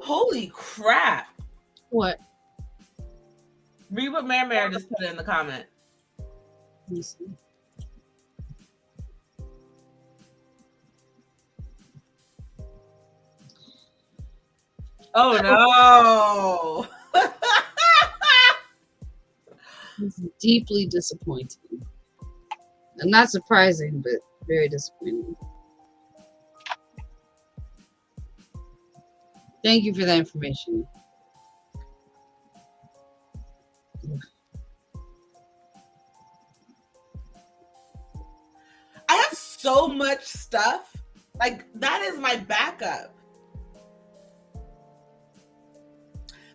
Holy crap! What? Read what Mare just put in the comment. Let me see. Oh no! It's deeply disappointing. And not surprising, but very disappointing. Thank you for that information. I have so much stuff. Like, that is my backup.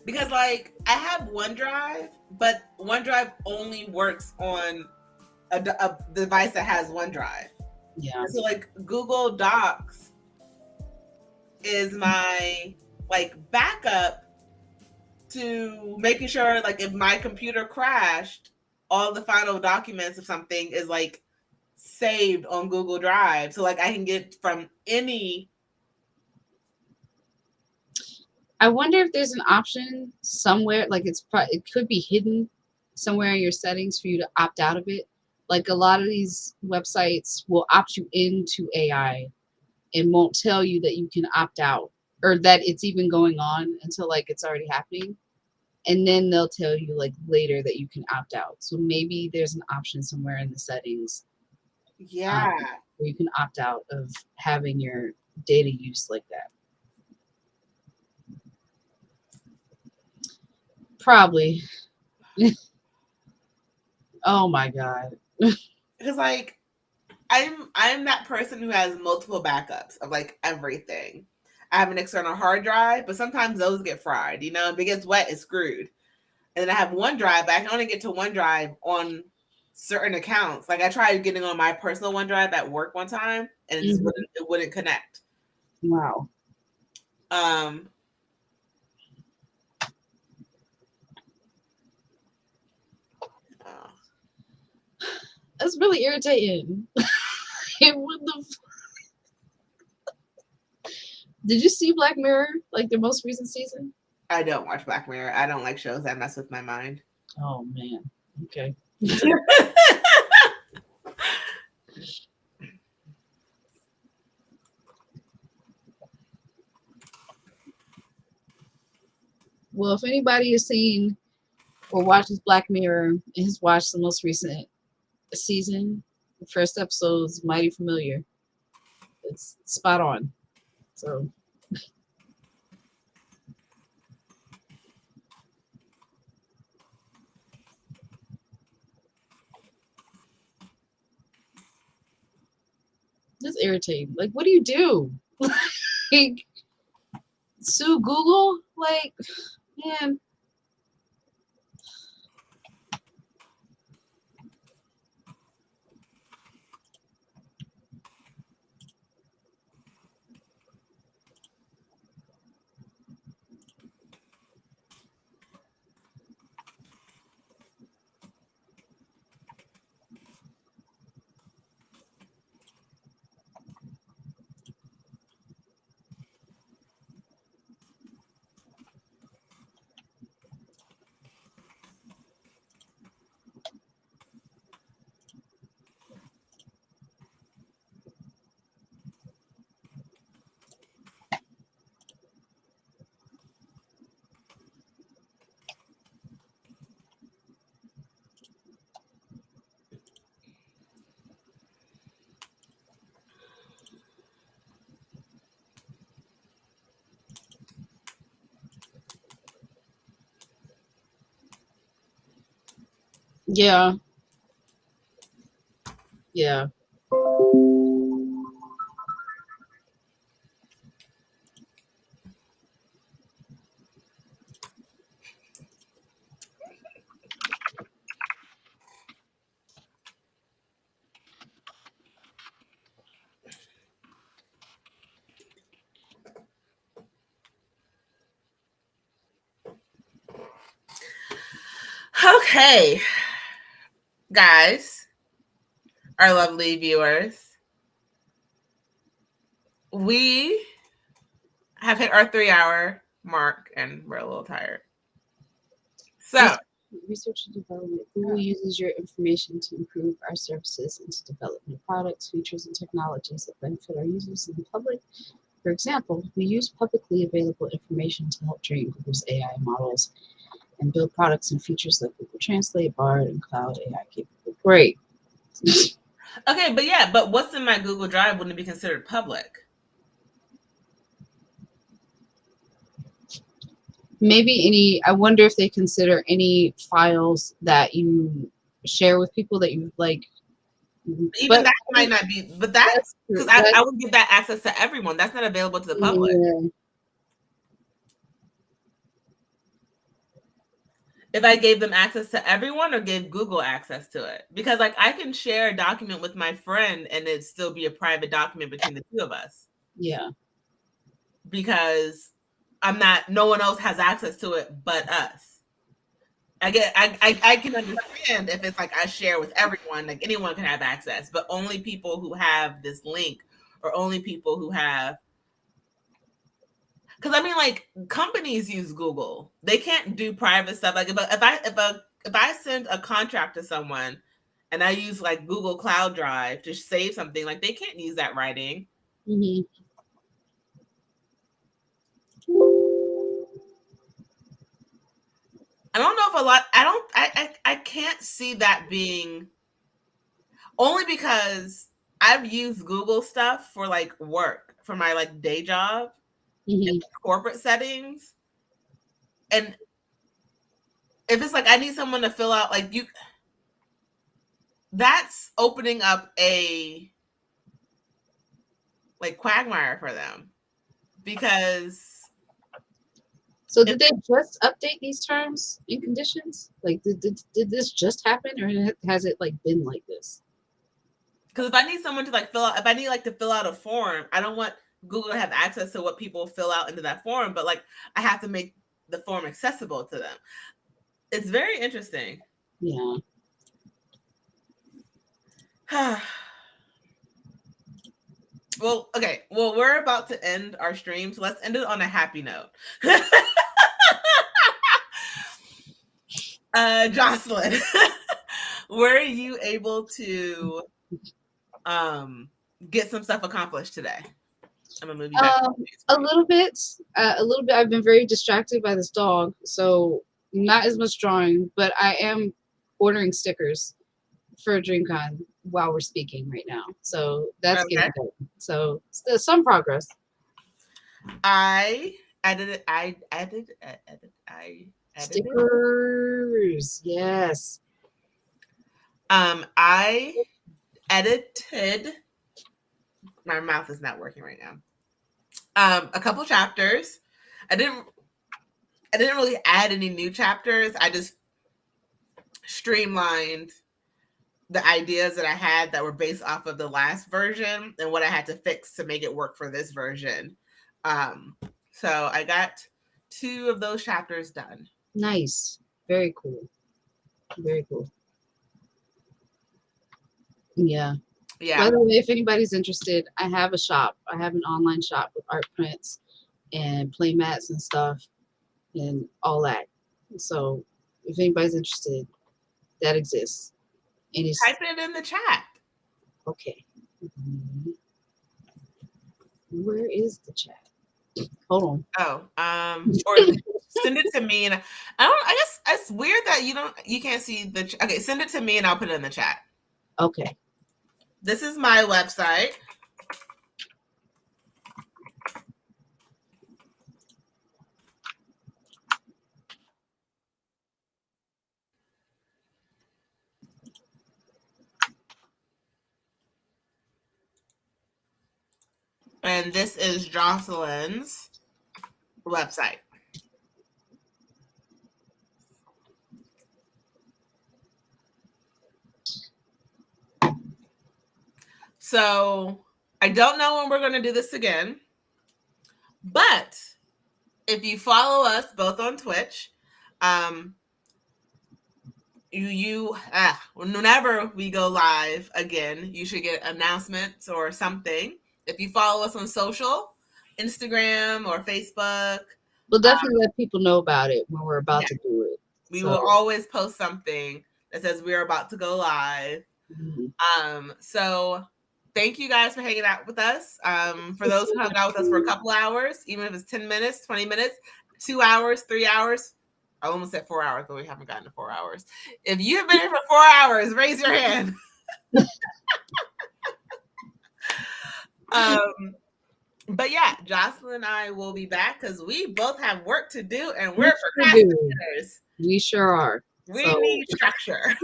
Because, like, I have OneDrive, but OneDrive only works on a device that has OneDrive. Yeah. So, like, Google Docs is my, like, backup to making sure, like, if my computer crashed, all the final documents of something is, like, saved on Google Drive. So, like, I can get from any. I wonder if there's an option somewhere, like it could be hidden somewhere in your settings for you to opt out of it. Like a lot of these websites will opt you into AI and won't tell you that you can opt out or that it's even going on until like it's already happening. And then they'll tell you like later that you can opt out. So maybe there's an option somewhere in the settings Yeah. where you can opt out of having your data use like that. Probably. Oh my God. Because like I'm that person who has multiple backups of like everything. I have an external hard drive, but sometimes those get fried. You know, if it gets wet, it's screwed. And then I have OneDrive, but I can only get to OneDrive on certain accounts. Like I tried getting on my personal OneDrive at work one time, and it wouldn't connect. Wow. Um, That's really irritating. What the Did you see Black Mirror, like the most recent season? I don't watch Black Mirror. I don't like shows that mess with my mind. Oh man. Okay. Well, if anybody has seen or watches Black Mirror and has watched the most recent season, the first episode is mighty familiar. It's spot on. So that's irritating. Like, what do you do? Like, sue Google? Like, man. Yeah. Yeah. Okay, guys, our lovely viewers, we have hit our 3-hour mark and we're a little tired. So, Research and development. Google uses your information to improve our services and to develop new products, features, and technologies that benefit our users and the public. For example, we use publicly available information to help train Google's AI models and build products and features like Google Translate, Bard, and Cloud AI capable. Great. okay, but what's in my Google Drive wouldn't be considered public? Maybe I wonder if they consider any files that you share with people that you like. Even that might not be, but that's because I would give that access to everyone. That's not available to the public. Yeah. If I gave them access to everyone or gave Google access to it, because like I can share a document with my friend and it still be a private document between the two of us. Yeah. Because no one else has access to it but us. I can understand if it's like I share with everyone, like anyone can have access, but only people who have this link or only people who have. Because I mean, like companies use Google, they can't do private stuff. Like if I send a contract to someone and I use like Google Cloud Drive to save something, like they can't use that writing. Mm-hmm. I don't know if a lot. I can't see that being only because I've used Google stuff for like work for my like day job, in corporate settings, and if it's like I need someone to fill out like that's opening up a like quagmire for them, because So did they just update these terms and conditions? Like, did this just happen, or has it like been like this? if I need someone to like fill out, if I need like to fill out a form, I don't want Google to have access to what people fill out into that form, but like I have to make the form accessible to them. It's very interesting. Yeah. Well, okay. Well, we're about to end our stream, so let's end it on a happy note. Jocelyn, were you able to get some stuff accomplished today? I'm gonna move you back. A little bit. A little bit. I've been very distracted by this dog, so not as much drawing, but I am ordering stickers for DreamCon while we're speaking right now. So that's getting done. So still some progress. I added stickers. Yes. I edited. My mouth is not working right now. A couple chapters. I didn't really add any new chapters. I just streamlined the ideas that I had that were based off of the last version and what I had to fix to make it work for this version. So I got 2 of those chapters done. Nice. Very cool. Very cool. Yeah. Yeah. By the way, if anybody's interested, I have a shop. I have an online shop with art prints and play mats and stuff and all that. So if anybody's interested, that exists. And it's type it in the chat. Okay. Where is the chat? Hold on. Oh, or send it to me, and I guess it's weird that you can't see the. Okay, send it to me, and I'll put it in the chat. Okay. This is my website. And this is Jocelyn's website. So I don't know when we're going to do this again, but if you follow us both on Twitch, whenever we go live again, you should get announcements or something. If you follow us on social, Instagram or Facebook, we'll definitely let people know about it when we're about to do it. We will always post something that says we're about to go live. Mm-hmm. So thank you guys for hanging out with us. For those who hung out with us for a couple hours, even if it's 10 minutes, 20 minutes, 2 hours, 3 hours. I almost said 4 hours, but we haven't gotten to 4 hours. If you have been here for 4 hours, raise your hand. But yeah, Jocelyn and I will be back because we both have work to do and we're procrastinators. We sure are. We need structure.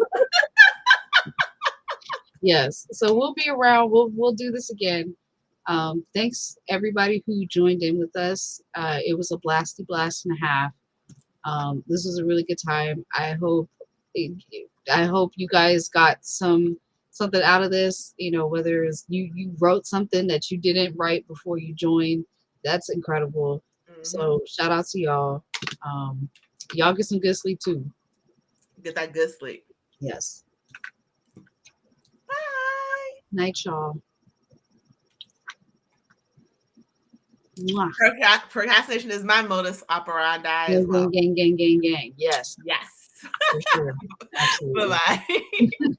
Yes. So we'll be around. We'll do this again. Thanks everybody who joined in with us. It was a blasty blast and a half. This was a really good time. I hope you guys got something out of this, whether it's you wrote something that you didn't write before you joined. That's incredible. Mm-hmm. So shout out to y'all. Y'all get some good sleep too. Get that good sleep. Yes. Bye. Night, y'all. Procrastination is my modus operandi. Gang. Yes. Yes. For sure. Absolutely. Bye-bye.